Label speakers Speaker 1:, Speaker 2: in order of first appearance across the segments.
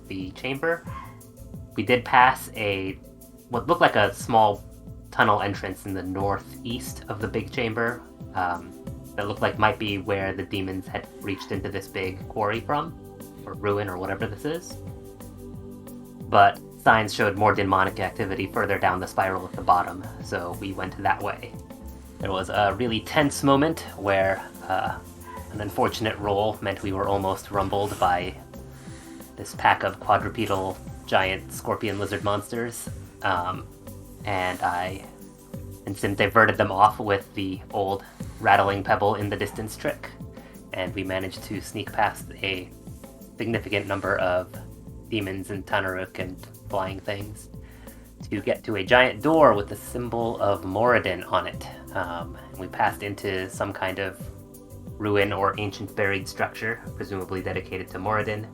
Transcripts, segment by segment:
Speaker 1: the chamber. We did pass what looked like a small tunnel entrance in the northeast of the big chamber. That looked like might be where the demons had reached into this big quarry from, or ruin, or whatever this is. But signs showed more demonic activity further down the spiral at the bottom, so we went that way. There was a really tense moment where an unfortunate roll meant we were almost rumbled by this pack of quadrupedal giant scorpion lizard monsters, and I Sim diverted them off with the old rattling pebble in the distance trick, and we managed to sneak past a significant number of demons and Tanaruk and flying things to get to a giant door with the symbol of Moradin on it. And we passed into some kind of ruin or ancient buried structure, presumably dedicated to Moradin,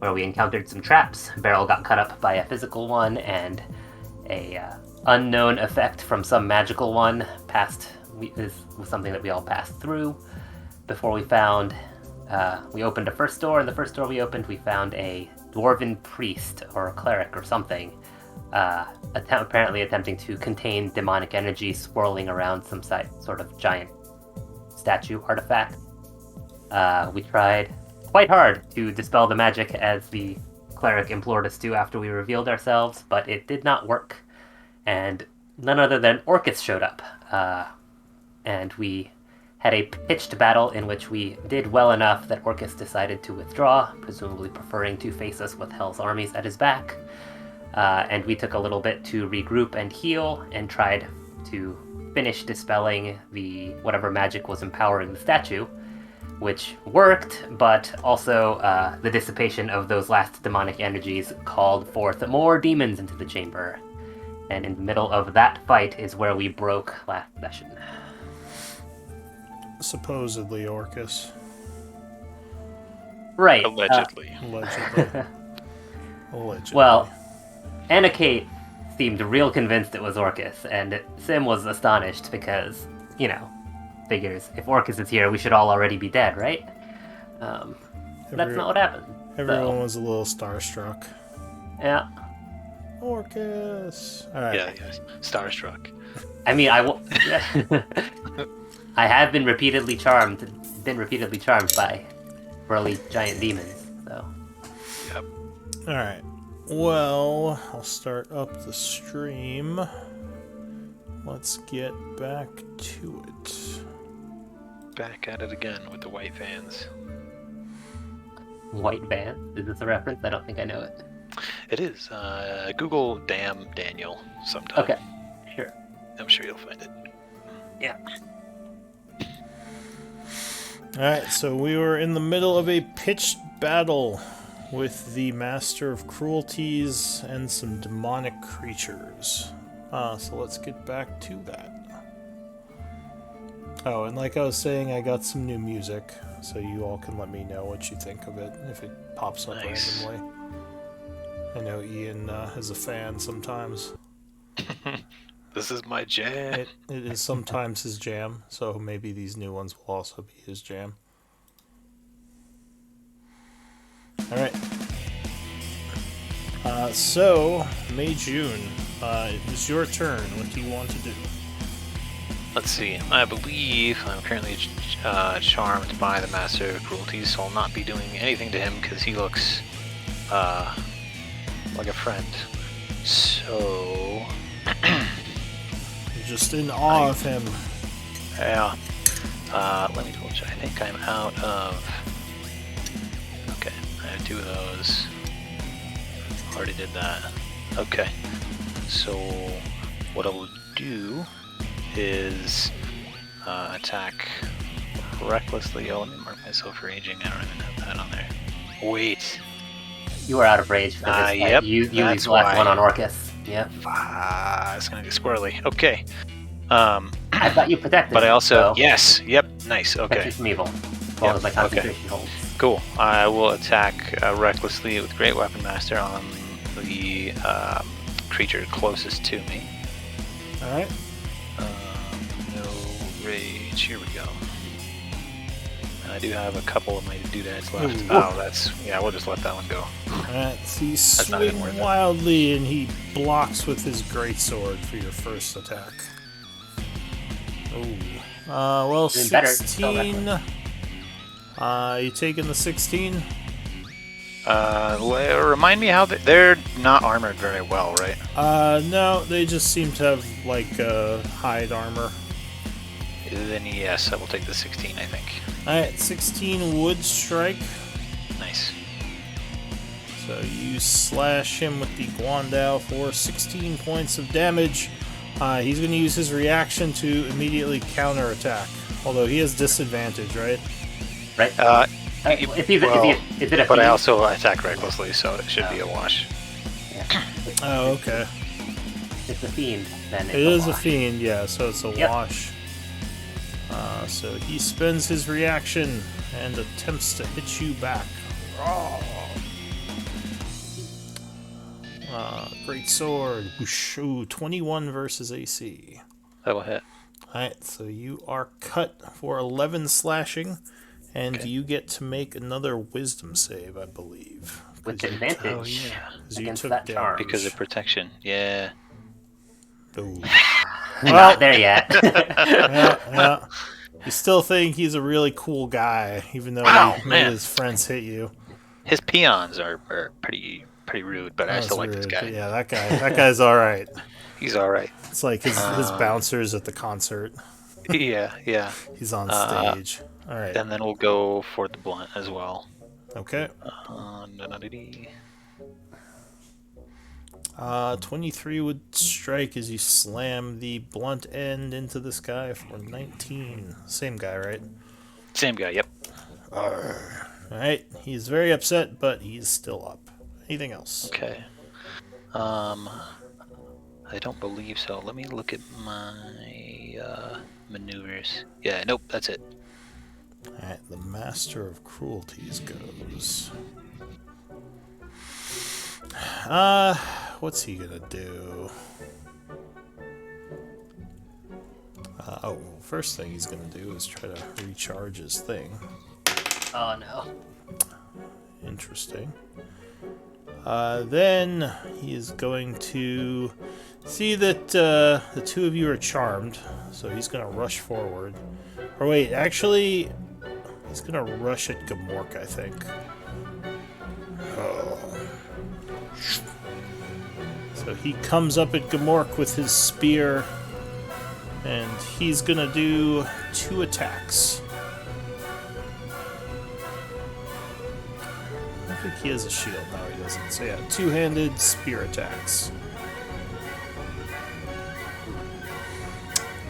Speaker 1: where we encountered some traps. Beryl got cut up by a physical one, and a unknown effect from some magical one this was something that we all passed through before we found we opened a first door. In the first door we opened, we found a dwarven priest or a cleric or something, apparently attempting to contain demonic energy swirling around some sort of giant statue artifact. We tried quite hard to dispel the magic, as the cleric implored us to after we revealed ourselves, but it did not work. And none other than Orcus showed up. And we had a pitched battle in which we did well enough that Orcus decided to withdraw, presumably preferring to face us with Hell's armies at his back. And we took a little bit to regroup and heal, and tried to finish dispelling whatever magic was empowering the statue, which worked, but also the dissipation of those last demonic energies called forth more demons into the chamber. And in the middle of that fight is where we broke last session.
Speaker 2: Supposedly Orcus.
Speaker 1: Right.
Speaker 3: Allegedly.
Speaker 2: Allegedly.
Speaker 1: Well, Anna-Kate seemed real convinced it was Orcus, and Sim was astonished because, figures, if Orcus is here, we should all already be dead, right? That's not what happened.
Speaker 2: Everyone was a little starstruck.
Speaker 1: Yeah.
Speaker 2: Orcus. All right.
Speaker 3: Yeah, starstruck.
Speaker 1: I mean, I have been repeatedly charmed by burly giant demons, so.
Speaker 3: Yep.
Speaker 2: All right. Well, I'll start up the stream. Let's get back to it.
Speaker 3: Back at it again with the white vans.
Speaker 1: White van? Is this a reference? I don't think I know it.
Speaker 3: It is. Google Damn Daniel sometime.
Speaker 1: Okay, sure.
Speaker 3: I'm sure you'll find it.
Speaker 1: Yeah.
Speaker 2: Alright, so we were in the middle of a pitched battle with the Master of Cruelties and some demonic creatures. So let's get back to that. Oh, and like I was saying, I got some new music, so you all can let me know what you think of it if it pops up randomly. I know Ian is a fan sometimes.
Speaker 3: This is my jam.
Speaker 2: It is sometimes his jam, so maybe these new ones will also be his jam. Alright. So, May June, it is your turn. What do you want to do?
Speaker 3: Let's see. I believe I'm currently charmed by the Master of Cruelties, so I'll not be doing anything to him because he looks like a friend. So...
Speaker 2: You're just in awe of him.
Speaker 3: Yeah. Let me double check. I think I'm out of... Okay, I have 2 of those. Already did that. Okay. So, what I will do is attack recklessly. Oh, let me mark myself raging. I don't even have that on there. Wait.
Speaker 1: You were out of rage for this fight.
Speaker 3: Yep,
Speaker 1: You used the last one on Orcus. Yep.
Speaker 3: It's gonna get squirrely. Okay.
Speaker 1: I thought you protected
Speaker 3: But I also...
Speaker 1: so
Speaker 3: Yes. Yep. Nice. Okay.
Speaker 1: protect you from evil. Well, my concentration holds.
Speaker 3: Cool. I will attack recklessly with Great Weapon Master on the creature closest to me.
Speaker 2: Alright.
Speaker 3: No rage. Here we go. I do have a couple of my doodads left.
Speaker 2: Ooh.
Speaker 3: Oh, we'll just let that one go.
Speaker 2: Alright, so you
Speaker 3: not even
Speaker 2: swing
Speaker 3: worth it.
Speaker 2: wildly, and he blocks with his greatsword for your first attack. Oh. Well,
Speaker 1: Doing better.
Speaker 2: 16. You taking the 16?
Speaker 3: Remind me how they're not armored very well, right?
Speaker 2: No, they just seem to have, like, hide armor.
Speaker 3: Then yes, I will take the 16, I think.
Speaker 2: Alright, 16 wood strike.
Speaker 3: Nice.
Speaker 2: So you slash him with the Guandao for 16 points of damage. He's going to use his reaction to immediately counterattack. Although he has disadvantage, right?
Speaker 1: Right? Is it a
Speaker 3: But I
Speaker 1: fiend?
Speaker 3: also attack recklessly, so it should be a wash.
Speaker 1: Yeah.
Speaker 2: Oh, okay.
Speaker 1: It's a fiend, then it's
Speaker 2: It is a
Speaker 1: wash.
Speaker 2: fiend, yeah, so it's a
Speaker 1: Yep.
Speaker 2: wash. So he spends his reaction and attempts to hit you back. Great sword. Whoosh. Ooh, 21 versus AC.
Speaker 3: That will hit.
Speaker 2: Alright, so you are cut for 11 slashing, and
Speaker 3: Okay.
Speaker 2: you get to make another wisdom save, I believe.
Speaker 1: With
Speaker 2: 'Cause you
Speaker 1: advantage
Speaker 3: Oh, yeah.
Speaker 2: Because you
Speaker 1: against
Speaker 2: took
Speaker 1: that charm.
Speaker 2: damage.
Speaker 3: Because of protection. Yeah.
Speaker 2: Ooh.
Speaker 1: Not there yet.
Speaker 2: Yeah. You still think he's a really cool guy, even though
Speaker 3: Wow,
Speaker 2: he made
Speaker 3: man.
Speaker 2: his friends hit you.
Speaker 3: His peons are pretty rude, but I
Speaker 2: That's
Speaker 3: still like this
Speaker 2: rude,
Speaker 3: guy.
Speaker 2: but yeah, that guy's all right.
Speaker 3: He's all right.
Speaker 2: It's like his bouncers at the concert.
Speaker 3: Yeah.
Speaker 2: He's on stage. All right.
Speaker 3: And then we'll go for the blunt as well.
Speaker 2: Okay. 23 would strike as you slam the blunt end into this guy for 19. Same guy, right?
Speaker 3: Same guy. Yep.
Speaker 2: All right. He's very upset, but he's still up. Anything else?
Speaker 3: Okay. I don't believe so. Let me look at my maneuvers. Yeah. Nope. That's it.
Speaker 2: All right. The Master of Cruelties goes. What's he gonna do? First thing he's gonna do is try to recharge his thing.
Speaker 1: Oh no.
Speaker 2: Interesting. Then he is going to see that the two of you are charmed, so he's gonna rush forward. Or wait, actually, he's gonna rush at Gamork, I think. So he comes up at Gamork with his spear, and he's gonna do 2 attacks. I think he has a shield. No, he doesn't. So yeah, 2-handed spear attacks.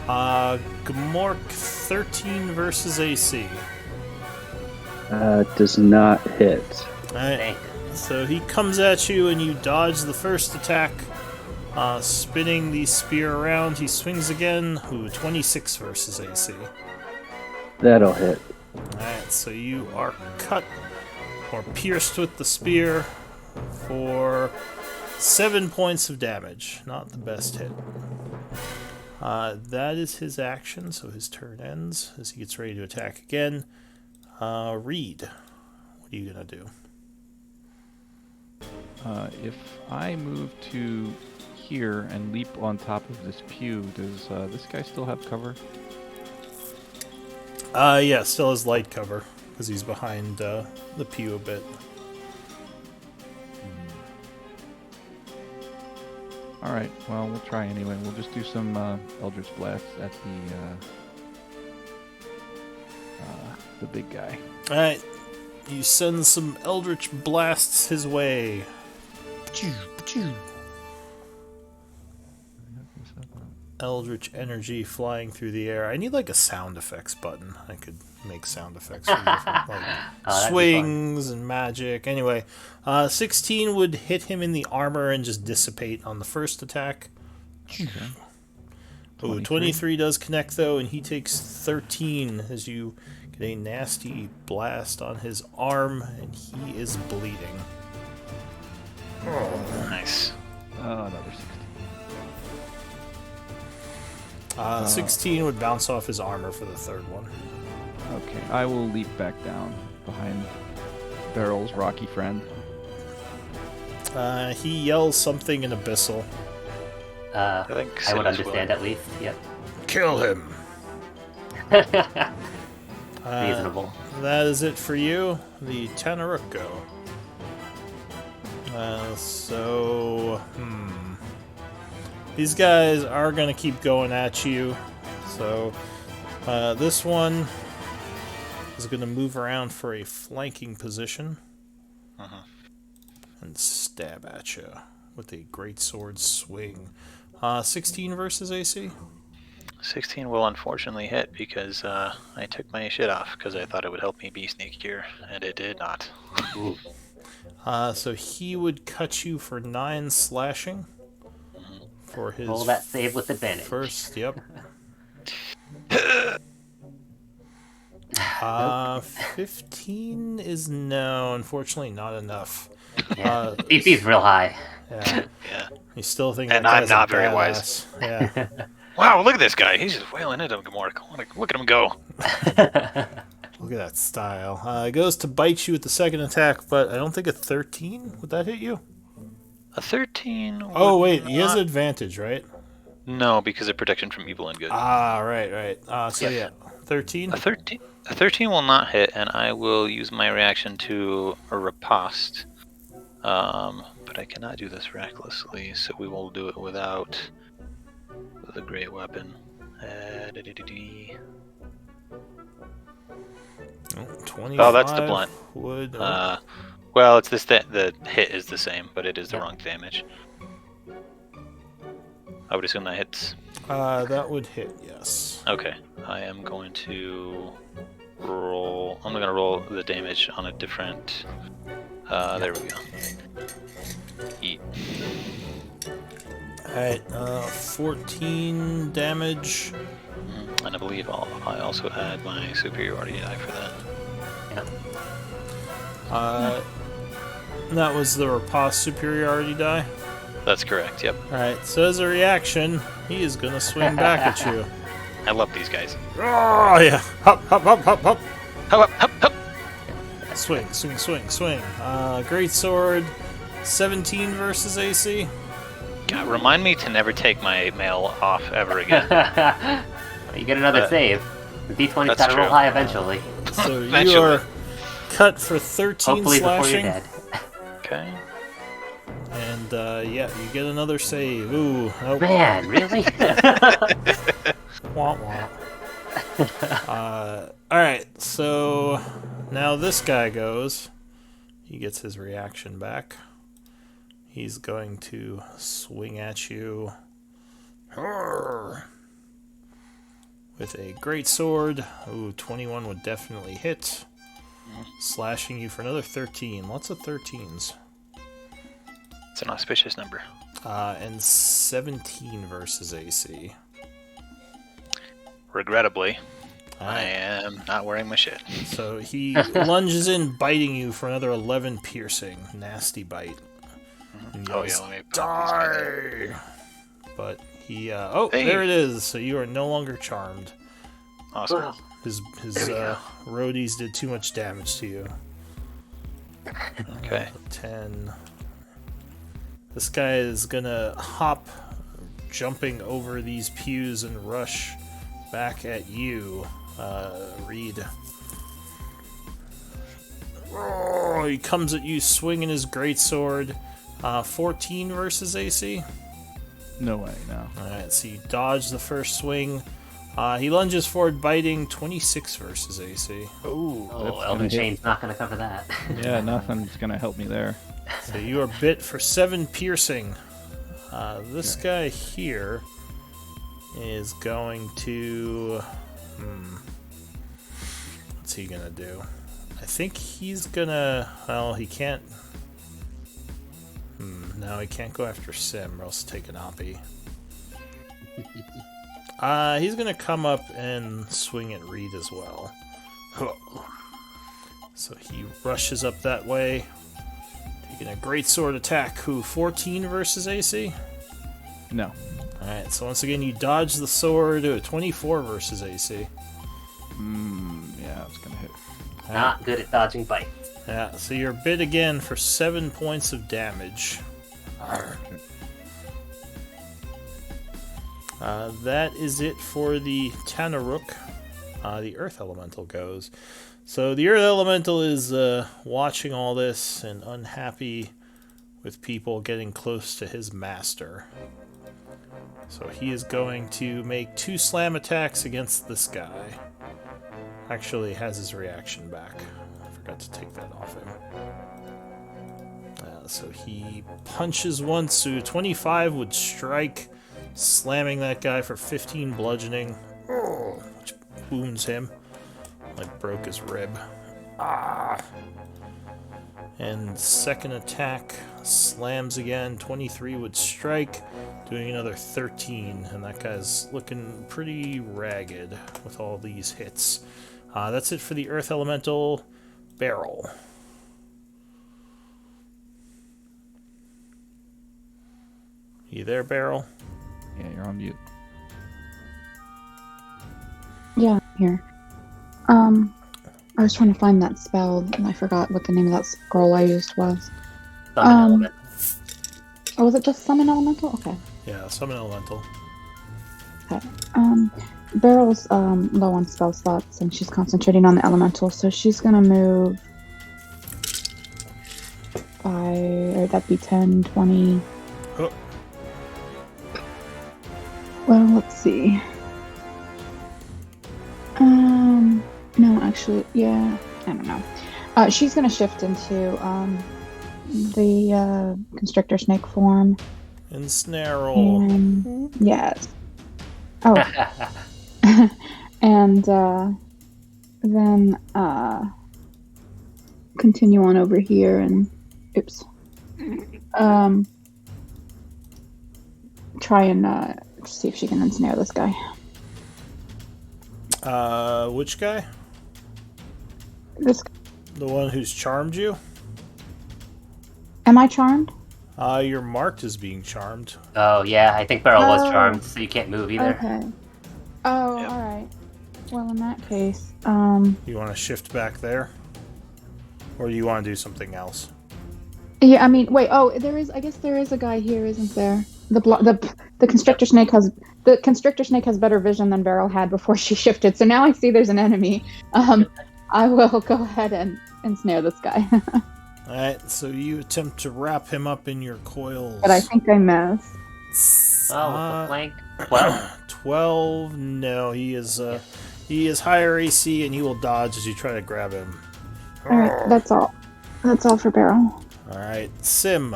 Speaker 2: Gamork 13 versus AC.
Speaker 4: Does not hit.
Speaker 2: Alright.
Speaker 1: Dang.
Speaker 2: So he comes at you and you dodge the first attack. Spinning the spear around, he swings again. Ooh, 26 versus AC.
Speaker 4: That'll hit.
Speaker 2: Alright, so you are cut or pierced with the spear for 7 points of damage. Not the best hit. That is his action, so his turn ends as he gets ready to attack again. Reed, what are you gonna do?
Speaker 5: If I move to here and leap on top of this pew, does this guy still have cover?
Speaker 2: Yeah, still has light cover because he's behind the pew a bit.
Speaker 5: Alright, well, we'll try anyway. We'll just do some Eldritch Blasts at the big guy.
Speaker 2: Alright, you send some Eldritch Blasts his way. Eldritch energy flying through the air. I need like a sound effects button. I could make sound effects for different like
Speaker 1: that'd be
Speaker 2: swings and magic. Anyway, 16 would hit him in the armor and just dissipate on the first attack. Ooh, 23 does connect though, and he takes 13 as you get a nasty blast on his arm, and he is bleeding.
Speaker 3: Nice.
Speaker 5: Another 16.
Speaker 2: 16 would bounce off his armor for the third one.
Speaker 5: Okay, I will leap back down behind Barrel's rocky friend.
Speaker 2: He yells something in Abyssal.
Speaker 3: I think
Speaker 1: I would
Speaker 3: Silas
Speaker 1: understand at least. Yep.
Speaker 2: Kill him!
Speaker 1: Reasonable.
Speaker 2: That is it for you, the Tanaruko. These guys are going to keep going at you. So, this one is going to move around for a flanking position and stab at you with a greatsword swing. 16 versus AC?
Speaker 3: 16 will unfortunately hit because I took my shit off because I thought it would help me be sneakier, and it did not.
Speaker 1: Ooh.
Speaker 2: So he would cut you for 9 slashing for his
Speaker 1: Roll that save with advantage.
Speaker 2: first. Yep. 15 is no, unfortunately not enough.
Speaker 1: Yeah. DC's real high.
Speaker 2: Yeah,
Speaker 3: Yeah.
Speaker 2: you still think
Speaker 3: And
Speaker 2: that
Speaker 3: I'm
Speaker 2: guy's
Speaker 3: not
Speaker 2: a
Speaker 3: very
Speaker 2: badass.
Speaker 3: wise.
Speaker 2: Yeah.
Speaker 3: Wow, look at this guy. He's just wailing into him. Look at him go.
Speaker 2: Look at that style. It goes to bite you with the second attack, but I don't think a 13 would that hit you.
Speaker 3: A 13.
Speaker 2: Oh
Speaker 3: would
Speaker 2: wait, he has
Speaker 3: not-
Speaker 2: advantage, right?
Speaker 3: No, because of protection from evil and good.
Speaker 2: Ah, right. So yeah, 13.
Speaker 3: A 13 will not hit, and I will use my reaction to a riposte. But I cannot do this recklessly, so we will do it without the great weapon.
Speaker 2: 25
Speaker 3: Oh, that's the blunt.
Speaker 2: Would
Speaker 3: Well, it's this. The hit is the same, but it is the wrong damage. I would assume that hits.
Speaker 2: that would hit, yes.
Speaker 3: Okay, I am going to roll. I'm going to roll the damage on a different. There we go. Eat.
Speaker 2: Alright, 14 damage.
Speaker 3: And I believe I also add my superiority die for that.
Speaker 1: Yep.
Speaker 2: That was the riposte superiority die.
Speaker 3: That's correct. Yep.
Speaker 2: Alright, so as a reaction, he is gonna swing back at you.
Speaker 3: I love these guys.
Speaker 2: Oh yeah! Hop, hop, hop, hop, hop!
Speaker 3: Hop, hop, hop, hop.
Speaker 2: Swing, swing, swing, swing. Great sword, 17 versus AC.
Speaker 3: God, remind me to never take my mail off ever again.
Speaker 1: You get another save. The D20's
Speaker 3: That's
Speaker 1: got to roll
Speaker 3: true.
Speaker 1: high eventually.
Speaker 2: So you
Speaker 3: Eventually.
Speaker 2: are cut for 13
Speaker 1: Hopefully before you're
Speaker 2: slashing.
Speaker 1: dead.
Speaker 3: Okay.
Speaker 2: And yeah, you get another save. Ooh, nope.
Speaker 1: Man, really?
Speaker 2: Wah, wah. Alright, so now this guy goes. He gets his reaction back. He's going to swing at you with a great sword. Ooh, 21 would definitely hit. Slashing you for another 13. Lots of 13s.
Speaker 3: It's an auspicious number.
Speaker 2: And 17 versus AC.
Speaker 3: Regrettably, I
Speaker 2: Alright.
Speaker 3: am not wearing my shit.
Speaker 2: So he lunges in, biting you for another 11 piercing. Nasty bite. And
Speaker 3: Oh,
Speaker 2: yells,
Speaker 3: yeah, let me pop these guys
Speaker 2: die! But he, oh,
Speaker 3: Hey.
Speaker 2: there it is. So you are no longer charmed.
Speaker 3: Awesome.
Speaker 2: His roadies did too much damage to you.
Speaker 3: Okay.
Speaker 2: 10. This guy is gonna hop, jumping over these pews and rush back at you, Reed. Oh, he comes at you swinging his greatsword. 14 versus AC.
Speaker 5: No way, no.
Speaker 2: Alright, so you dodge the first swing. He lunges forward, biting. 26 versus AC.
Speaker 5: Ooh,
Speaker 1: Oh, Elven Chain's not going to cover that.
Speaker 5: Yeah, nothing's gonna help me there.
Speaker 2: So you are bit for 7 piercing. This guy here is going to... What's he gonna do? I think he's gonna... Well, he can't... No, he can't go after Sim, or else take an Oppie. He's gonna come up and swing at Reed as well. So he rushes up that way. Taking a great sword attack. Who, 14 versus AC?
Speaker 5: No.
Speaker 2: Alright, so once again you dodge the sword. 24 versus AC.
Speaker 5: Yeah, it's gonna hit.
Speaker 1: Not good at dodging bites.
Speaker 2: Yeah, so you're bit again for 7 points of damage. That is it for the Tanaruk. The Earth Elemental goes. So the Earth Elemental is watching all this and unhappy with people getting close to his master. So he is going to make 2 slam attacks against this guy. Actually has his reaction back. I forgot to take that off him. So he punches once, so 25 would strike, slamming that guy for 15 bludgeoning, which wounds him. Like broke his rib. And second attack slams again, 23 would strike, doing another 13, and that guy's looking pretty ragged with all these hits. That's it for the Earth Elemental. Barrel. You there, Barrel?
Speaker 5: Yeah, you're on mute.
Speaker 6: Yeah, I'm here. I was trying to find that spell, and I forgot what the name of that scroll I used was.
Speaker 1: Summon element.
Speaker 6: Oh, was it just Summon Elemental? Okay.
Speaker 2: Yeah, Summon Elemental.
Speaker 6: Okay. Beryl's low on spell slots, and she's concentrating on the elemental, so she's gonna move by, that'd be 10, 20.
Speaker 2: Oh.
Speaker 6: Well, let's see. No, actually, yeah, I don't know. She's gonna shift into the constrictor snake form.
Speaker 2: Ensnarl.
Speaker 6: And, yes. Oh. And then continue on over here and try and see if she can ensnare this guy.
Speaker 2: Which guy?
Speaker 6: This.
Speaker 2: The one who's charmed you?
Speaker 6: Am I charmed?
Speaker 2: You're marked as being charmed.
Speaker 1: Oh, yeah, I think Beryl was charmed, so you can't move either.
Speaker 6: Okay. Oh,
Speaker 3: Yep.
Speaker 6: alright. Well, in that case,
Speaker 2: You want to shift back there? Or do you want to do something else?
Speaker 6: yeah, I mean, wait, I guess there is a guy here, isn't there? The constrictor snake has better vision than Beryl had before she shifted, so now I see there's an enemy. I will go ahead and ensnare this guy.
Speaker 2: Alright, so you attempt to wrap him up in your coils.
Speaker 6: But I think I missed.
Speaker 1: Oh, with the flank. 12.
Speaker 2: 12? No, he is higher AC and he will dodge as you try to grab him.
Speaker 6: Alright, that's all. That's all for Beryl.
Speaker 2: Alright, Sim.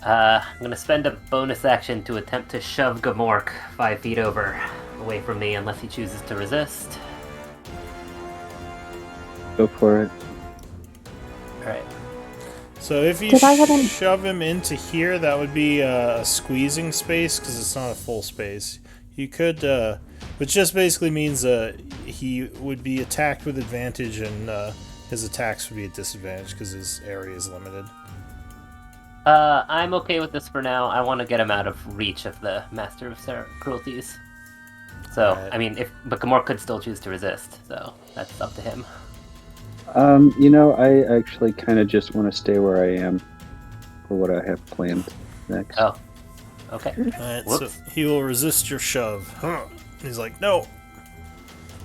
Speaker 1: I'm gonna spend a bonus action to attempt to shove Gamork 5 feet away from me unless he chooses to resist.
Speaker 4: Go for it.
Speaker 1: Alright.
Speaker 2: So if you
Speaker 6: Did I have any-
Speaker 2: shove him into here, that would be a squeezing space because it's not a full space. You could, which just basically means he would be attacked with advantage and his attacks would be at disadvantage because his area is limited.
Speaker 1: I'm okay with this for now. I want to get him out of reach of the Master of Cruelties. So,
Speaker 2: Right.
Speaker 1: I mean, but Gamork could still choose to resist, so that's up to him.
Speaker 4: I actually kind of just want to stay where I am for what I have planned next.
Speaker 1: Oh. Okay.
Speaker 2: Alright, so
Speaker 1: Whoops.
Speaker 2: he will resist your shove. He's like, no.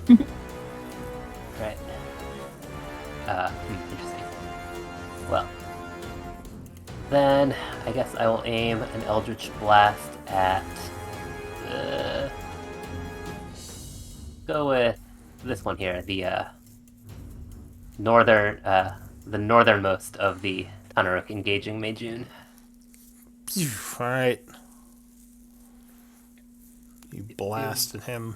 Speaker 1: Right. Interesting. Well. Then, I guess I will aim an Eldritch Blast at... go with this one here, the northernmost of the Tanaruk engaging Meijun.
Speaker 2: Alright. You blasted him.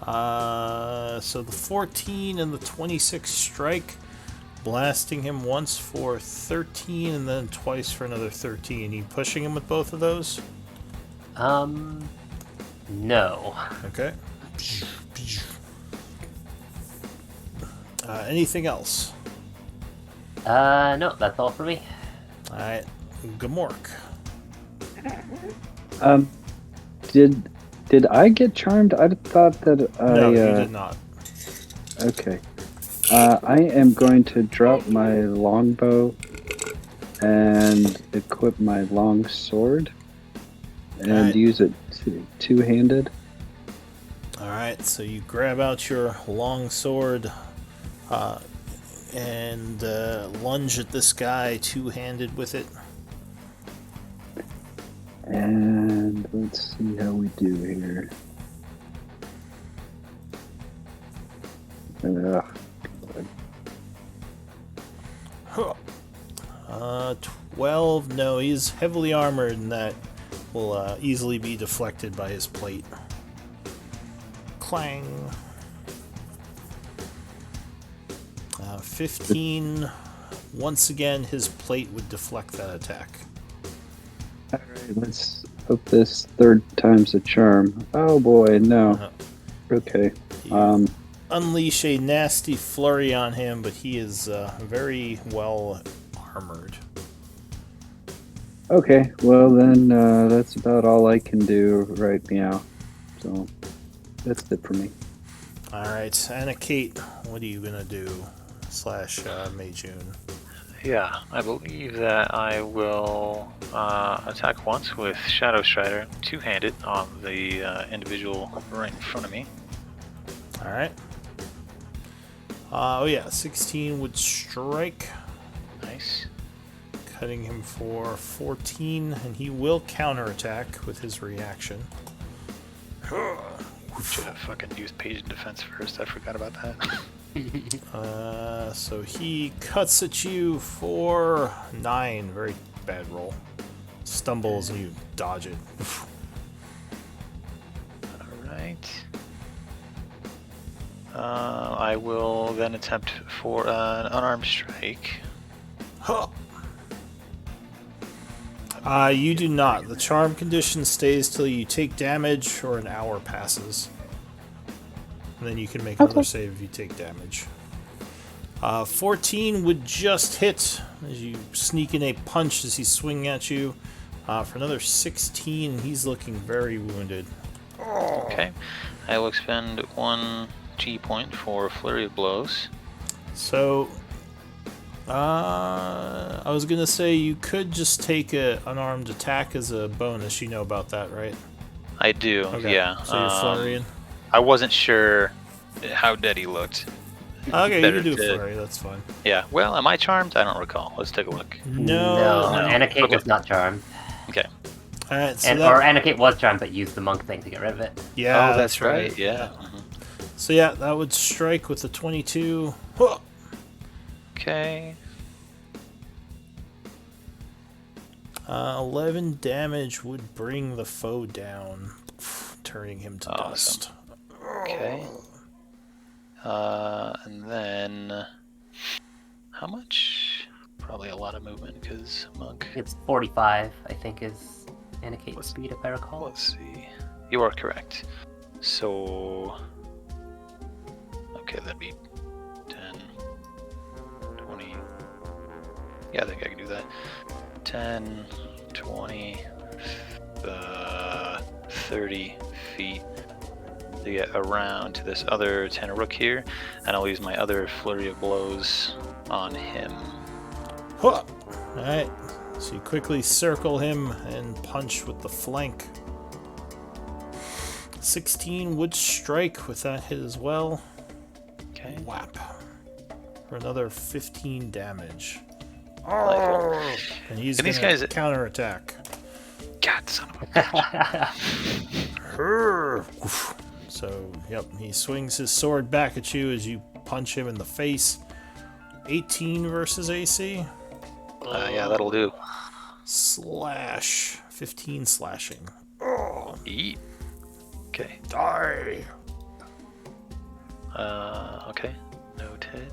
Speaker 2: So the 14 and the 26 strike, blasting him once for 13 and then twice for another 13. You pushing him with both of those?
Speaker 1: No.
Speaker 2: Okay. Anything else?
Speaker 1: No, that's all for me.
Speaker 2: Alright. Gamork.
Speaker 4: Did Did I get charmed? I thought that I...
Speaker 2: No, you did not.
Speaker 4: Okay. I am going to drop my longbow and equip my long sword and
Speaker 2: Alright.
Speaker 4: use it two-handed.
Speaker 2: Alright, so you grab out your long sword and lunge at this guy two-handed with it.
Speaker 4: And let's see how we do here. Ugh.
Speaker 2: 12. No, he's heavily armored, and that will easily be deflected by his plate. Clang. 15. Once again, his plate would deflect that attack.
Speaker 4: Alright, let's hope this third time's a charm. Oh boy, no. Okay.
Speaker 2: Unleash a nasty flurry on him, but he is very well armored.
Speaker 4: Okay, well then, that's about all I can do right now. So, that's it for me.
Speaker 2: Alright, Anna Kate, what are you gonna do? / Mei June.
Speaker 3: Yeah, I believe that I will attack once with Shadow Strider, two-handed on the individual right in front of me.
Speaker 2: Alright. Oh yeah, 16 would strike,
Speaker 3: Nice.
Speaker 2: cutting him for 14, and he will counterattack with his reaction.
Speaker 3: Should have fucking used Page in Defense first, I forgot about that.
Speaker 2: So he cuts at you for 9. Very bad roll. Stumbles and you dodge it.
Speaker 3: Alright. I will then attempt for an unarmed strike.
Speaker 2: Huh. You do not. The charm condition stays till you take damage or an hour passes. And then you can make another save if you take damage. 14 would just hit as you sneak in a punch as he's swinging at you. For another 16, he's looking very wounded.
Speaker 3: Okay. I will expend 1 G point for Flurry of Blows.
Speaker 2: So, I was gonna say you could just take an unarmed attack as a bonus. You know about that, right?
Speaker 3: I do,
Speaker 2: Okay.
Speaker 3: yeah.
Speaker 2: So you're flurrying.
Speaker 3: I wasn't sure how dead he looked.
Speaker 2: Okay, you
Speaker 3: better
Speaker 2: can do
Speaker 3: to-
Speaker 2: flurry. That's fine.
Speaker 3: Yeah, well, am I charmed? I don't recall. Let's take a look.
Speaker 2: No.
Speaker 1: No,
Speaker 3: No.
Speaker 1: Anna Kate
Speaker 3: Okay.
Speaker 1: was not charmed.
Speaker 3: Okay.
Speaker 2: All right. So
Speaker 1: And,
Speaker 2: that,
Speaker 1: or Anna Kate was charmed, but used the monk thing to get rid of it.
Speaker 2: yeah,
Speaker 3: Oh, that's right. Yeah. Mhm.
Speaker 2: So yeah, that would strike with the 22. Huh.
Speaker 3: Okay.
Speaker 2: 11 damage would bring the foe down, turning him to
Speaker 3: Awesome.
Speaker 2: dust.
Speaker 3: Okay. And then how much? Probably a lot of movement because monk.
Speaker 1: It's 45, I think, is Anna Kate's speed, if I recall.
Speaker 3: Let's see. You are correct. So okay, that'd be 10, 20. Yeah, I think I can do that. 10, 20, 30 feet to get around to this other Tenaruk here, and I'll use my other Flurry of Blows on him.
Speaker 2: Huh. Alright, so you quickly circle him and punch with the flank. 16 would strike with that hit as well.
Speaker 3: Okay.
Speaker 2: Whap. For another 15 damage.
Speaker 3: Delightful.
Speaker 2: And he's
Speaker 3: And
Speaker 2: going
Speaker 3: these guys-
Speaker 2: to counterattack.
Speaker 3: God, son of a bitch.
Speaker 2: So, yep, he swings his sword back at you as you punch him in the face. 18 versus AC.
Speaker 3: Yeah, that'll do.
Speaker 2: Slash. 15 slashing.
Speaker 3: Eat. Okay.
Speaker 2: Die.
Speaker 3: Okay. Noted.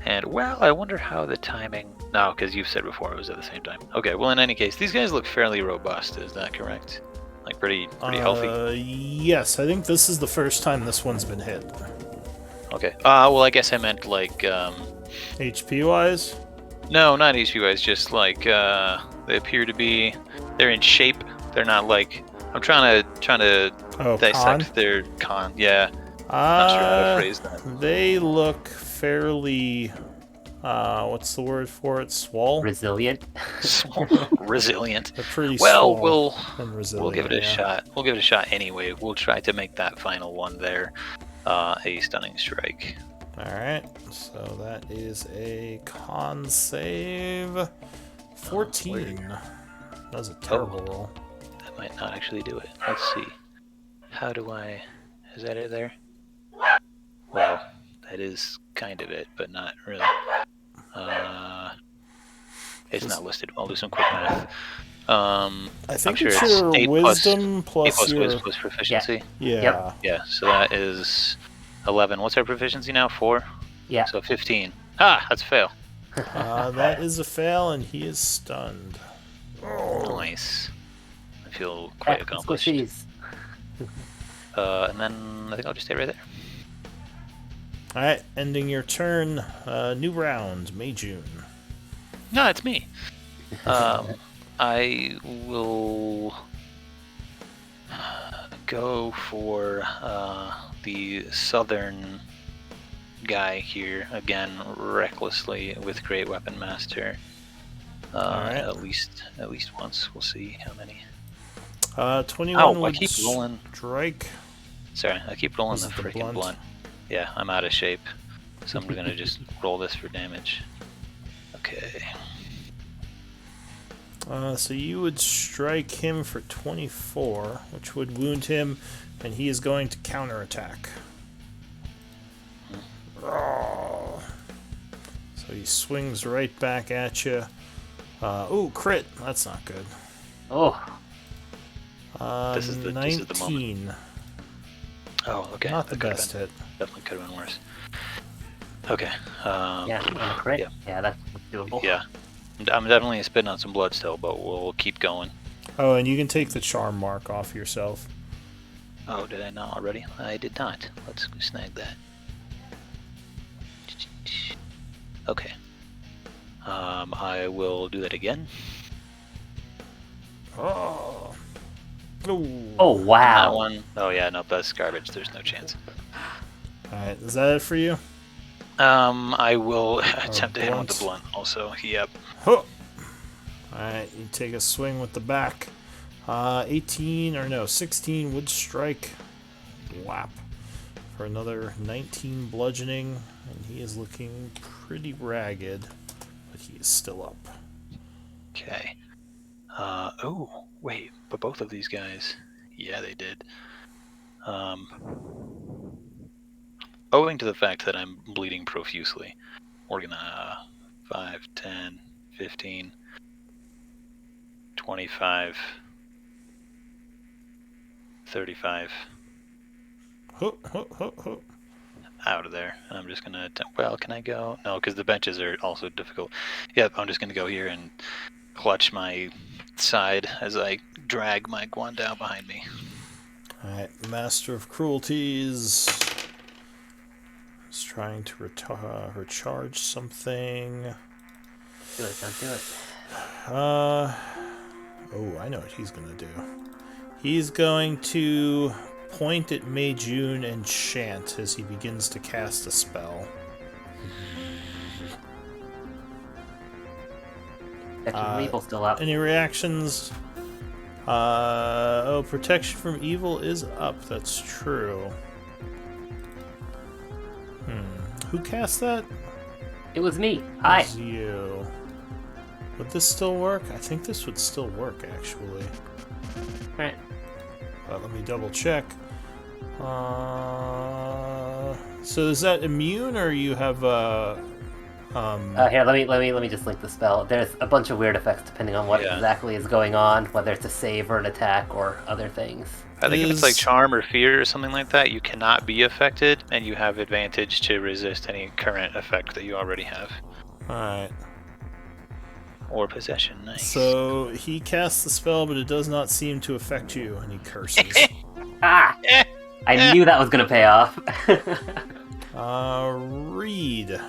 Speaker 3: And well, I wonder how the timing. No, because you've said before it was at the same time. Okay. Well, in any case, these guys look fairly robust. Is that correct? Like pretty healthy.
Speaker 2: Yes, I think this is the first time this one's been hit.
Speaker 3: Okay. Well, I guess I meant like
Speaker 2: HP wise?
Speaker 3: no, not HP wise. Just like they appear to be. They're in shape. They're not like I'm trying to
Speaker 2: Oh,
Speaker 3: dissect
Speaker 2: con?
Speaker 3: their con. Yeah, not sure how to phrase that.
Speaker 2: They look fairly. What's the word for it? Swole?
Speaker 1: Resilient.
Speaker 3: Resilient.
Speaker 2: They're pretty
Speaker 3: Well,
Speaker 2: swole and
Speaker 3: we'll
Speaker 2: resilient.
Speaker 3: give it a
Speaker 2: yeah.
Speaker 3: shot. We'll give it a shot anyway. We'll try to make that final one there a stunning strike.
Speaker 2: Alright, so that is a con save. 14. That was a terrible roll.
Speaker 3: That might not actually do it. Let's see. How do I... Is that it there? Well, that is kind of it, but not really. It's not listed. I'll do some quick math.
Speaker 2: I think
Speaker 3: I'm sure
Speaker 2: it's
Speaker 3: it's
Speaker 2: your
Speaker 3: 8
Speaker 2: wisdom
Speaker 3: plus
Speaker 2: plus your.
Speaker 3: whiz plus proficiency.
Speaker 2: Yeah.
Speaker 1: Yep.
Speaker 3: Yeah, so that is 11. What's our proficiency now? 4?
Speaker 1: Yeah.
Speaker 3: So 15. Ah, that's a fail.
Speaker 2: That is a fail, and he is stunned.
Speaker 3: Nice. I feel quite accomplished.
Speaker 1: Squishies.
Speaker 3: And then I think I'll just stay right there.
Speaker 2: Alright, ending your turn. New round, May June.
Speaker 3: No, it's me. I will go for the southern guy here again, recklessly with Great Weapon Master.
Speaker 2: Alright.
Speaker 3: At least once. We'll see how many.
Speaker 2: 21
Speaker 3: Ow, I
Speaker 2: would
Speaker 3: keep rolling.
Speaker 2: strike.
Speaker 3: Sorry, I keep rolling
Speaker 2: Was
Speaker 3: the
Speaker 2: it the
Speaker 3: freaking
Speaker 2: blunt?
Speaker 3: blunt. Yeah, I'm out of shape, so I'm gonna just roll this for damage. Okay.
Speaker 2: So you would strike him for 24, which would wound him, and he is going to counterattack. Oh. So he swings right back at you. Ooh, crit. That's not good.
Speaker 1: Oh,
Speaker 3: This is the
Speaker 2: 19.
Speaker 3: Oh, okay.
Speaker 2: Not the
Speaker 3: That could've
Speaker 2: best
Speaker 3: been-
Speaker 2: hit.
Speaker 3: Definitely could have been worse. Okay.
Speaker 1: yeah, on a crit.
Speaker 3: Yeah.
Speaker 1: Yeah, that's doable.
Speaker 3: Yeah. I'm definitely spitting on some blood still, but we'll keep going.
Speaker 2: Oh, and you can take the charm mark off yourself.
Speaker 3: Oh, did I not already? I did not. Let's snag that. Okay. I will do that again.
Speaker 2: Oh. Ooh.
Speaker 1: Oh
Speaker 3: That
Speaker 1: wow.
Speaker 3: one. Oh yeah, nope, that's garbage. There's no chance.
Speaker 2: Alright, is that it for you?
Speaker 3: I will attempt to hit him with the
Speaker 2: blunt.
Speaker 3: blunt. Also, yep.
Speaker 2: Huh. Alright, you take a swing with the back. 18, or no, 16 would strike. Whap. For another 19 bludgeoning. And he is looking pretty ragged, but he is still up.
Speaker 3: Okay. Oh, wait, but both of these guys, yeah, they did. Owing to the fact that I'm bleeding profusely, we're gonna 5, 10, 15, 25, 35
Speaker 2: Huh, huh, huh, huh.
Speaker 3: out of there. And I'm just gonna attempt, well, can I go? No, because the benches are also difficult. Yep, I'm just gonna go here and clutch my side as I drag my Guandao behind me.
Speaker 2: Alright, Master of Cruelties is trying to recharge something.
Speaker 1: Do it, don't do it.
Speaker 2: Oh, I know what he's gonna do. He's going to point at Mei June and chant as he begins to cast a spell.
Speaker 1: Protection from evil still up.
Speaker 2: Any reactions? Protection from evil is up. That's true. Who cast that?
Speaker 1: It was me. Hi.
Speaker 2: It was you. Would this still work? I think this would still work, actually.
Speaker 1: Alright.
Speaker 2: Let me double check. So is that immune, or you have
Speaker 1: Here, let me just link the spell. There's a bunch of weird effects depending on what
Speaker 3: Yeah.
Speaker 1: exactly is going on, whether it's a save or an attack or other things.
Speaker 3: I think if it's like
Speaker 2: Is-
Speaker 3: charm or fear or something like that, you cannot be affected, and you have advantage to resist any current effect that you already have.
Speaker 2: Alright.
Speaker 3: Or possession, nice.
Speaker 2: So he casts the spell, but it does not seem to affect you, and he curses.
Speaker 1: Ah! I knew that was gonna pay off.
Speaker 2: Reed.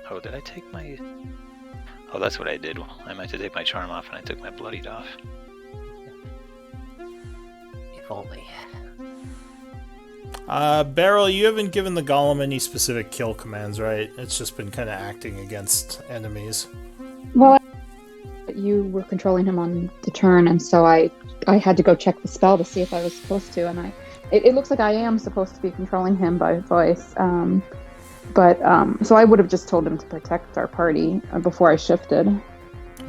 Speaker 3: Oh, did I take my... Oh, that's what I did. I meant to take my charm off, and I took my bloodied off.
Speaker 1: If only.
Speaker 2: Beryl, you haven't given the golem any specific kill commands, right? It's just been kind of acting against enemies.
Speaker 6: Well, you were controlling him on the turn, and so I had to go check the spell to see if I was supposed to, and it looks like I am supposed to be controlling him by voice. So I would have just told him to protect our party before I shifted.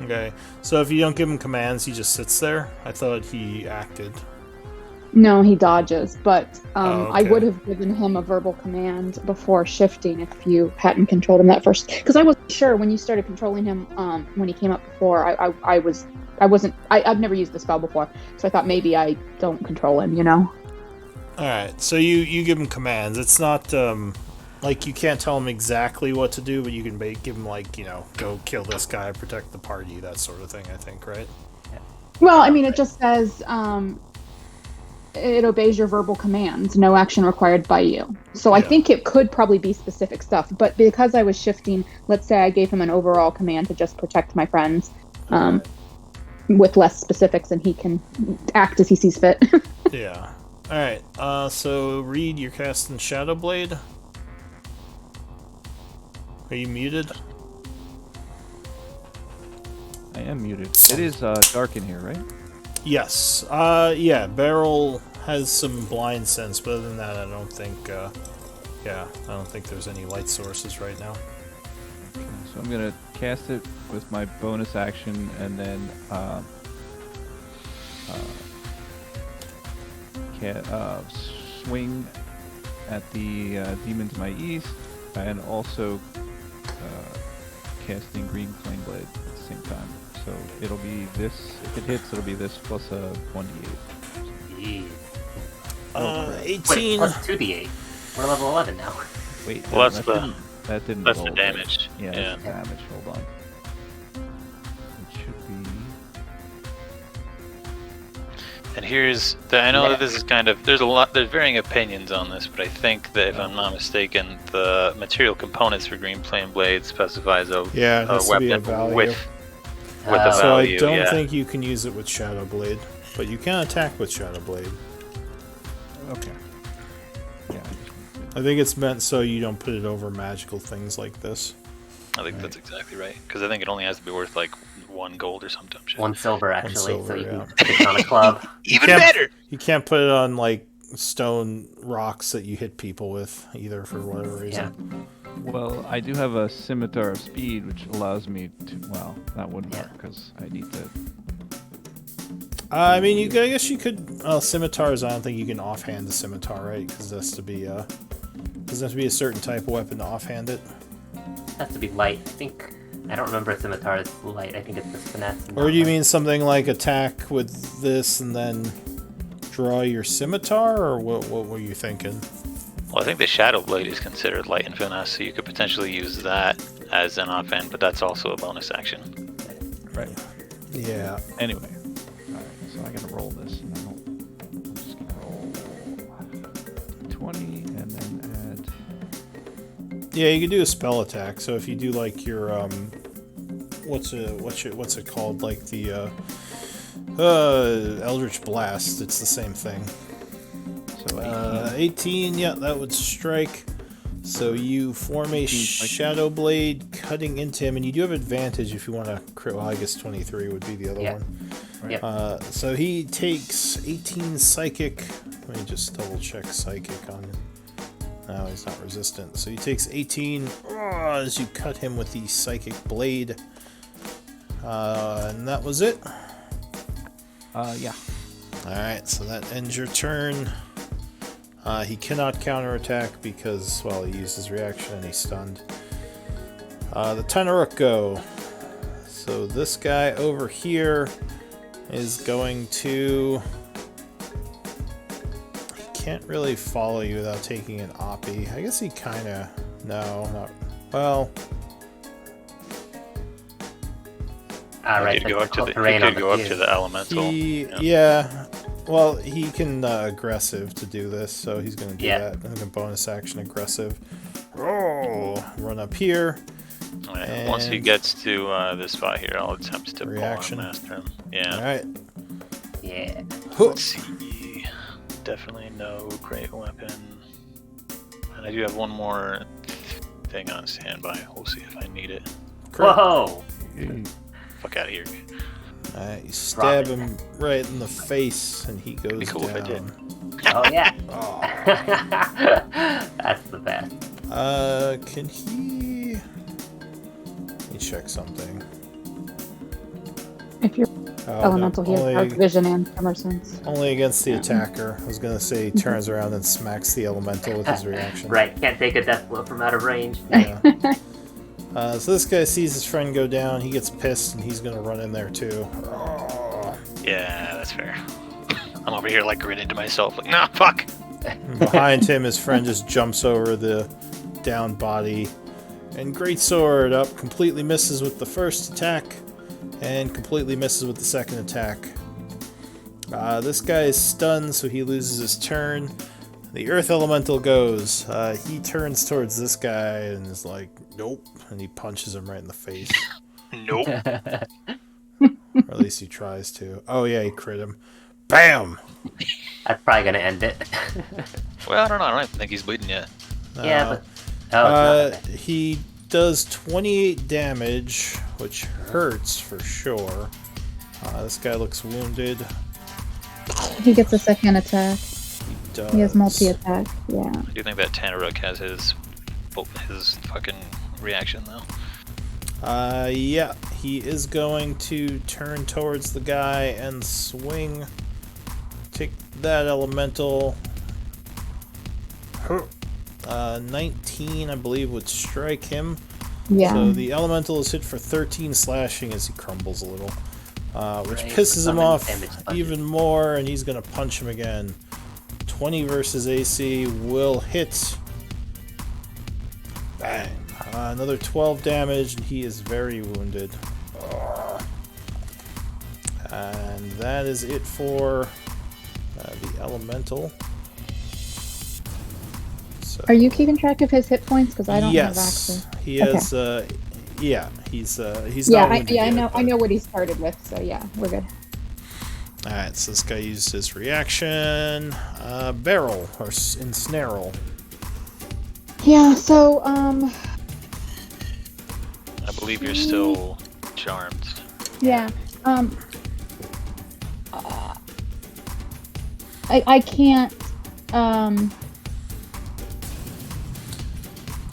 Speaker 2: Okay, so if you don't give him commands, he just sits there? I thought he acted.
Speaker 6: No, he dodges, but
Speaker 2: okay.
Speaker 6: I would have given him a verbal command before shifting if you hadn't controlled him that first. Because I wasn't sure when you started controlling him when he came up before. I've never used the spell before, so I thought maybe I don't control him, you know?
Speaker 2: Alright, so you give him commands. It's not, like, you can't tell him exactly what to do, but you can give him, like, you know, go kill this guy, protect the party, that sort of thing, I think, right?
Speaker 1: Yeah.
Speaker 6: Well, I mean, it just says... it obeys your verbal commands, no action required by you. So I think it could probably be specific stuff, but because I was shifting, let's say I gave him an overall command to just protect my friends, with less specifics, and he can act as he sees fit.
Speaker 2: Yeah. Alright, so Reed, you're casting Shadowblade. Are you muted?
Speaker 5: I am muted. It is dark in here, right?
Speaker 2: Yes. Yeah, Beryl has some blind sense, but other than that, I don't think, I don't think there's any light sources right now.
Speaker 5: Okay, so I'm gonna cast it with my bonus action, and then swing at the demon to my east, and also casting Green Flame Blade at the same time. So it'll be this. If it hits, it'll be this plus a 1d8.
Speaker 1: Yeah.
Speaker 2: 18.
Speaker 1: Wait, plus 2d8. We're level 11 now.
Speaker 5: Wait,
Speaker 3: Well,
Speaker 5: that didn't
Speaker 3: that's
Speaker 5: roll,
Speaker 3: the
Speaker 5: right?
Speaker 3: damage.
Speaker 5: Yeah,
Speaker 3: Yeah.
Speaker 5: that's the damage. Hold on. It should be.
Speaker 3: And I know that this is kind of, there's varying opinions on this, but I think that if I'm not mistaken, the material components for Green Flame Blade specifies a weapon with a value.
Speaker 2: So I don't think you can use it with Shadowblade, but you can attack with Shadowblade.
Speaker 5: Okay. Yeah.
Speaker 2: I think it's meant so you don't put it over magical things like this.
Speaker 3: I think that's exactly right, because I think it only has to be worth like 1 gold or something.
Speaker 1: 1 silver, actually,
Speaker 2: silver,
Speaker 1: so you
Speaker 2: yeah.
Speaker 1: can put it on a club.
Speaker 3: Even better!
Speaker 2: You can't put it on, like, stone rocks that you hit people with, either, for whatever reason.
Speaker 5: Well, I do have a Scimitar of Speed, which allows me to... Well, that wouldn't work, because I need to...
Speaker 2: I mean, I guess you could... scimitars, I don't think you can offhand the scimitar, right? Because it has to be, doesn't have to be a certain type of weapon to offhand it.
Speaker 1: It has to be light. I don't remember a scimitar is light. I think it's just finesse.
Speaker 2: Or do you mean something like attack with this and then draw your scimitar, or what were you thinking?
Speaker 3: Well, I think the Shadow Blade is considered light and finesse, so you could potentially use that as an offhand, but that's also a bonus action.
Speaker 5: Right.
Speaker 2: Yeah.
Speaker 5: Anyway. Alright, so I gotta roll this. And I'm just gonna roll 20 and then add...
Speaker 2: Yeah, you can do a spell attack. So if you do like your what's it called? Like the Eldritch Blast. It's the same thing. So 18. Yeah, that would strike. So you form a Shadow Blade cutting into him, and you do have advantage if you want to crit. Well, I guess 23 would be the other one.
Speaker 1: Yeah.
Speaker 2: So he takes 18 psychic. Let me just double check psychic on him. No, he's not resistant. So he takes 18 as you cut him with the psychic blade. And that was it?
Speaker 5: Yeah.
Speaker 2: Alright, so that ends your turn. He cannot counterattack because, well, he used his reaction and he's stunned. The Tenaruk go. So this guy over here is going to... Can't really follow you without taking an Oppie. I guess he kind of... No, not... Well...
Speaker 1: Right,
Speaker 3: He could go up to the elemental.
Speaker 2: Yeah. Well, he can aggressive to do this, so he's going to do that. And then bonus action aggressive. Oh, run up here.
Speaker 3: Alright, once he
Speaker 2: And-
Speaker 3: gets to this spot here, I'll attempt to
Speaker 2: Reaction.
Speaker 3: pull on Master him. Yeah.
Speaker 2: Alright.
Speaker 1: Yeah.
Speaker 3: Let's see. Definitely no great weapon. And I do have one more thing on standby. We'll see if I need it.
Speaker 1: Whoa!
Speaker 3: Fuck out of here.
Speaker 2: Alright, you stab
Speaker 1: Drop it.
Speaker 2: him right in the face, and he goes
Speaker 3: be cool if I did.
Speaker 2: down.
Speaker 1: Oh yeah.
Speaker 2: Oh.
Speaker 1: That's the best.
Speaker 2: Can he... Let me check something.
Speaker 6: If you're
Speaker 2: Oh,
Speaker 6: elemental,
Speaker 2: no,
Speaker 6: he has dark
Speaker 2: only,
Speaker 6: vision and tremor sense.
Speaker 2: only against the attacker. I was gonna say he turns around and smacks the elemental with his reaction.
Speaker 1: Right, can't take a death blow from out of range.
Speaker 2: Yeah. So this guy sees his friend go down, he gets pissed, and he's gonna run in there too.
Speaker 3: Yeah, that's fair. I'm over here like grinning to myself, like, no, fuck!
Speaker 2: And behind him, his friend just jumps over the down body. And Greatsword up, completely misses with the first attack, and completely misses with the second attack. This guy is stunned, so he loses his turn. The Earth Elemental goes. He turns towards this guy and is like, nope, and he punches him right in the face.
Speaker 3: Nope.
Speaker 2: Or at least he tries to. Oh yeah, he crit him. BAM!
Speaker 1: That's probably gonna end it.
Speaker 3: Well, I don't know. I don't even think he's bleeding yet.
Speaker 1: Yeah,
Speaker 2: Uh,
Speaker 1: but oh, it's not.
Speaker 2: he does 28 damage, which hurts for sure. This guy looks wounded.
Speaker 6: He gets a second attack.
Speaker 2: Does.
Speaker 6: He has multi-attack. Yeah.
Speaker 3: I do think that Tanaruk has his fucking reaction, though.
Speaker 2: Yeah, he is going to turn towards the guy and swing. Take that elemental. 19, I believe, would strike him.
Speaker 6: Yeah.
Speaker 2: So the elemental is hit for 13 slashing as he crumbles a little. Which
Speaker 1: Right,
Speaker 2: pisses him
Speaker 1: summon
Speaker 2: off
Speaker 1: damage punches.
Speaker 2: even more, and he's going to punch him again. 20 versus AC will hit. Bang. Another 12 damage, and he is very wounded. And that is it for the elemental. So,
Speaker 6: Are you keeping track of his hit points? Because I don't have
Speaker 2: yes,
Speaker 6: access.
Speaker 2: he has. Yeah, he's
Speaker 6: Yeah,
Speaker 2: not wounded yet,
Speaker 6: I
Speaker 2: but-
Speaker 6: know what he started with. So yeah, we're good.
Speaker 2: Alright, so this guy used his reaction. Barrel, or ensnarl.
Speaker 6: Yeah. So
Speaker 3: I believe you're still charmed.
Speaker 6: yeah. I can't.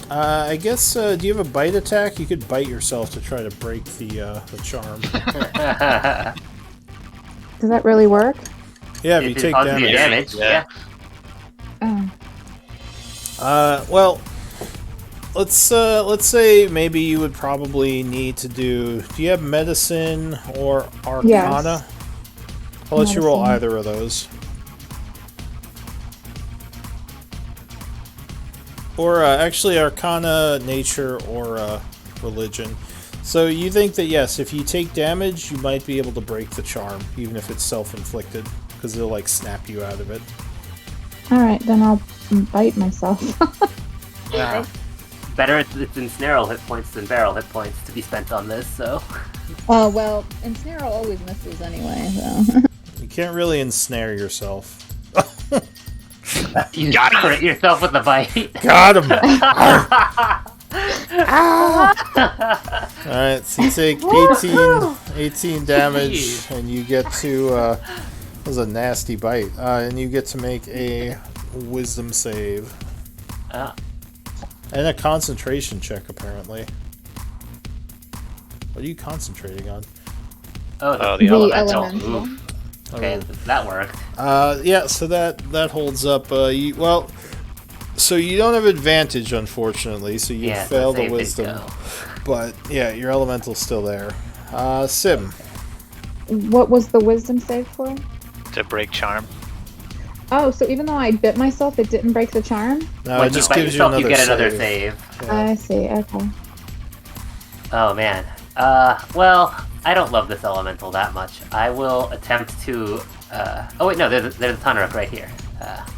Speaker 2: I guess, do you have a bite attack? You could bite yourself to try to break the charm.
Speaker 6: Does that really work?
Speaker 2: Yeah, if you
Speaker 1: It
Speaker 2: take
Speaker 1: causes you
Speaker 2: damage.
Speaker 1: Yeah.
Speaker 6: Oh.
Speaker 2: Well, let's say maybe you would probably need to do you have medicine or arcana?
Speaker 6: Yes.
Speaker 2: I'll let you roll
Speaker 6: Medicine.
Speaker 2: either of those. Or actually arcana, nature, or religion. So you think that yes, if you take damage, you might be able to break the charm, even if it's self-inflicted, because it'll like snap you out of it.
Speaker 6: All right, then I'll bite myself.
Speaker 1: Yeah. Better it's ensnarl hit points than barrel hit points to be spent on this, so.
Speaker 6: Oh well, ensnare always misses anyway. So.
Speaker 2: You can't really ensnare yourself.
Speaker 1: You crit yourself with the bite.
Speaker 2: Got him! Alright, so you take 18 damage,
Speaker 1: Jeez.
Speaker 2: and you get to, that was a nasty bite, and you get to make a wisdom save. And a concentration check, apparently. What are you concentrating on?
Speaker 3: Oh,
Speaker 1: the
Speaker 3: the
Speaker 6: elemental.
Speaker 3: elemental.
Speaker 1: Oof. Okay, that worked.
Speaker 2: Yeah, so that holds up. So you don't have advantage, unfortunately, so you
Speaker 1: Yeah,
Speaker 2: fail the
Speaker 1: save did
Speaker 2: wisdom.
Speaker 1: go.
Speaker 2: But, yeah, your elemental's still there. Sim.
Speaker 6: What was the wisdom save for?
Speaker 3: To break charm.
Speaker 6: Oh, so even though I bit myself, it didn't break the charm?
Speaker 2: No,
Speaker 1: When
Speaker 2: it just
Speaker 1: bite
Speaker 2: gives you
Speaker 1: yourself,
Speaker 2: another
Speaker 1: you get another
Speaker 2: save.
Speaker 1: save.
Speaker 2: Yeah.
Speaker 6: I see. Okay.
Speaker 1: Oh man. Well, I don't love this elemental that much. I will attempt to. Oh wait, no, there's a Tanaruk right here.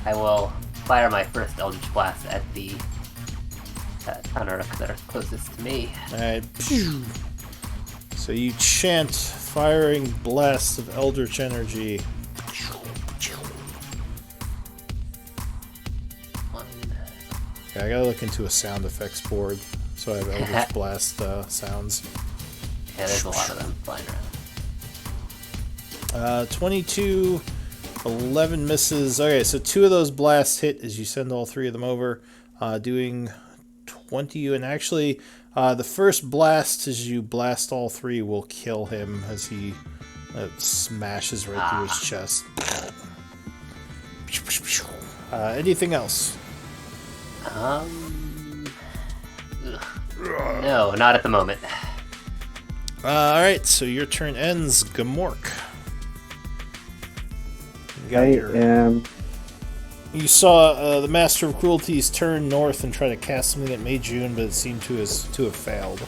Speaker 1: I will fire my first Eldritch Blast at the Tanaruk that are closest to me.
Speaker 2: Alright. So you chant firing blasts of Eldritch energy.
Speaker 1: One.
Speaker 2: Okay, I gotta look into a sound effects board so I have Eldritch Blast sounds.
Speaker 1: Yeah, there's a lot of them flying around.
Speaker 2: 22, 11 misses. Okay, so 2 of those blasts hit as you send all 3 of them over, doing 20. And actually, the first blast as you blast all 3 will kill him as he smashes right through his chest. Anything else?
Speaker 1: No, not at the moment.
Speaker 2: Alright, so your turn ends. Gamork. You saw the Master of Cruelties turn north and try to cast something at Mei June, but it seemed to have failed.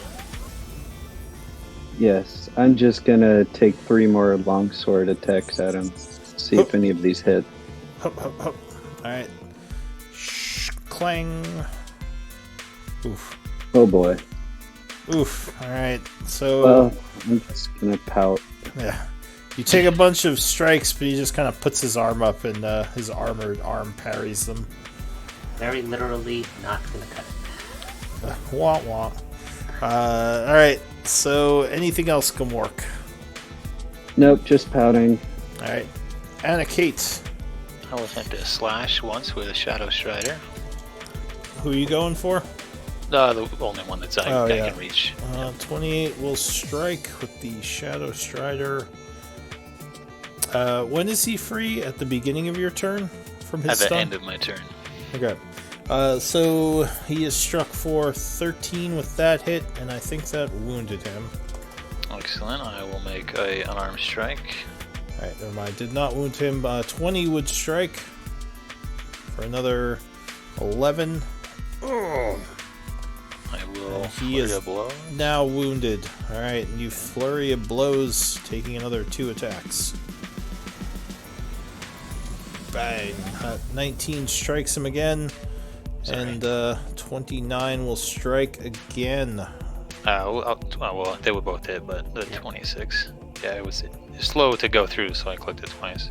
Speaker 4: Yes, I'm just gonna take 3 more longsword attacks at him. See if any of these hit.
Speaker 2: Hup, hup, hup. Alright. Clang. Oof.
Speaker 4: Oh boy.
Speaker 2: Oof. Alright, so...
Speaker 4: Well, I'm just gonna pout.
Speaker 2: Yeah. You take a bunch of strikes, but he just kind of puts his arm up and his armored arm parries them.
Speaker 1: Very literally not gonna cut it.
Speaker 2: Wah wah. Alright, so anything else can work?
Speaker 4: Nope, just pouting.
Speaker 2: Alright. Anna Kate.
Speaker 3: I will attempt to slash once with a Shadow Strider.
Speaker 2: Who are you going for?
Speaker 3: The only one that's I can reach.
Speaker 2: 28 will strike with the Shadow Strider. When is he free? At the beginning of your turn? From his
Speaker 3: At the
Speaker 2: stun?
Speaker 3: end of my turn.
Speaker 2: Okay. So he is struck for 13 with that hit, and I think that wounded him.
Speaker 3: Excellent. I will make a unarmed strike.
Speaker 2: Alright, never mind. Did not wound him. 20 would strike for another 11. Oh.
Speaker 3: I will
Speaker 2: He is
Speaker 3: flurry a blow.
Speaker 2: now wounded. Alright, and you flurry of blows, taking another 2 attacks. Bang. 19 strikes him again.
Speaker 3: Sorry.
Speaker 2: And 29 will strike again.
Speaker 3: Well, they would both hit, but the 26. Yeah, it was slow to go through, so I clicked it twice.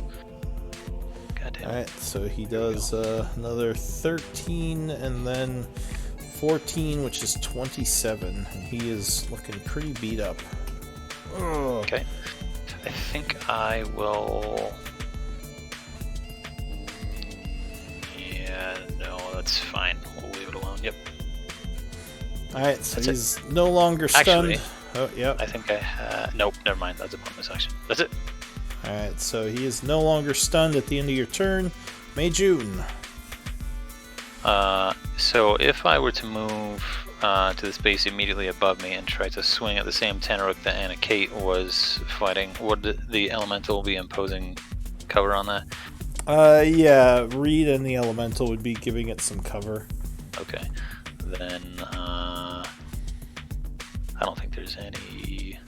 Speaker 3: God damn.
Speaker 2: Alright, so he does another 13 and then 14, which is 27. And he is looking pretty beat up. Ugh.
Speaker 3: Okay. I think I will... Yeah, no, that's fine. We'll leave it alone. Yep.
Speaker 2: Alright, so
Speaker 3: That's
Speaker 2: he's no longer stunned.
Speaker 3: Actually,
Speaker 2: Oh, yep.
Speaker 3: I think I had... Nope, never mind. That's a bonus action. That's it.
Speaker 2: Alright, so he is no longer stunned at the end of your turn. Mei June.
Speaker 3: So if I were to move to the space immediately above me and try to swing at the same Tanaruk that Anna Kate was fighting, would the elemental be imposing cover on that?
Speaker 2: Yeah, Reed and the Elemental would be giving it some cover.
Speaker 3: Okay. Then, I don't think there's any...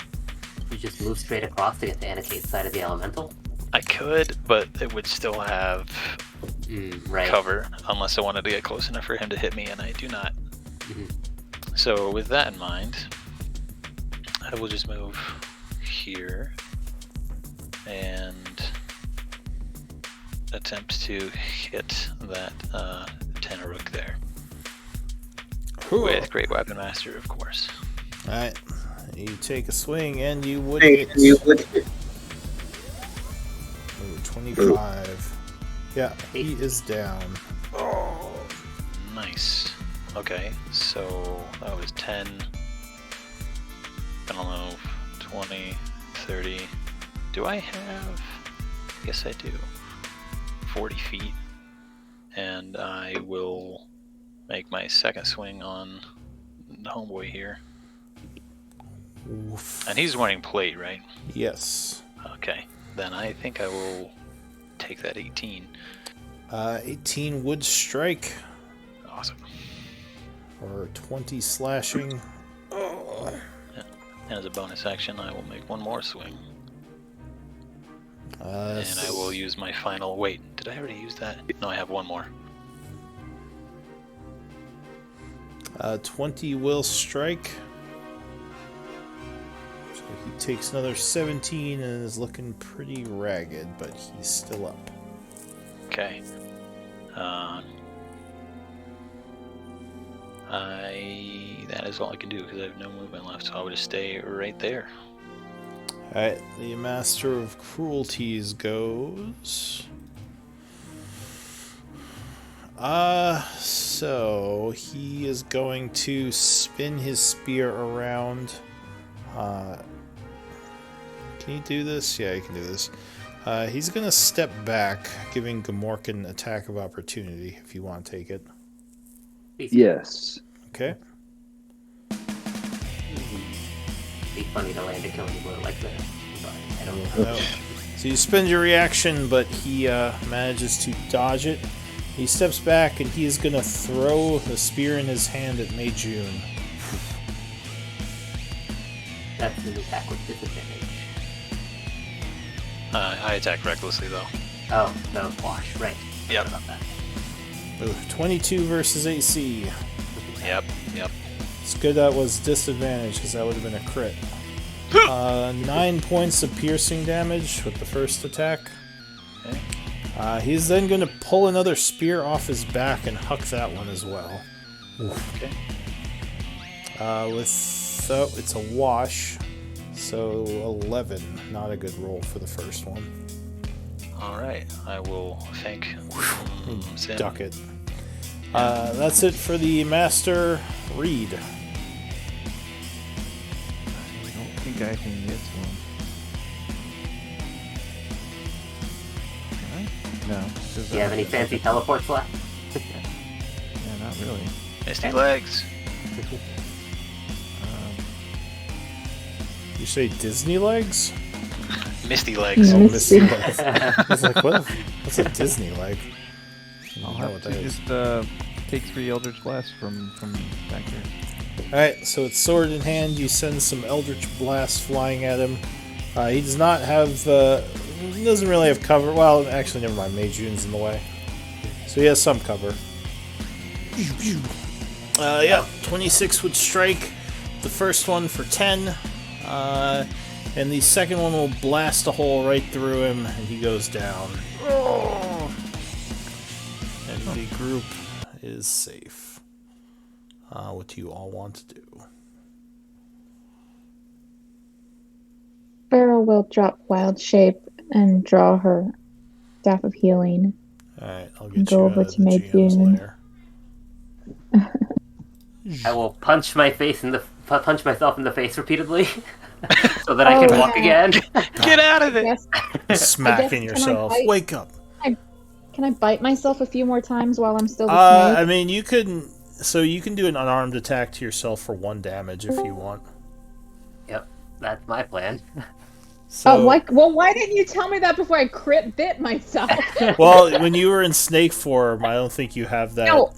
Speaker 1: You just move straight across to get to Anna Kate's side of the elemental.
Speaker 3: I could, but it would still have
Speaker 1: Right.
Speaker 3: cover, unless I wanted to get close enough for him to hit me, and I do not.
Speaker 1: Mhm.
Speaker 3: So with that in mind, I will just move here and attempt to hit that Tanaruk there.
Speaker 2: Cool.
Speaker 3: With Great Weapon Master, of course.
Speaker 2: Alright, you take a swing and you would hit. Ooh, 25. Yeah, he is down.
Speaker 3: Oh, nice. Okay, so that was 10. I don't know, 20, 30. Do I have? Yes, I do. 40 feet. And I will make my second swing on the homeboy here.
Speaker 2: Oof.
Speaker 3: And he's wearing plate, right?
Speaker 2: Yes.
Speaker 3: Okay, then I think I will take that 18.
Speaker 2: 18 would strike.
Speaker 3: Awesome.
Speaker 2: Or 20 slashing. Oh.
Speaker 3: And as a bonus action, I will make one more swing.
Speaker 2: And
Speaker 3: I will use my final... Wait, did I already use that? No, I have one more.
Speaker 2: 20 will strike. So he takes another 17 and is looking pretty ragged, but he's still up.
Speaker 3: Okay. That is all I can do because I have no movement left, so I would just stay right there.
Speaker 2: Alright, the Master of Cruelties goes. So he is going to spin his spear around. Can you do this? Yeah, you can do this. He's going to step back, giving Gamorkan attack of opportunity, if you want to take it.
Speaker 4: Yes.
Speaker 2: Okay.
Speaker 1: Be funny to land a killing blow like that, but I don't know.
Speaker 2: No. So you spend your reaction, but he manages to dodge it. He steps back, and he is going to throw the spear in his hand at Mei June.
Speaker 1: That's an attack with disadvantage.
Speaker 3: I attack recklessly, though.
Speaker 1: Oh, no, wash, right.
Speaker 3: Yep.
Speaker 1: About that.
Speaker 2: Ooh, 22 versus AC.
Speaker 3: Yep.
Speaker 2: It's good that was disadvantage, because that would have been a crit. 9 points of piercing damage with the first attack.
Speaker 3: Okay.
Speaker 2: He's then going to pull another spear off his back and huck that one as well.
Speaker 3: Okay.
Speaker 2: It's a wash, so 11. Not a good roll for the first one.
Speaker 3: Alright, I will thank Sim.
Speaker 2: Duck it. That's it for the Master. Reed.
Speaker 5: I don't think I can get to him. Can I? No.
Speaker 1: Do you have any fancy teleports left?
Speaker 5: Yeah, not really.
Speaker 3: Misty legs.
Speaker 2: You say Disney legs?
Speaker 3: Misty legs.
Speaker 2: Oh, Misty legs. I was like, what's a Disney leg?
Speaker 5: I'll
Speaker 2: know
Speaker 5: have
Speaker 2: what
Speaker 5: to
Speaker 2: that is.
Speaker 5: just take 3 Eldritch Blasts from back here.
Speaker 2: Alright, so it's sword in hand. You send some Eldritch Blasts flying at him. He does not have. He doesn't really have cover. Well, actually, never mind. Mei June's in the way. So he has some cover. Yeah, 26 would strike. The first one for 10. And the second one will blast a hole right through him, and he goes down. And the group is safe. What do you all want to do?
Speaker 6: Beryl will drop Wild Shape and draw her Staff of Healing.
Speaker 2: Alright, I'll
Speaker 6: And
Speaker 2: get
Speaker 6: go
Speaker 2: you
Speaker 6: over
Speaker 2: out of
Speaker 6: to
Speaker 2: the
Speaker 6: Mei
Speaker 2: GM's
Speaker 6: June.
Speaker 2: lair.
Speaker 1: I will punch myself in the face repeatedly, so that I can walk again.
Speaker 3: Get out of it!
Speaker 6: Yes.
Speaker 2: Smacking
Speaker 6: can I
Speaker 2: yourself.
Speaker 6: bite?
Speaker 2: Wake up.
Speaker 6: Can I bite myself a few more times while I'm still the
Speaker 2: I
Speaker 6: snake?
Speaker 2: mean, you can do an unarmed attack to yourself for 1 damage if you want.
Speaker 1: Yep, that's my plan.
Speaker 2: So,
Speaker 6: why didn't you tell me that before I crit bit myself?
Speaker 2: well, when you were in snake form, I don't think you have that
Speaker 6: No.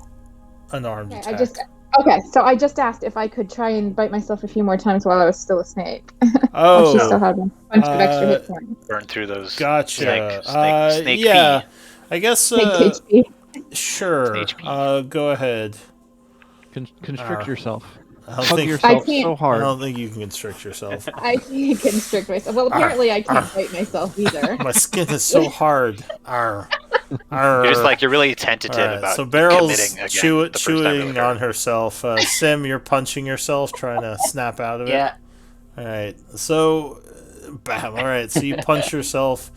Speaker 2: unarmed
Speaker 6: Okay,
Speaker 2: attack.
Speaker 6: so I just asked if I could try and bite myself a few more times while I was still a snake.
Speaker 2: Oh,
Speaker 6: She still had a bunch of extra hit points.
Speaker 3: Burn through those.
Speaker 2: gotcha.
Speaker 3: Snake
Speaker 2: yeah,
Speaker 3: pea.
Speaker 2: I guess.
Speaker 6: Snake HP.
Speaker 2: Sure.
Speaker 3: HP.
Speaker 2: Go ahead.
Speaker 5: Constrict yourself.
Speaker 2: I don't
Speaker 5: Hug
Speaker 2: think.
Speaker 5: yourself
Speaker 6: I can't-
Speaker 5: so
Speaker 2: I
Speaker 5: hard.
Speaker 2: don't think you can constrict yourself.
Speaker 6: I can't constrict myself. Well, apparently I can't bite myself either.
Speaker 2: My skin is so hard. Arr. Arr.
Speaker 3: You're really tentative
Speaker 2: Alright,
Speaker 3: about
Speaker 2: so Beryl's
Speaker 3: committing again. the first time
Speaker 2: chewing
Speaker 3: with
Speaker 2: on
Speaker 3: her.
Speaker 2: herself. Sim, you're punching yourself, trying to snap out of it.
Speaker 1: Yeah,
Speaker 2: Alright, so bam. Alright, so you punch yourself.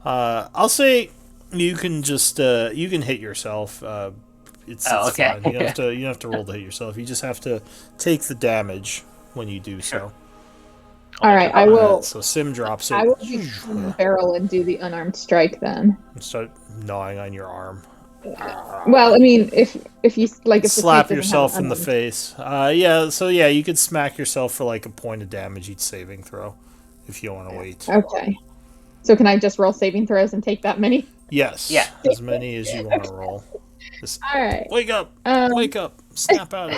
Speaker 2: I'll say you can just you can hit yourself. It's
Speaker 1: okay.
Speaker 2: fine. You don't have to roll to hit yourself. You just have to take the damage when you do so.
Speaker 6: All right, I will.
Speaker 2: Alright, so Sim drops it.
Speaker 6: I will become Beryl and do the unarmed strike then.
Speaker 2: And start gnawing on your arm.
Speaker 6: Well, I mean, if you like, if the
Speaker 2: Slap
Speaker 6: snake doesn't
Speaker 2: yourself
Speaker 6: have
Speaker 2: in the
Speaker 6: unarmed-
Speaker 2: face. Yeah, you could smack yourself for like a point of damage each saving throw if you want to wait.
Speaker 6: Okay. So can I just roll saving throws and take that many?
Speaker 2: Yes.
Speaker 1: Yeah.
Speaker 2: As many as you want to roll. Just
Speaker 6: All right.
Speaker 2: wake up! Wake up! Snap out of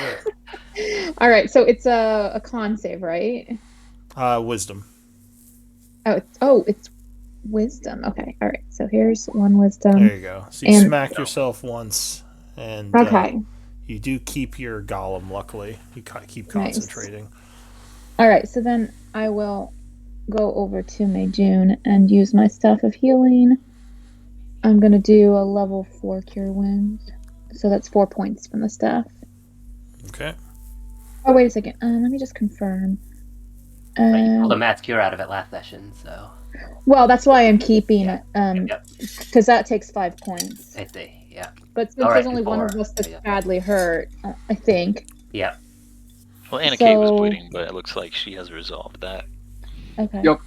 Speaker 2: it.
Speaker 6: All right. So it's a con save, right?
Speaker 2: Wisdom.
Speaker 6: It's wisdom. Okay. All right. So here's one wisdom.
Speaker 2: There you go. So you
Speaker 6: And-
Speaker 2: smack yourself once, and
Speaker 6: Okay.
Speaker 2: You do keep your golem, luckily. You keep concentrating.
Speaker 6: All right, so then I will go over to Mei June and use my Staff of Healing. I'm going to do a level 4 Cure Wounds. So that's 4 points from the staff.
Speaker 2: Okay.
Speaker 6: Oh, wait a second. Let me just confirm.
Speaker 1: You pulled a mass cure out of it last session, so...
Speaker 6: Well, that's why I'm keeping
Speaker 1: Yep.
Speaker 6: because that takes 5 points.
Speaker 1: I see, yeah.
Speaker 6: But since there's only one of us that's badly hurt, I think.
Speaker 1: Yeah.
Speaker 3: Well, Anna Kate was bleeding, but it looks like she has resolved that.
Speaker 6: Okay.
Speaker 4: Yep.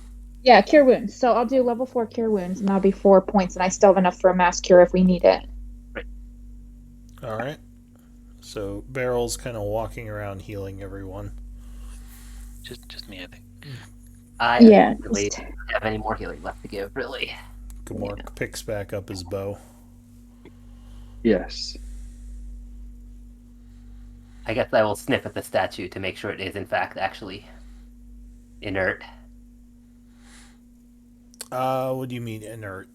Speaker 6: Yeah, Cure Wounds. So I'll do level 4 Cure Wounds, and that'll be 4 points, and I still have enough for a mass cure if we need it.
Speaker 1: Right.
Speaker 2: All right. So Barrel's kind of walking around healing everyone.
Speaker 3: Just me, I think.
Speaker 1: I
Speaker 6: don't
Speaker 1: really have any more healing left to give, really.
Speaker 2: Gamork picks back up his bow.
Speaker 4: Yes.
Speaker 1: I guess I will sniff at the statue to make sure it is, in fact, actually inert.
Speaker 2: What do you mean inert?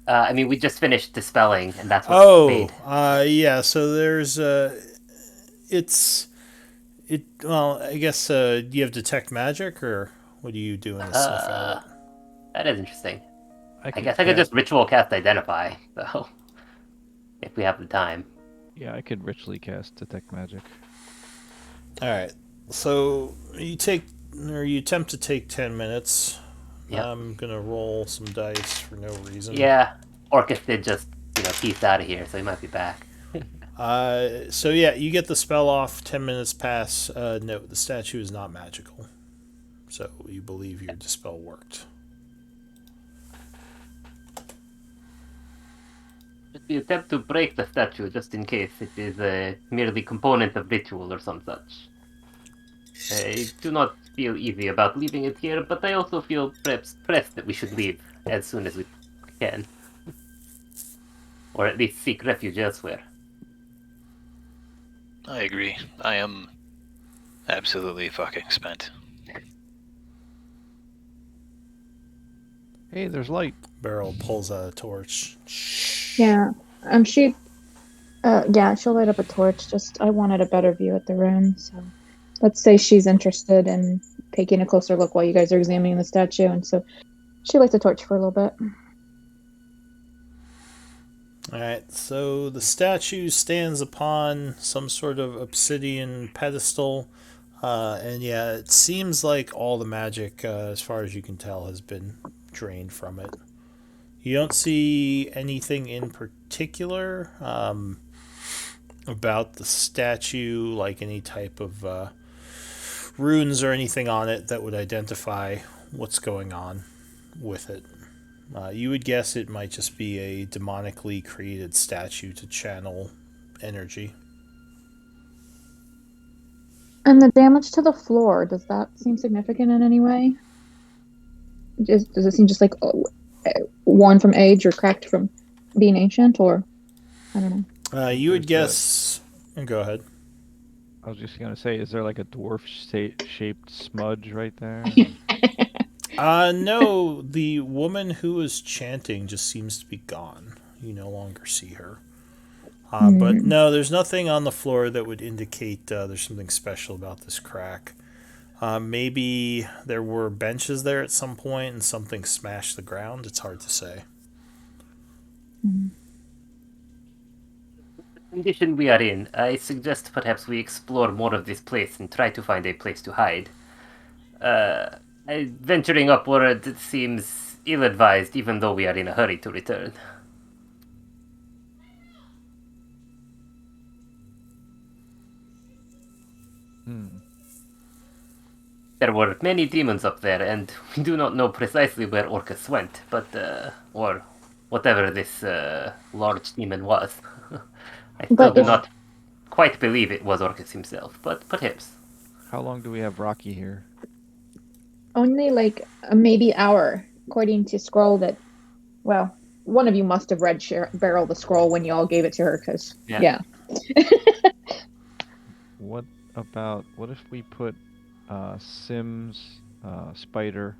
Speaker 1: I mean, we just finished dispelling, and that's what made...
Speaker 2: yeah, so there's, well, I guess, do you have detect magic, or what are you doing to sniff at it?
Speaker 1: That is interesting. I
Speaker 5: could
Speaker 1: guess I could just ritual cast Identify, so... if we have the time.
Speaker 5: Yeah, I could ritually cast detect magic.
Speaker 2: Alright, so you attempt to take 10 minutes.
Speaker 1: Yep.
Speaker 2: I'm gonna roll some dice for no reason.
Speaker 1: Yeah, Orcus did just, piece out of here, so he might be back.
Speaker 2: So yeah, you get the spell off, 10 minutes pass. Note, the statue is not magical. So you believe your dispel worked.
Speaker 1: We attempt to break the statue just in case it is a merely component of ritual or some such. I do not feel easy about leaving it here, but I also feel perhaps pressed that we should leave as soon as we can. Or at least seek refuge elsewhere.
Speaker 3: I agree. I am absolutely fucking spent.
Speaker 5: Hey, there's light.
Speaker 2: Beryl pulls out a torch.
Speaker 6: Yeah. She'll light up a torch. Just, I wanted a better view at the room, so... Let's say she's interested in taking a closer look while you guys are examining the statue, and so she lights a torch for a little bit.
Speaker 2: Alright, so the statue stands upon some sort of obsidian pedestal, and yeah, it seems like all the magic, as far as you can tell, has been drained from it. You don't see anything in particular about the statue, like any type of runes or anything on it that would identify what's going on with it. You would guess it might just be a demonically created statue to channel energy.
Speaker 6: And the damage to the floor, does that seem significant in any way? Does it seem just like worn from age or cracked from being ancient, or I don't know?
Speaker 2: You would guess... Go ahead.
Speaker 5: I was just gonna say, is there like a dwarf-shaped smudge right there?
Speaker 2: No, the woman who was chanting just seems to be gone. You no longer see her. But no, there's nothing on the floor that would indicate there's something special about this crack. Maybe there were benches there at some point and something smashed the ground. It's hard to say.
Speaker 1: Condition we are in, I suggest perhaps we explore more of this place and try to find a place to hide. Venturing upward seems ill-advised, even though we are in a hurry to return. There were many demons up there, and we do not know precisely where Orcus went, but, or whatever this large demon was. I still do not quite believe it was Orcus himself, but perhaps.
Speaker 5: How long do we have Rocky here?
Speaker 6: Only like maybe hour, according to scroll that. Well, one of you must have read Beryl the scroll when you all gave it to her, because yeah.
Speaker 5: What if we put Sim's spider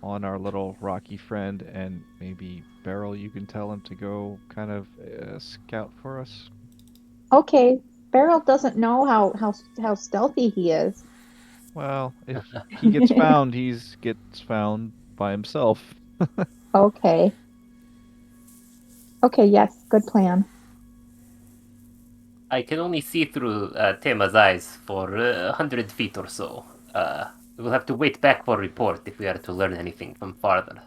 Speaker 5: on our little Rocky friend, and maybe Beryl, you can tell him to go kind of scout for us?
Speaker 6: Okay, Beryl doesn't know how stealthy he is.
Speaker 5: Well, if he gets found, he gets found by himself.
Speaker 6: Okay. Okay, yes, good plan.
Speaker 1: I can only see through Tema's eyes for 100 feet or so. We'll have to wait back for report if we are to learn anything from farther.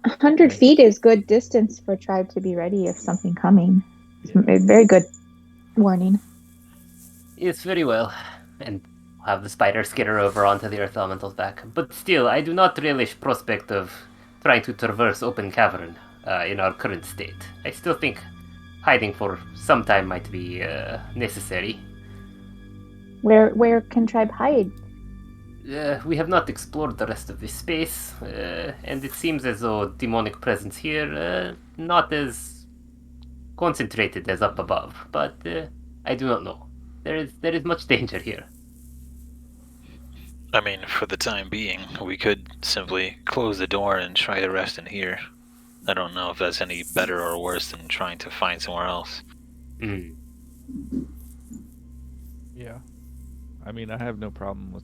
Speaker 6: 100 feet is good distance for tribe to be ready if something coming. It's a very good warning.
Speaker 1: Yes, very well. And have the spider skitter over onto the earth elemental's back. But still, I do not relish prospect of trying to traverse open cavern in our current state. I still think hiding for some time might be necessary.
Speaker 6: Where can tribe hide?
Speaker 1: We have not explored the rest of this space, and it seems as though demonic presence here not as concentrated as up above. But I do not know. There is much danger here.
Speaker 3: I mean, for the time being, we could simply close the door and try to rest in here. I don't know if that's any better or worse than trying to find somewhere else.
Speaker 1: Mm.
Speaker 5: Yeah. I mean, I have no problem with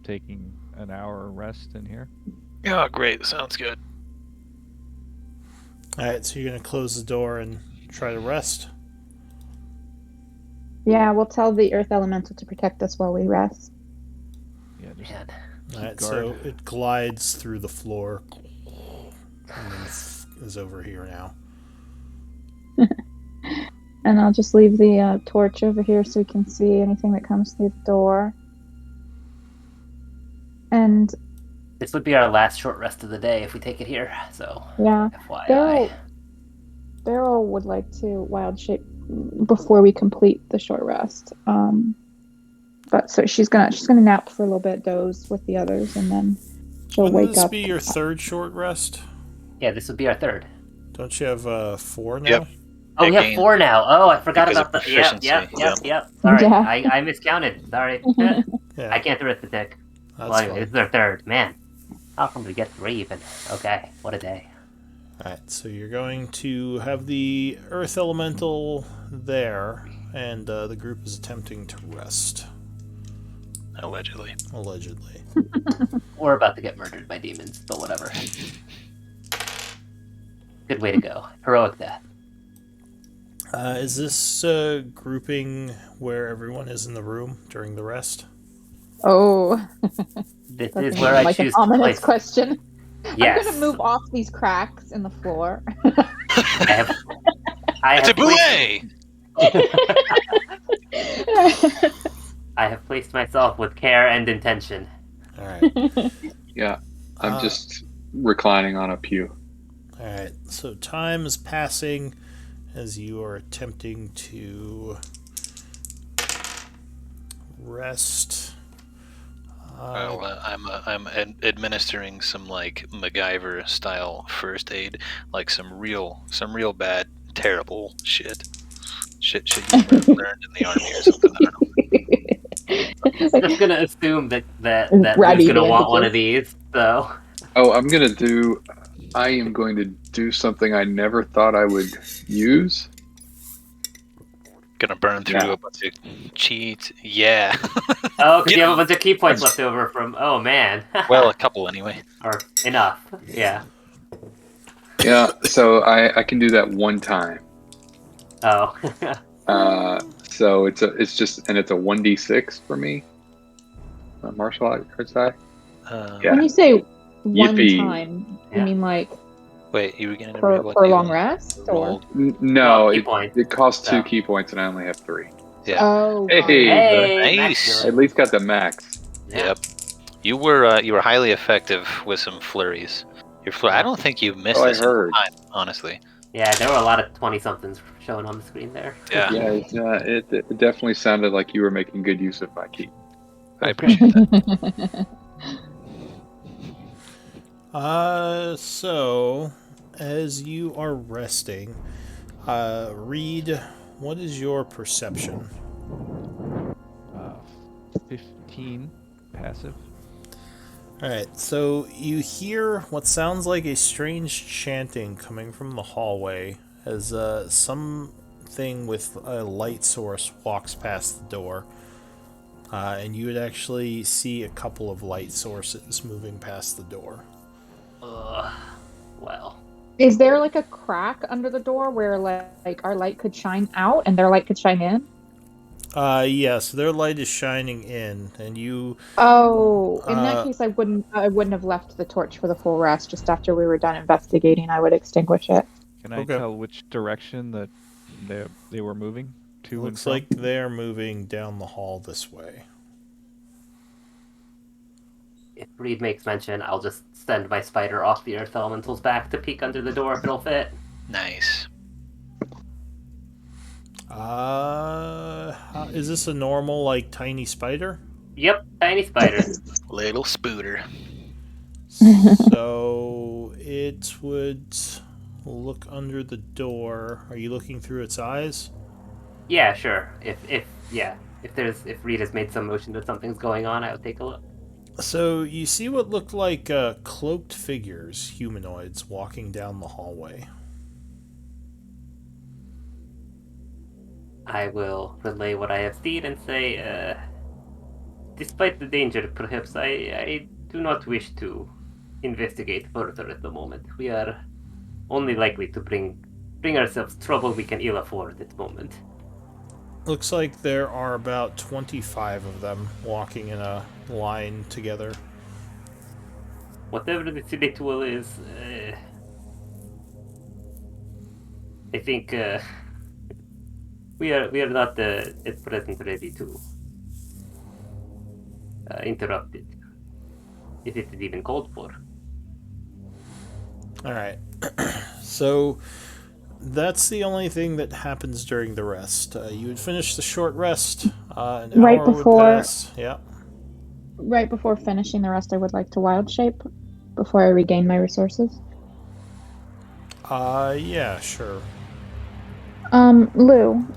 Speaker 5: taking an hour rest in here.
Speaker 3: Yeah, great. Sounds good.
Speaker 2: Alright, so you're going to close the door and try to rest?
Speaker 6: Yeah, we'll tell the earth elemental to protect us while we rest.
Speaker 5: Yeah, just
Speaker 1: Man.
Speaker 2: Alright,
Speaker 5: guard.
Speaker 2: so it glides through the floor and then is over here now.
Speaker 6: And I'll just leave the torch over here so we can see anything that comes through the door. And
Speaker 1: This would be our last short rest of the day if we take it here, so
Speaker 6: yeah,
Speaker 1: FYI.
Speaker 6: Beryl would like to wild shape before we complete the short rest. But so she's gonna nap for a little bit, doze with the others, and then she'll
Speaker 2: Wouldn't
Speaker 6: wake
Speaker 2: this
Speaker 6: up.
Speaker 2: be your third short rest?
Speaker 1: Yeah, this would be our third.
Speaker 2: Don't you have 4 now?
Speaker 3: Yep.
Speaker 1: Oh, we have
Speaker 3: Again,
Speaker 1: 4 now. Oh, I forgot
Speaker 3: because
Speaker 1: about
Speaker 3: of
Speaker 1: the... Yep.
Speaker 3: proficiency,
Speaker 1: Sorry,
Speaker 6: Yeah.
Speaker 1: I miscounted. Sorry.
Speaker 2: Yeah,
Speaker 1: I can't arithmetic.
Speaker 2: that's
Speaker 1: Well, anyway,
Speaker 2: fine.
Speaker 1: this is our third. Man, how come we get 3 even? Okay, what a day.
Speaker 2: Alright, so you're going to have the earth elemental there, and the group is attempting to rest,
Speaker 3: allegedly.
Speaker 2: allegedly.
Speaker 1: We're about to get murdered by demons, but whatever. Good way to go. Heroic death.
Speaker 2: Is this grouping where everyone is in the room during the rest?
Speaker 6: Oh,
Speaker 1: This
Speaker 6: that's
Speaker 1: is where I
Speaker 6: like an
Speaker 1: choose to
Speaker 6: ominous
Speaker 1: place...
Speaker 6: question.
Speaker 1: Yes.
Speaker 6: I'm gonna move off these cracks in the floor.
Speaker 1: I
Speaker 3: It's
Speaker 1: have
Speaker 3: a boulet!
Speaker 1: I have placed myself with care and intention.
Speaker 2: Alright.
Speaker 4: Yeah, I'm
Speaker 2: Uh,
Speaker 4: just reclining on a pew.
Speaker 2: Alright, so time is passing as you are attempting to rest.
Speaker 3: Well, I'm administering some like MacGyver style first aid, like some real bad, terrible shit you learned in the army or something. I don't know.
Speaker 1: I'm just gonna assume that
Speaker 6: Ratty
Speaker 1: Lou's gonna want one of
Speaker 6: bandages.
Speaker 1: these, so...
Speaker 4: Oh, I am going to do something I never thought I would use.
Speaker 3: Gonna burn through
Speaker 4: Yeah.
Speaker 3: a bunch of cheats. Yeah.
Speaker 1: Oh, because you
Speaker 3: Yeah.
Speaker 1: have a bunch of key points left over from... Oh, man.
Speaker 3: Well, a couple anyway.
Speaker 1: Or enough. Yeah.
Speaker 4: Yeah, so I can do that one time.
Speaker 1: Oh.
Speaker 4: So it's a 1d6 for me. Martial arts die. Yeah.
Speaker 6: When you say one
Speaker 4: Yippee.
Speaker 6: time,
Speaker 1: Yeah.
Speaker 6: you mean like
Speaker 3: Wait, you were gonna
Speaker 6: for
Speaker 3: what
Speaker 6: a
Speaker 3: you
Speaker 6: long rest, or?
Speaker 3: rolled?
Speaker 4: No,
Speaker 1: Well, key points.
Speaker 4: it costs 2
Speaker 1: No.
Speaker 4: key points and I only have 3.
Speaker 3: Yeah.
Speaker 6: Oh,
Speaker 4: Hey.
Speaker 1: Hey,
Speaker 3: Nice.
Speaker 4: I at least got the max.
Speaker 3: Yep. You were highly effective with some flurries. I don't think you've missed
Speaker 4: Oh, I
Speaker 3: this in a
Speaker 4: heard.
Speaker 3: time, honestly.
Speaker 1: Yeah, there were a lot of 20-somethings showing on the screen there.
Speaker 3: Yeah,
Speaker 4: Yeah, it definitely sounded like you were making good use of my key.
Speaker 3: I appreciate that.
Speaker 2: So as you are resting, Reed, what is your perception?
Speaker 5: 15 passive.
Speaker 2: Alright, so you hear what sounds like a strange chanting coming from the hallway as some thing with a light source walks past the door. And you would actually see a couple of light sources moving past the door.
Speaker 1: Well.
Speaker 6: Is there like a crack under the door where like our light could shine out and their light could shine in?
Speaker 2: Yes, their light is shining in, and you.
Speaker 6: Oh, in that case, I wouldn't have left the torch for the full rest. Just after we were done investigating, I would extinguish it.
Speaker 5: Can I tell which direction that they were moving to?
Speaker 2: Looks like they're moving down the hall this way.
Speaker 1: If Reed makes mention, I'll just send my spider off the earth elementals back to peek under the door if it'll fit.
Speaker 3: Nice.
Speaker 2: Is this a normal, like, tiny spider?
Speaker 1: Yep, tiny spider.
Speaker 3: Little spooter.
Speaker 2: So it would look under the door. Are you looking through its eyes?
Speaker 1: Yeah, sure. If Reed has made some motion that something's going on, I would take a look.
Speaker 2: So you see what looked like cloaked figures, humanoids, walking down the hallway.
Speaker 1: I will relay what I have seen and say, despite the danger, perhaps I do not wish to investigate further at the moment. We are only likely to bring ourselves trouble we can ill afford at the moment.
Speaker 2: Looks like there are about 25 of them walking in a line together.
Speaker 1: Whatever this ritual is, I think we are not at present ready to interrupt it, if it is even called for.
Speaker 2: Alright. So that's the only thing that happens during the rest. You would finish the short rest. An
Speaker 6: Right
Speaker 2: hour
Speaker 6: before-
Speaker 2: would pass. Yeah.
Speaker 6: Right before finishing the rest, I would like to wild shape before I regain my resources.
Speaker 2: Yeah, sure.
Speaker 6: Lou,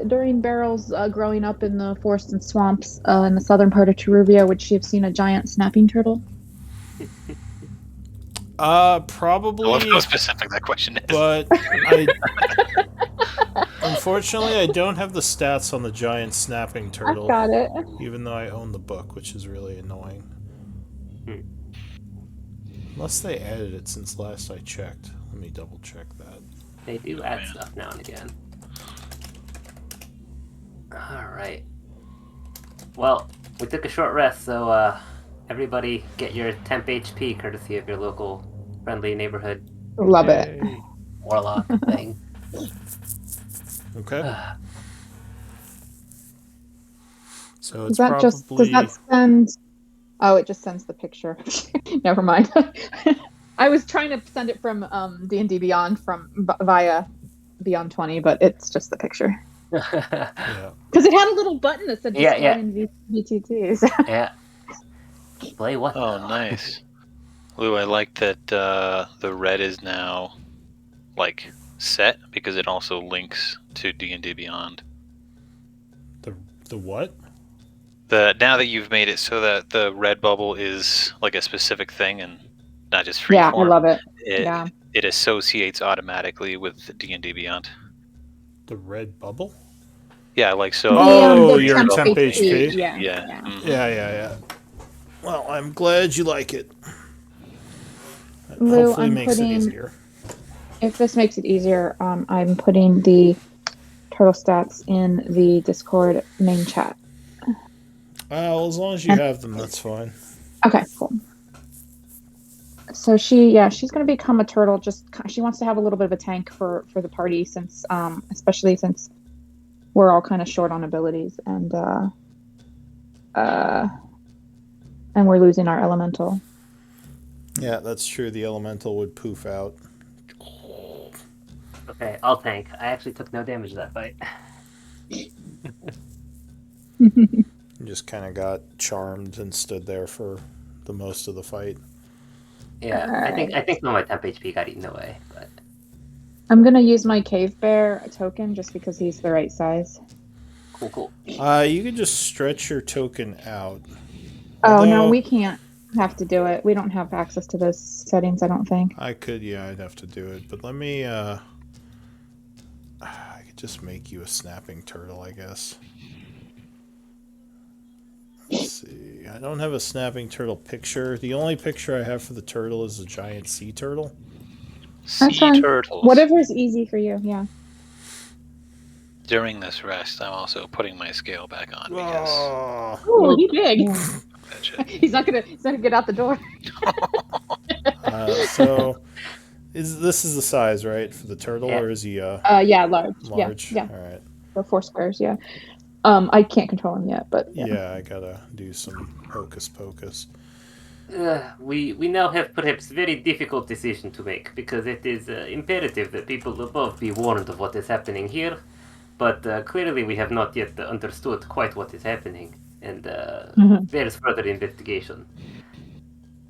Speaker 6: during Beryl's growing up in the forests and swamps in the southern part of Teruvia, would she have seen a giant snapping turtle?
Speaker 2: Probably.
Speaker 3: I love how specific that question is.
Speaker 2: But unfortunately, I don't have the stats on the giant snapping turtle.
Speaker 6: I got it.
Speaker 2: Even though I own the book, which is really annoying. Unless they added it since last I checked. Let me double check that.
Speaker 1: They do add stuff now and again. Alright. Well, we took a short rest, so everybody get your temp HP courtesy of your local friendly neighborhood
Speaker 6: Love it.
Speaker 1: warlock thing.
Speaker 2: Okay. So
Speaker 6: Does
Speaker 2: it's
Speaker 6: that
Speaker 2: probably...
Speaker 6: does that send? Oh, it just sends the picture. Never mind. I was trying to send it from D&D Beyond via Beyond 20, but it's just the picture.
Speaker 2: Yeah.
Speaker 6: Because it had a little button that said display
Speaker 1: Yeah.
Speaker 6: in VTTs.
Speaker 1: Yeah. Play what?
Speaker 3: Oh,
Speaker 1: though?
Speaker 3: nice. Lou, I like that the red is now, like, set, because it also links to D&D Beyond.
Speaker 2: The what?
Speaker 3: Now that you've made it so that the red bubble is, like, a specific thing and not just free
Speaker 6: Yeah,
Speaker 3: form,
Speaker 6: I love it.
Speaker 3: it associates automatically with D&D Beyond.
Speaker 2: The red bubble?
Speaker 3: Yeah, like so.
Speaker 2: Oh,
Speaker 6: The
Speaker 2: your temp HP.
Speaker 6: Yeah.
Speaker 3: Yeah. Mhm.
Speaker 2: Yeah. Well, I'm glad you like it. That
Speaker 6: Lou,
Speaker 2: hopefully
Speaker 6: I'm
Speaker 2: makes it
Speaker 6: putting-
Speaker 2: easier.
Speaker 6: If this makes it easier, I'm putting the turtle stats in the Discord main chat.
Speaker 2: Well, as long as you have them, that's fine.
Speaker 6: Okay, cool. So she's going to become a turtle. She wants to have a little bit of a tank for the party, since especially since we're all kind of short on abilities, and we're losing our elemental.
Speaker 2: Yeah, that's true. The elemental would poof out.
Speaker 1: Okay, I'll tank. I actually took no damage that fight.
Speaker 2: You just kind of got charmed and stood there for the most of the fight.
Speaker 1: Yeah, I think some of my temp HP got eaten away, but
Speaker 6: I'm going to use my cave bear token just because he's the right size.
Speaker 1: cool.
Speaker 2: You could just stretch your token out.
Speaker 6: Oh, no,
Speaker 2: Although-
Speaker 6: we can't have to do it. We don't have access to those settings, I don't think.
Speaker 2: I could, yeah, I'd have to do it. But let me, I could could just make you a snapping turtle, I guess. Let's see. I don't have a snapping turtle picture. The only picture I have for the turtle is a giant sea turtle.
Speaker 6: That's
Speaker 3: Sea
Speaker 6: fine.
Speaker 3: turtles.
Speaker 6: Whatever's easy for you. Yeah.
Speaker 3: During this rest, I'm also putting my scale back on because
Speaker 2: Oh.
Speaker 6: Oh, he big.
Speaker 3: that shit.
Speaker 6: He's not gonna get out the door.
Speaker 2: So, this is the size, right, for the turtle,
Speaker 1: Yeah.
Speaker 2: or is he
Speaker 6: Yeah, large.
Speaker 2: large?
Speaker 6: Yeah.
Speaker 2: All right.
Speaker 6: The 4 squares. Yeah. I can't control him yet, but yeah.
Speaker 2: Yeah, I gotta do some hocus pocus.
Speaker 1: We now have perhaps very difficult decision to make because it is imperative that people above be warned of what is happening here, but clearly we have not yet understood quite what is happening, and there's further investigation.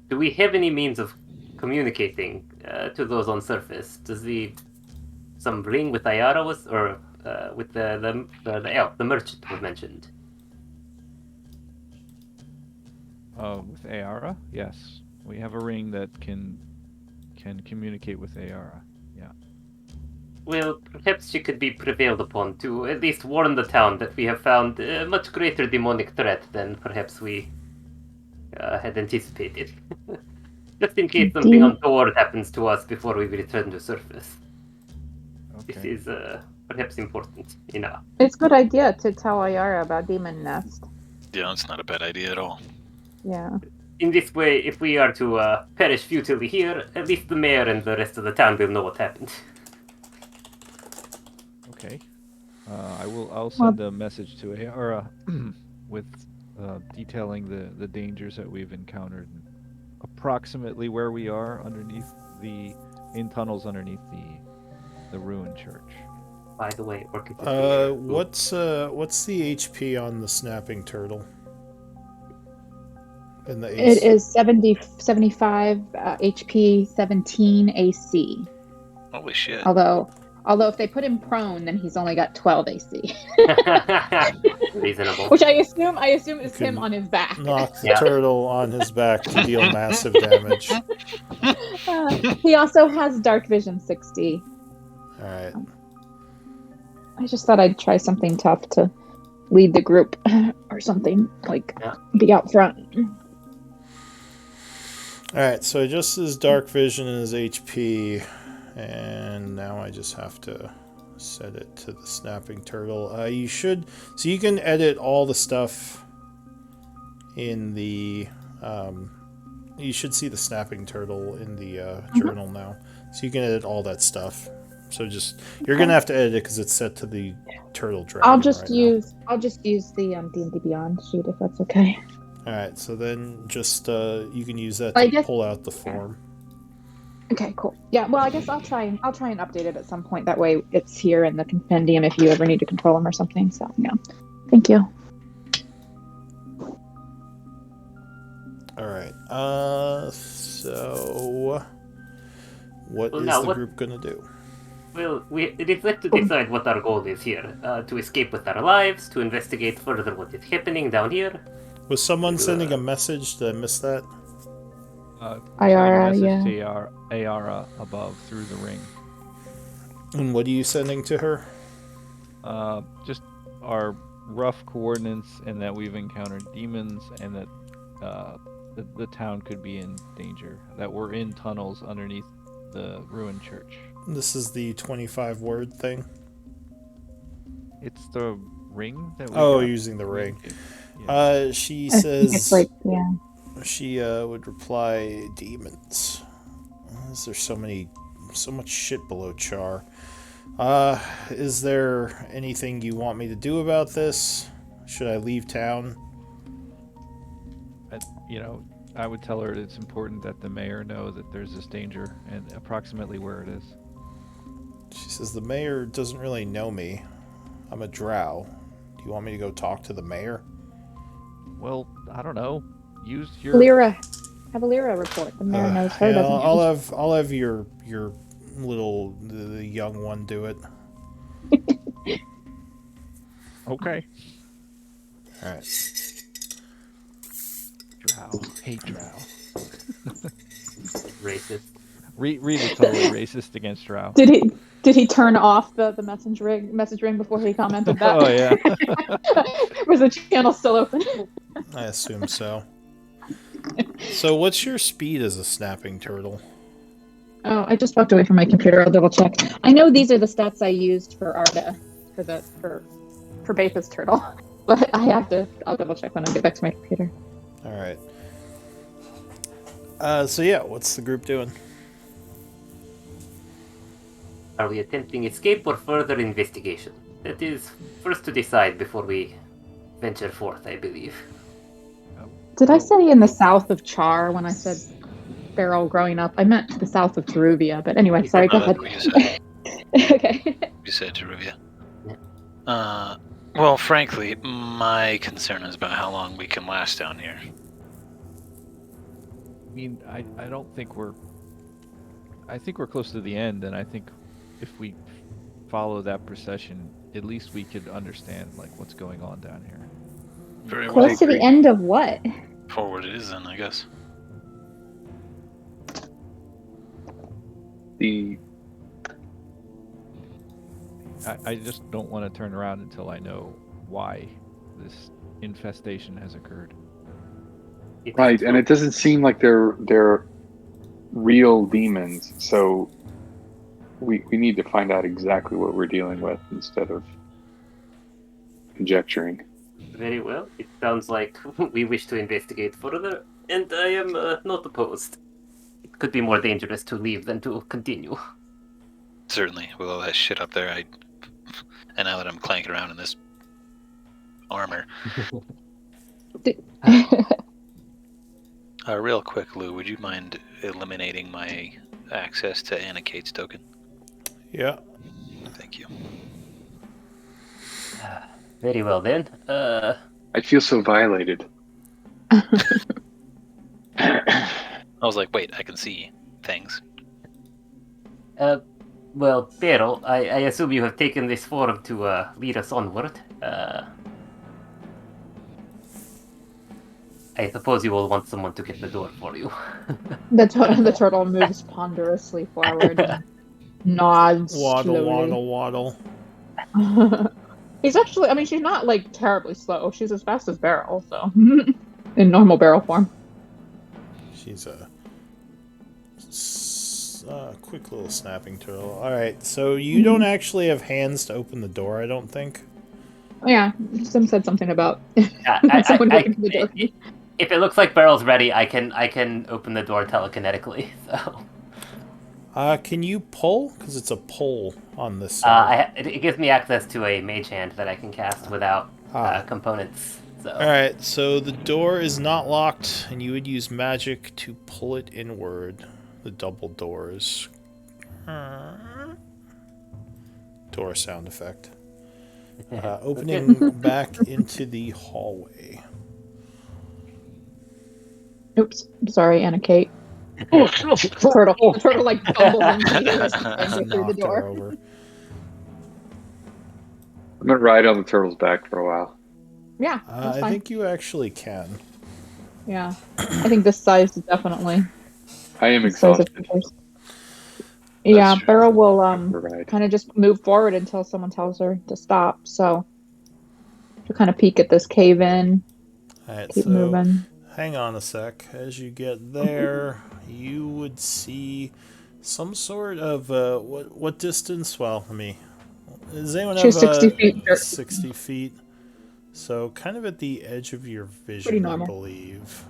Speaker 1: Do we have any means of communicating to those on surface? Does some ring with Ayara was, or with the merchant was mentioned?
Speaker 5: With Ayara, yes, we have a ring that can communicate with Ayara. Yeah.
Speaker 1: Well, perhaps she could be prevailed upon to at least warn the town that we have found a much greater demonic threat than perhaps we had anticipated. Just in case something untoward happens to us before we return to surface. This
Speaker 5: Okay.
Speaker 1: is perhaps important enough.
Speaker 6: It's a good idea to tell Ayara about Demon Nest.
Speaker 3: Yeah, it's not a bad idea at all.
Speaker 6: Yeah.
Speaker 1: In this way, if we are to perish futilely here, at least the mayor and the rest of the town will know what happened.
Speaker 5: Okay. I'll send a message to Ayara with detailing the dangers that we've encountered, and approximately where we are underneath in tunnels underneath the ruined church.
Speaker 1: By the way,
Speaker 2: What's the HP on the snapping turtle? In the
Speaker 6: It is 75 HP, 17 AC.
Speaker 3: Holy shit.
Speaker 6: Although if they put him prone, then he's only got 12 AC.
Speaker 1: Reasonable.
Speaker 6: Which I assume is him on his back.
Speaker 2: Knock the turtle on his back to deal massive damage.
Speaker 6: He also has Dark Vision 60.
Speaker 2: All right.
Speaker 6: I just thought I'd try something tough to lead the group or something, like be out front.
Speaker 2: Alright, so I just his dark vision and his HP, and now I just have to set it to the snapping turtle. So you can edit all the stuff in the, you should see the snapping turtle in the journal now. So you can edit all that stuff. So you're gonna have to edit it because it's set to the turtle dragon.
Speaker 6: I'll just use the D&D Beyond sheet if that's okay.
Speaker 2: Alright, so then just you can use that to pull out the form.
Speaker 6: Okay, cool. Yeah, well, I guess I'll try and update it at some point. That way it's here in the compendium if you ever need to control him or something. So, yeah. Thank you.
Speaker 2: Alright, so what is the group gonna do?
Speaker 1: Well, it is left to decide what our goal is here. To escape with our lives, to investigate further what is happening down here.
Speaker 2: Was someone sending a message? Did I miss that?
Speaker 6: Ayara,
Speaker 5: sending a message to Ayara above through the ring.
Speaker 2: And what are you sending to her?
Speaker 5: Just our rough coordinates, and that we've encountered demons, and that the town could be in danger. That we're in tunnels underneath the ruined church.
Speaker 2: This is the 25-word thing?
Speaker 5: It's the ring that we
Speaker 2: using the ring.
Speaker 5: Yeah.
Speaker 2: She says...
Speaker 6: It's like, yeah.
Speaker 2: She would reply, demons. There's so much shit below Char. Is there anything you want me to do about this? Should I leave town?
Speaker 5: I would tell her it's important that the mayor know that there's this danger and approximately where it is.
Speaker 2: She says, the mayor doesn't really know me. I'm a drow. Do you want me to go talk to the mayor?
Speaker 5: Well, I don't know. Use your...
Speaker 6: Lyra. Have a Lyra report. The mayor knows her, doesn't he?
Speaker 2: I'll have your little the young one do it.
Speaker 5: Okay.
Speaker 2: All right.
Speaker 5: Drow. Hate drow.
Speaker 1: Racist.
Speaker 5: Reed is totally racist against Drow.
Speaker 6: Did he turn off the message ring before he commented that?
Speaker 5: Oh yeah.
Speaker 6: Was the channel still open?
Speaker 2: I assume so. So what's your speed as a snapping turtle?
Speaker 6: Oh, I just walked away from my computer. I'll double check. I know these are the stats I used for Arda for Bapa's turtle, but I'll double check when I get back to my computer.
Speaker 2: All right. So yeah, what's the group doing?
Speaker 1: Are we attempting escape or further investigation? That is first to decide before we venture forth, I believe.
Speaker 6: Did I say in the south of Char when I said Beryl growing up? I meant to the south of Teruvia, but anyway, sorry, go ahead.
Speaker 3: What you said.
Speaker 6: Okay.
Speaker 3: You said Teruvia.
Speaker 1: Yeah.
Speaker 3: Well, frankly, my concern is about how long we can last down here.
Speaker 5: I mean, I don't think we're. I think we're close to the end, and I think if we follow that procession, at least we could understand like what's going on down here.
Speaker 3: Very well.
Speaker 6: Close to the end of what?
Speaker 3: Forward it is then, I guess.
Speaker 5: I just don't want to turn around until I know why this infestation has occurred.
Speaker 7: Right, and it doesn't seem like they're real demons, so we need to find out exactly what we're dealing with instead of conjecturing.
Speaker 1: Very well. It sounds like we wish to investigate further, and I am not opposed. It could be more dangerous to leave than to continue.
Speaker 3: Certainly, with all that shit up there, and now that I'm clanking around in this armor. Real quick, Lou, would you mind eliminating my access to Anna Kate's token?
Speaker 2: Yeah.
Speaker 3: Thank you.
Speaker 1: Very well then.
Speaker 7: I feel so violated.
Speaker 3: I was like, wait, I can see things.
Speaker 1: Well, Beryl, I assume you have taken this form to lead us onward. I suppose you will want someone to get the door for you.
Speaker 6: The turtle moves ponderously forward and nods slowly.
Speaker 2: Waddle.
Speaker 6: He's actually, I mean, she's not like terribly slow. She's as fast as Beryl, so in normal Beryl form.
Speaker 2: She's a quick little snapping turtle. All right, so you don't actually have hands to open the door, I don't think.
Speaker 6: Yeah, Sim said something about
Speaker 1: someone
Speaker 6: breaking through the door.
Speaker 1: If it looks like Beryl's ready, I can open the door telekinetically. So.
Speaker 2: Can you pull? Because it's a pull on this side.
Speaker 1: It gives me access to a mage hand that I can cast without components. So.
Speaker 2: All right, so the door is not locked, and you would use magic to pull it inward. The double doors. Door sound effect. Opening back into the hallway.
Speaker 6: Oops, sorry, Anna Kate. The turtle like bumbles into through the door.
Speaker 2: Over.
Speaker 7: I'm gonna ride on the turtle's back for a while.
Speaker 6: Yeah,
Speaker 2: I think you actually can.
Speaker 6: Yeah, I think this size is definitely.
Speaker 7: I am exhausted.
Speaker 6: Yeah,
Speaker 7: true.
Speaker 6: Beryl will kind of just move forward until someone tells her to stop. So she'll kind of peek at this cave in.
Speaker 2: All right,
Speaker 6: Keep moving.
Speaker 2: Hang on a sec. As you get there, you would see some sort of what distance? Well, does anyone have
Speaker 6: 60 feet.
Speaker 2: 60 feet. So kind of at the edge of your vision, I believe.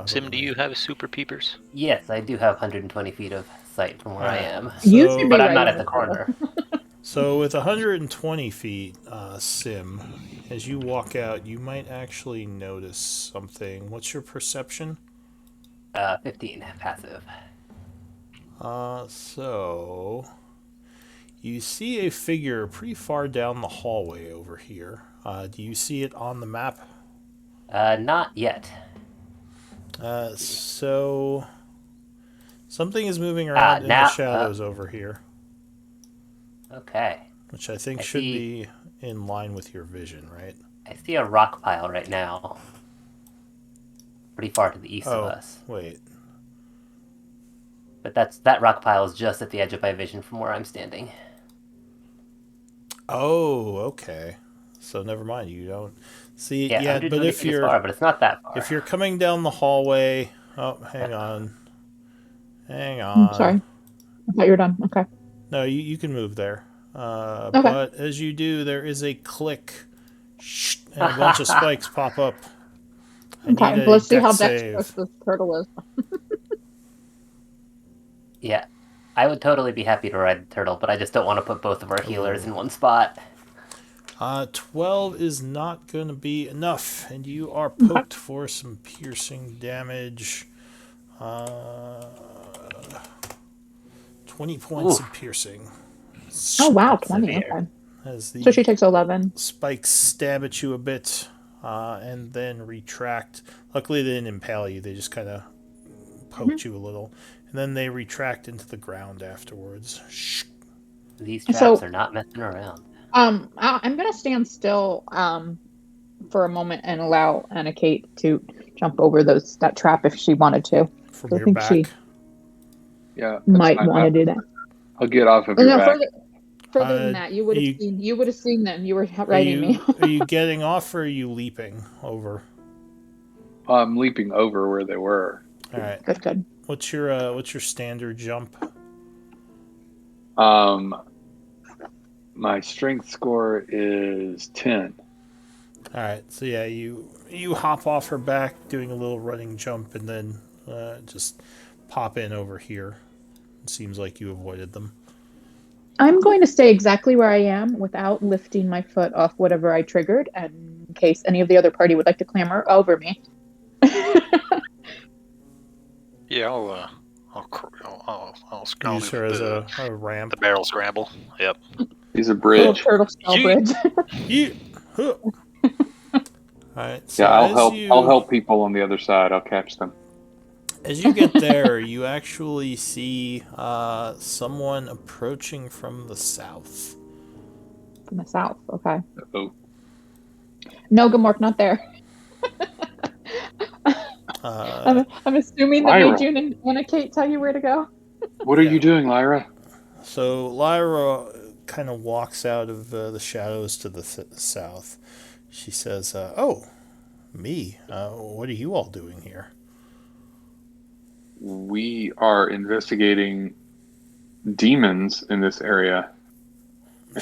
Speaker 3: Sim, do you have super peepers?
Speaker 1: Yes, I do have 120 feet of sight from where I am.
Speaker 6: But
Speaker 1: I'm not at the corner.
Speaker 2: So with 120 feet, Sim, as you walk out, you might actually notice something. What's your perception?
Speaker 1: 15, passive.
Speaker 2: So you see a figure pretty far down the hallway over here. Do you see it on the map?
Speaker 1: Not yet.
Speaker 2: So something is moving around in the shadows over here.
Speaker 1: Okay.
Speaker 2: Which I think should be in line with your vision, right?
Speaker 1: I see a rock pile right now. Pretty far to the east of us.
Speaker 2: Wait.
Speaker 1: But that rock pile is just at the edge of my vision from where I'm standing.
Speaker 2: Oh, okay. So never mind. You don't see it
Speaker 1: Yeah,
Speaker 2: yet. But
Speaker 1: 120 feet is far, but it's not that far.
Speaker 2: if you're coming down the hallway, oh, hang on.
Speaker 6: Sorry. I thought you were done. Okay.
Speaker 2: No, you can move there.
Speaker 6: Okay.
Speaker 2: But as you do, there is a click, and a bunch of spikes pop up. I need
Speaker 6: Okay.
Speaker 2: a
Speaker 6: Let's see
Speaker 2: dex
Speaker 6: how
Speaker 2: save.
Speaker 6: dexterous this turtle is.
Speaker 1: Yeah, I would totally be happy to ride the turtle, but I just don't want to put both of our healers in one spot.
Speaker 2: 12 is not going to be enough, and you are poked for some piercing damage. 20 points of piercing.
Speaker 6: Oh wow,
Speaker 1: That's
Speaker 6: 20.
Speaker 1: severe.
Speaker 6: Okay.
Speaker 2: As
Speaker 6: So she
Speaker 2: the
Speaker 6: takes 11.
Speaker 2: spikes stab at you a bit, and then retract. Luckily, they didn't impale you. They just kind of poked you a little, and then they retract into the ground afterwards.
Speaker 1: These traps
Speaker 6: So-
Speaker 1: are not messing around.
Speaker 6: I'm gonna stand still for a moment and allow Anna Kate to jump over that trap if she wanted to.
Speaker 2: From
Speaker 6: So I
Speaker 2: your
Speaker 6: think
Speaker 2: back.
Speaker 6: she
Speaker 7: Yeah, that's
Speaker 6: might
Speaker 7: fine.
Speaker 6: want to do that.
Speaker 7: I'll get off of your
Speaker 6: No,
Speaker 7: back.
Speaker 6: further than that, you would have seen them. You were riding me.
Speaker 2: Are you getting off, or are you leaping over?
Speaker 7: I'm leaping over where they were.
Speaker 2: All right.
Speaker 6: Good.
Speaker 2: What's your standard jump?
Speaker 7: My strength score is 10.
Speaker 2: All right. So yeah, you hop off her back, doing a little running jump, and then just pop in over here. It seems like you avoided them.
Speaker 6: I'm going to stay exactly where I am without lifting my foot off whatever I triggered, in case any of the other party would like to clamber over me.
Speaker 3: Yeah, I'll
Speaker 2: Use her as a ramp.
Speaker 3: the barrel scramble. Yep.
Speaker 7: He's a
Speaker 6: Little
Speaker 7: bridge.
Speaker 6: turtle skull bridge.
Speaker 2: All right. So
Speaker 7: Yeah, I'll
Speaker 2: as
Speaker 7: help.
Speaker 2: you,
Speaker 7: I'll help people on the other side. I'll catch them.
Speaker 2: As you get there, you actually see someone approaching from the south.
Speaker 6: From the south. Okay.
Speaker 7: Oh,
Speaker 6: No, Gamork, not there. I'm assuming that
Speaker 7: Lyra.
Speaker 6: made June and Anna Kate tell you where to go.
Speaker 7: what are you doing, Lyra?
Speaker 2: So Lyra kind of walks out of the shadows to the south. She says, "Oh, me? What are you all doing here?"
Speaker 7: We are investigating demons in this area.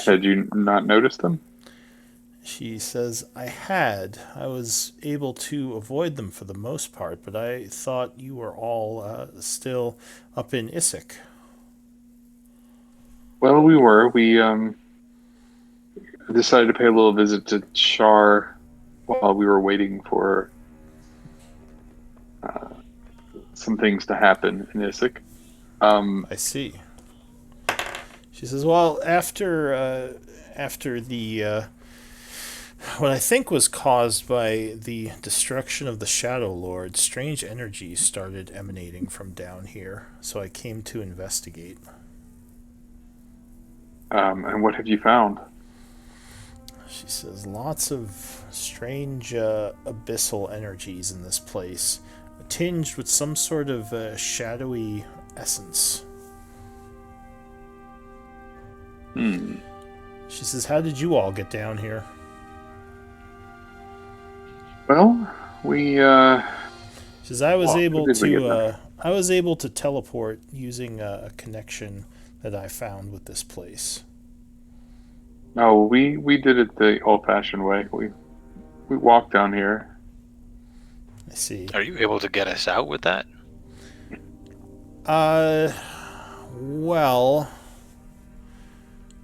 Speaker 7: Had you not noticed them?
Speaker 2: She says, I was able to avoid them for the most part, but I thought you were all still up in Issyk.
Speaker 7: Well, we were. We decided to pay a little visit to Char while we were waiting for some things to happen in Issyk.
Speaker 2: I see. She says, well, after the what I think was caused by the destruction of the Shadowlord, strange energies started emanating from down here, so I came to investigate.
Speaker 7: And what have you found?
Speaker 2: She says, lots of strange abyssal energies in this place, tinged with some sort of shadowy essence. She says, how did you all get down here?
Speaker 7: Well, we
Speaker 2: She says, I was
Speaker 7: Well,
Speaker 2: able
Speaker 7: how did we get
Speaker 2: to
Speaker 7: there?
Speaker 2: I was able to teleport using a connection that I found with this place.
Speaker 7: no, we did it the old-fashioned way. We walked down here.
Speaker 2: I see.
Speaker 3: Are you able to get us out with that?
Speaker 2: Well,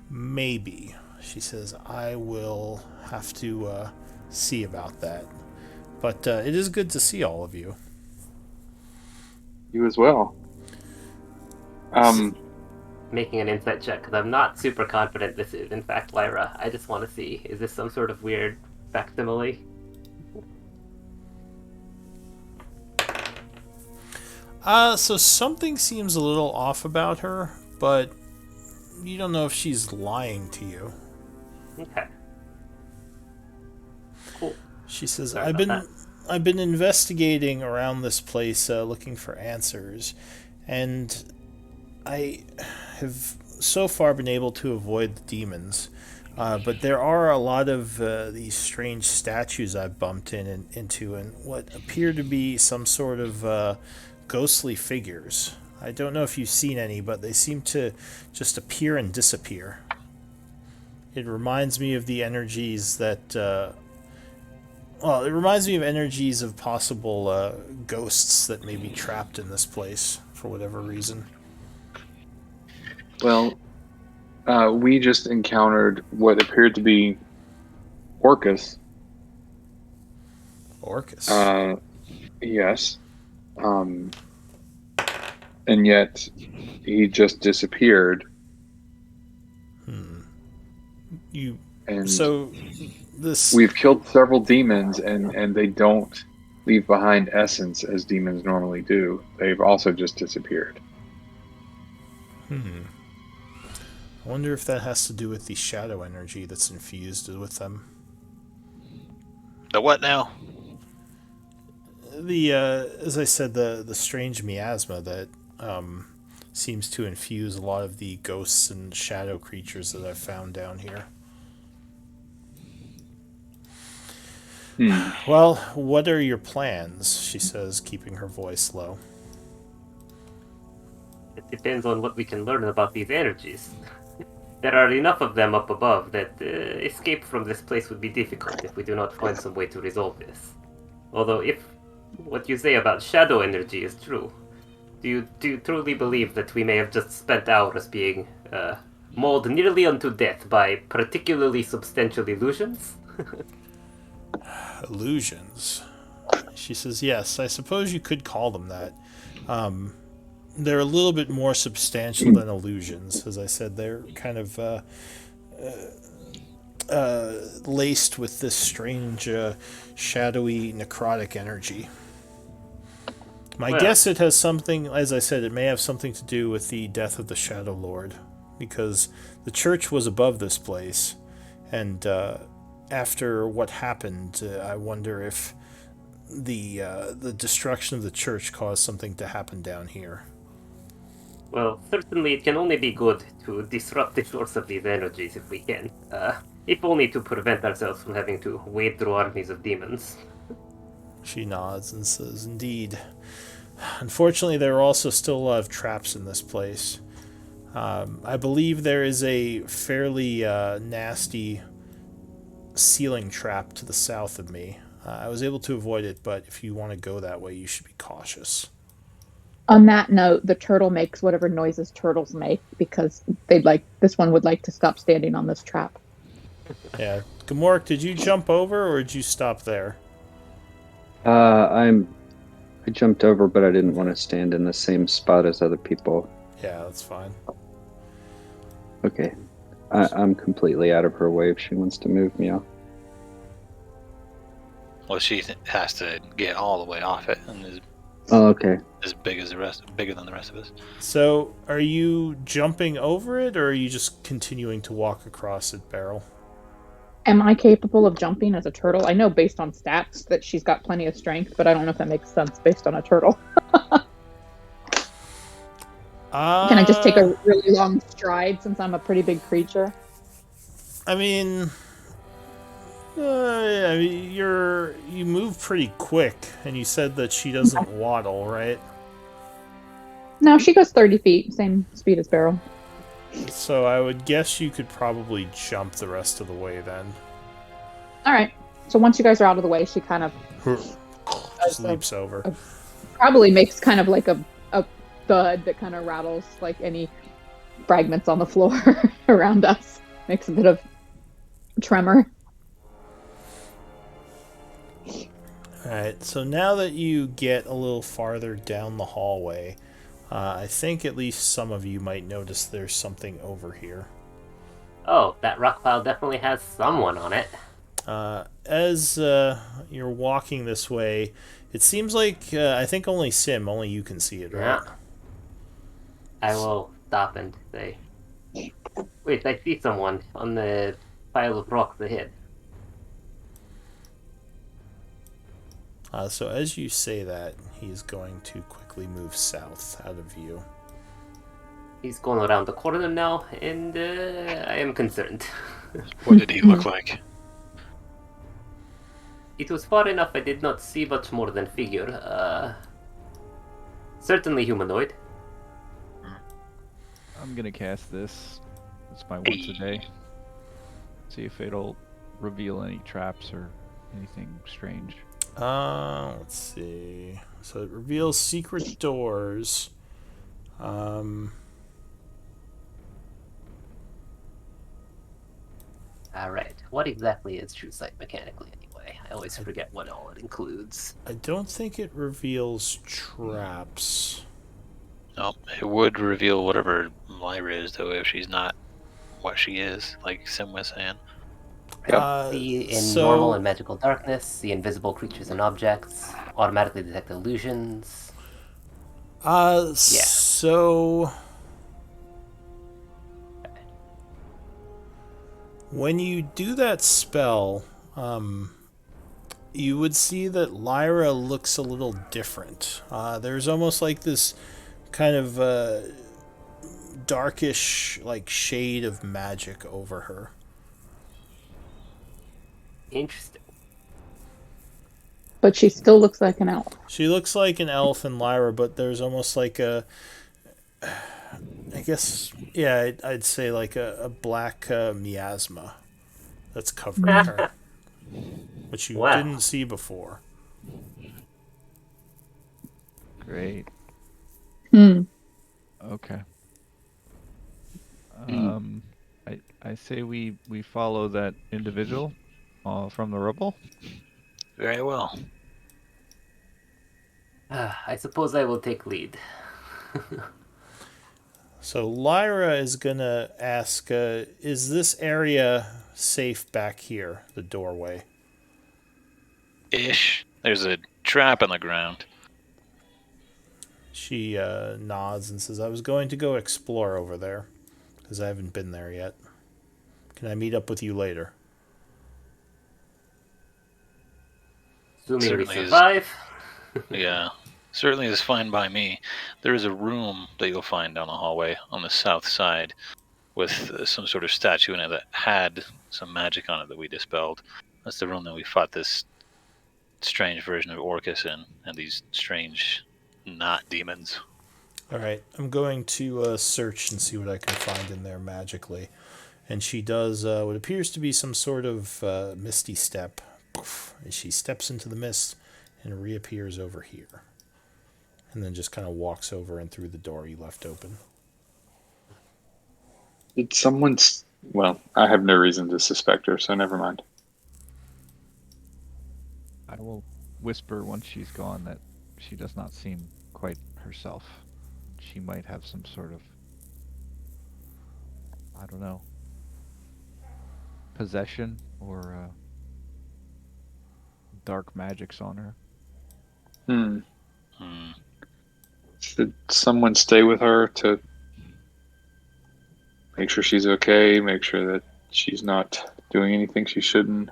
Speaker 2: maybe. She says, I will have to see about that. But it is good to see all of you.
Speaker 7: You as well.
Speaker 1: Making an insight check, because I'm not super confident this is, in fact, Lyra. I just want to see, is this some sort of weird facsimile?
Speaker 2: So something seems a little off about her, but you don't know if she's lying to you.
Speaker 1: Okay. Cool.
Speaker 2: She says,
Speaker 1: Sorry about
Speaker 2: I've been investigating around this place looking for answers, and I have so far been able to avoid the demons, but there are a lot of these strange statues I've bumped into, and what appear to be some sort of ghostly figures. I don't know if you've seen any, but they seem to just appear and disappear. It reminds me of the energies that. Well, it reminds me of energies of possible ghosts that may be trapped in this place for whatever reason.
Speaker 7: Well, we just encountered what appeared to be Orcus.
Speaker 2: Orcus.
Speaker 7: Yes. And yet he just disappeared.
Speaker 2: You.
Speaker 7: And
Speaker 2: So this.
Speaker 7: we've killed several demons, and they don't leave behind essence as demons normally do. They've also just disappeared.
Speaker 2: I wonder if that has to do with the shadow energy that's infused with them.
Speaker 3: The what now?
Speaker 2: The as I said, the strange miasma that seems to infuse a lot of the ghosts and shadow creatures that I've found down here. Well, what are your plans? She says, keeping her voice low.
Speaker 1: It depends on what we can learn about these energies. There are enough of them up above that escape from this place would be difficult if we do not find some way to resolve this. Although, if what you say about shadow energy is true, do you truly believe that we may have just spent hours being mauled nearly unto death by particularly substantial illusions?
Speaker 2: Illusions. She says, yes, I suppose you could call them that. They're a little bit more substantial than illusions. As I said, they're kind of laced with this strange, shadowy, necrotic energy. My guess it has something, as I said, it may have something to do with the death of the Shadowlord, because the church was above this place, and after what happened, I wonder if the destruction of the church caused something to happen down here.
Speaker 1: Well, certainly it can only be good to disrupt the source of these energies if we can. If only to prevent ourselves from having to wade through armies of demons.
Speaker 2: She nods and says, indeed. Unfortunately, there are also still a lot of traps in this place. I believe there is a fairly nasty ceiling trap to the south of me. I was able to avoid it, but if you want to go that way, you should be cautious.
Speaker 6: On that note, the turtle makes whatever noises turtles make because this one would like to stop standing on this trap.
Speaker 2: Yeah. Gamork, did you jump over or did you stop there?
Speaker 4: I jumped over, but I didn't want to stand in the same spot as other people.
Speaker 2: Yeah, that's fine.
Speaker 4: Okay. I'm completely out of her way if she wants to move me off.
Speaker 3: Well, she has to get all the way off it, and is
Speaker 4: okay.
Speaker 3: as big as the rest, bigger than the rest of us.
Speaker 2: So, are you jumping over it, or are you just continuing to walk across it, Beryl?
Speaker 6: Am I capable of jumping as a turtle? I know based on stats that she's got plenty of strength, but I don't know if that makes sense based on a turtle. Can I just take a really long stride since I'm a pretty big creature?
Speaker 2: I mean, you move pretty quick, and you said that she doesn't waddle, right?
Speaker 6: No, she goes 30 feet, same speed as Beryl.
Speaker 2: So I would guess you could probably jump the rest of the way then.
Speaker 6: All right. So once you guys are out of the way, she kind of
Speaker 2: just leaps over.
Speaker 6: Probably makes kind of like a thud that kind of rattles like any fragments on the floor around us. Makes a bit of tremor.
Speaker 2: Alright, so now that you get a little farther down the hallway, I think at least some of you might notice there's something over here.
Speaker 1: Oh, that rock pile definitely has someone on it.
Speaker 2: As you're walking this way, it seems like, I think only you can see it, right?
Speaker 1: Yeah. I will stop and say, wait, I see someone on the pile of rocks ahead.
Speaker 2: So as you say that, he's going to quickly move south out of view.
Speaker 1: He's going around the corner now, and I am concerned.
Speaker 3: What did he look like?
Speaker 1: It was far enough I did not see much more than figure. Certainly humanoid.
Speaker 5: I'm gonna cast this. It's my once a day. See if it'll reveal any traps or anything strange.
Speaker 2: Let's see. So it reveals secret doors.
Speaker 1: Alright, what exactly is True Sight mechanically anyway? I always forget what all it includes.
Speaker 2: I don't think it reveals traps.
Speaker 3: No, it would reveal whatever Lyra is, though, if she's not what she is, like Sim was saying.
Speaker 1: See in normal and magical darkness, see invisible creatures and objects, automatically detect illusions.
Speaker 2: So when you do that spell, you would see that Lyra looks a little different. There's almost like this kind of darkish, like, shade of magic over her.
Speaker 1: Interesting.
Speaker 6: But she still looks like an elf.
Speaker 2: She looks like an elf in Lyra, but there's almost like a, I guess, yeah, I'd say like a black miasma that's covering her, which you didn't see before.
Speaker 5: Great. Okay. I say we follow that individual from the rubble.
Speaker 3: Very well.
Speaker 1: I suppose I will take lead.
Speaker 2: So Lyra is gonna ask, is this area safe back here, the doorway?
Speaker 3: Ish. There's a trap on the ground.
Speaker 2: She nods and says, I was going to go explore over there, because I haven't been there yet. Can I meet up with you later?
Speaker 1: Assuming we survive.
Speaker 3: Yeah. Certainly is fine by me. There is a room that you'll find down the hallway on the south side with some sort of statue in it that had some magic on it that we dispelled. That's the room that we fought this strange version of Orcus in, and these strange not demons.
Speaker 2: Alright, I'm going to search and see what I can find in there magically. And she does what appears to be some sort of misty step. Poof, as she steps into the mist and reappears over here. And then just kind of walks over and through the door you left open.
Speaker 7: Did someone... Well, I have no reason to suspect her, so never mind.
Speaker 5: I will whisper once she's gone that she does not seem quite herself. She might have some sort of, I don't know, possession or dark magics on her.
Speaker 7: Should someone stay with her to make sure she's okay, make sure that she's not doing anything she shouldn't?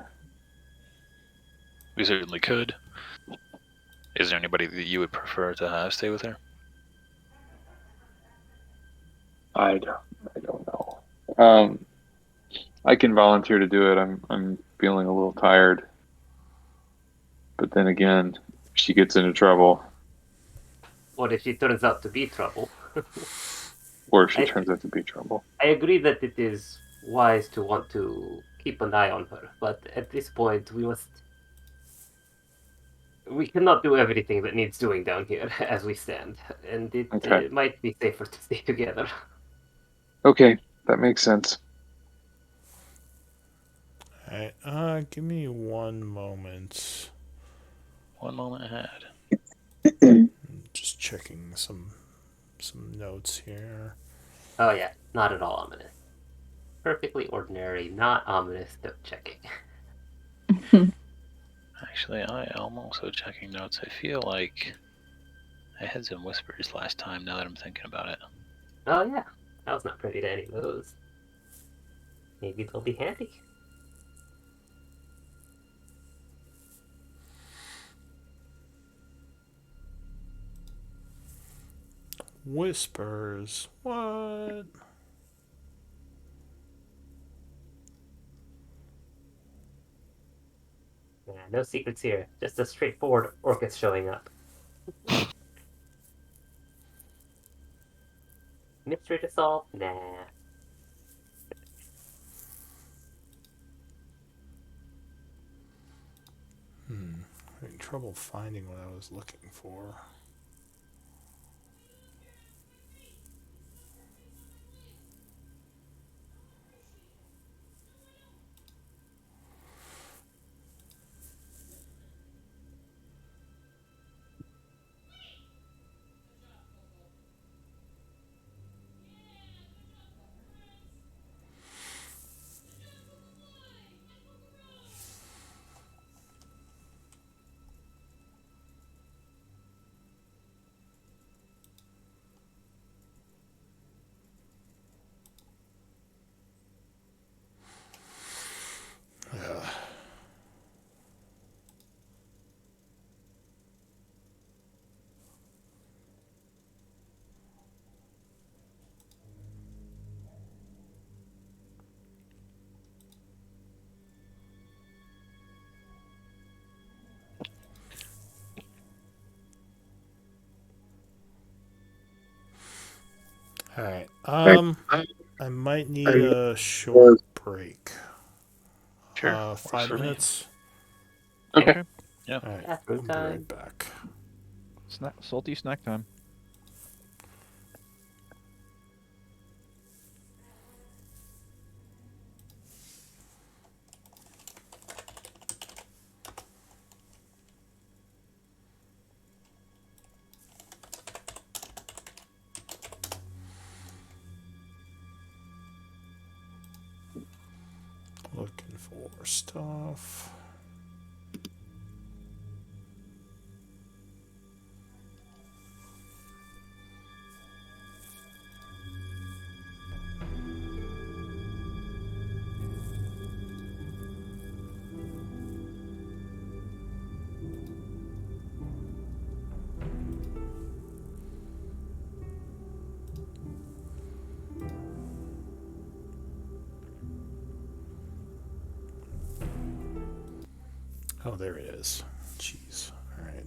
Speaker 3: We certainly could. Is there anybody that you would prefer to have stay with her?
Speaker 7: I don't know. I can volunteer to do it. I'm feeling a little tired. But then again, if she gets into trouble.
Speaker 1: What if she turns out to be trouble?
Speaker 7: Or if she turns out to be trouble.
Speaker 1: I agree that it is wise to want to keep an eye on her, but at this point we cannot do everything that needs doing down here as we stand, and it might be safer to stay together.
Speaker 7: Okay, that makes sense.
Speaker 2: Alright, give me one moment.
Speaker 3: One moment ahead.
Speaker 2: Just checking some notes here.
Speaker 1: Oh yeah, not at all ominous. Perfectly ordinary, not ominous note checking.
Speaker 3: Actually, I am also checking notes. I feel like I had some whispers last time, now that I'm thinking about it.
Speaker 1: Oh yeah, I was not privy to any of those. Maybe they'll be handy.
Speaker 2: Whispers. What?
Speaker 1: Yeah, no secrets here. Just a straightforward Orcus showing up. Mystery to solve? Nah.
Speaker 2: Having trouble finding what I was looking for. Alright. I might need a short break.
Speaker 3: Sure.
Speaker 2: 5 minutes.
Speaker 7: Okay.
Speaker 3: Yeah.
Speaker 2: Alright. I'll
Speaker 1: Bathroom
Speaker 2: be
Speaker 1: time.
Speaker 2: right back.
Speaker 5: Salty snack time.
Speaker 2: Looking for stuff. Oh, there it is. Jeez. Alright.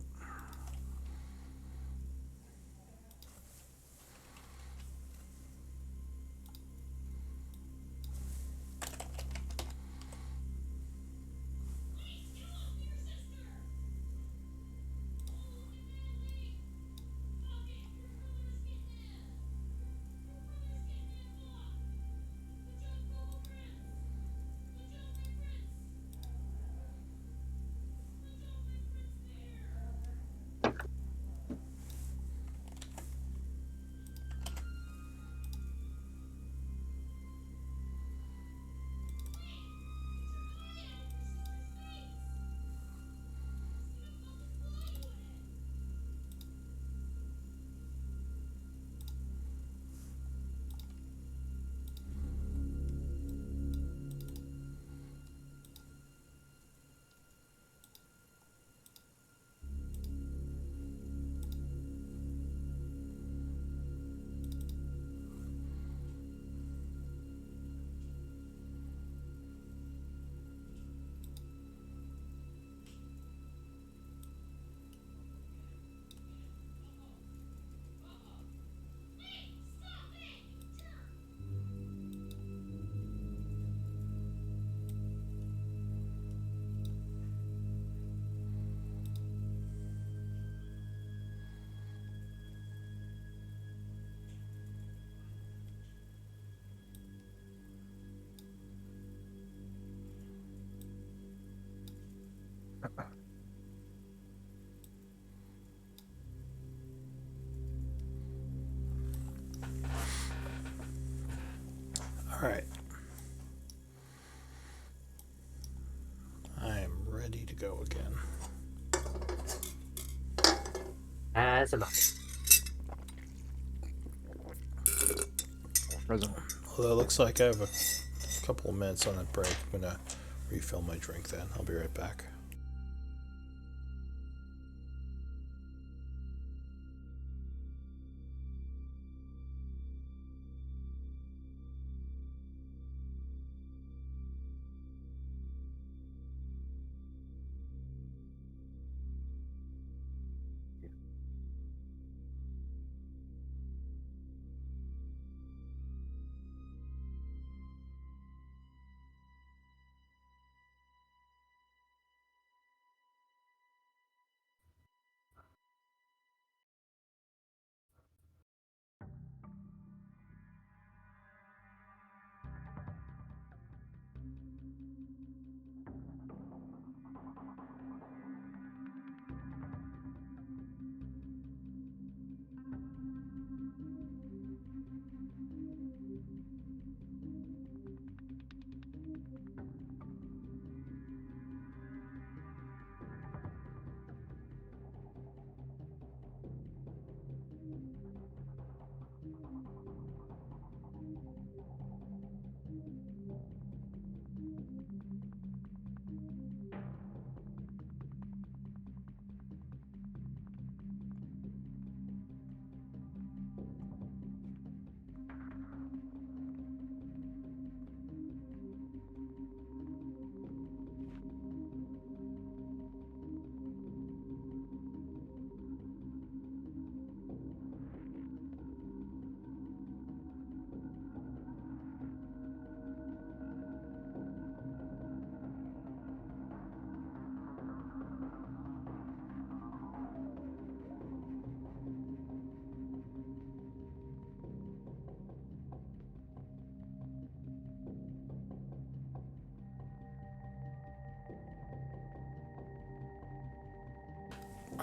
Speaker 2: Alright. I am ready to go again.
Speaker 1: As am I.
Speaker 5: Present.
Speaker 2: Well, it looks like I have a couple of minutes on that break. I'm gonna refill my drink then. I'll be right back.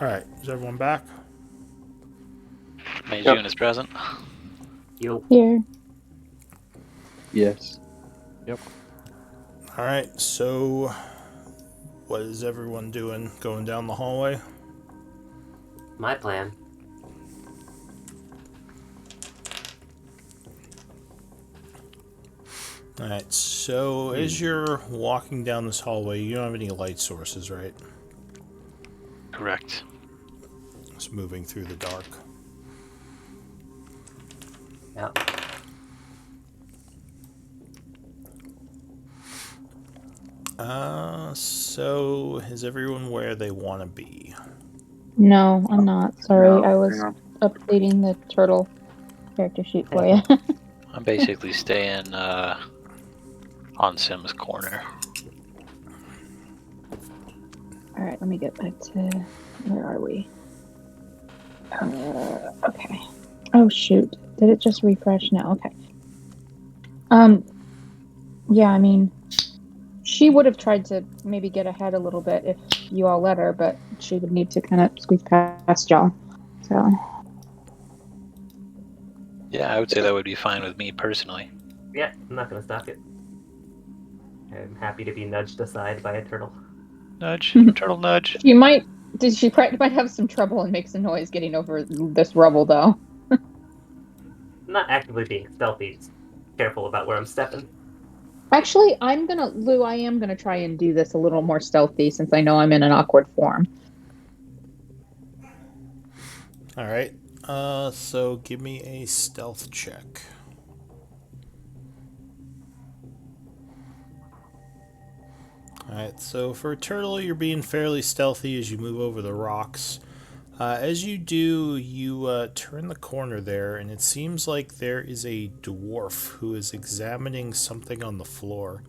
Speaker 2: Alright, is everyone back?
Speaker 3: Mage
Speaker 7: Yep.
Speaker 3: June is present.
Speaker 1: Yo.
Speaker 6: Here.
Speaker 4: Yes.
Speaker 2: Alright, so what is everyone doing? Going down the hallway?
Speaker 1: My plan.
Speaker 2: Alright, so as you're walking down this hallway, you don't have any light sources, right?
Speaker 3: Correct.
Speaker 2: It's moving through the dark.
Speaker 1: Yeah.
Speaker 2: So is everyone where they want to be?
Speaker 6: No, I'm not. Sorry,
Speaker 7: No,
Speaker 6: I was
Speaker 7: yeah.
Speaker 6: updating the turtle character sheet for you.
Speaker 3: I'm basically staying on Sim's corner.
Speaker 6: All right, let me get back to where are we? Okay. Oh shoot! Did it just refresh now? Okay. Yeah, I mean, she would have tried to maybe get ahead a little bit if you all let her, but she would need to kind of squeeze past y'all. So.
Speaker 3: Yeah, I would say that would be fine with me personally.
Speaker 1: Yeah, I'm not gonna stop it. I'm happy to be nudged aside by a turtle.
Speaker 3: Nudge, turtle nudge.
Speaker 6: She might. She might have some trouble and make some noise getting over this rubble, though.
Speaker 1: I'm not actively being stealthy, just careful about where I'm stepping.
Speaker 6: Actually, Lou, I am gonna try and do this a little more stealthy since I know I'm in an awkward form.
Speaker 2: Alright, so give me a stealth check. Alright, so for a turtle, you're being fairly stealthy as you move over the rocks. As you do, you turn the corner there, and it seems like there is a dwarf who is examining something on the floor.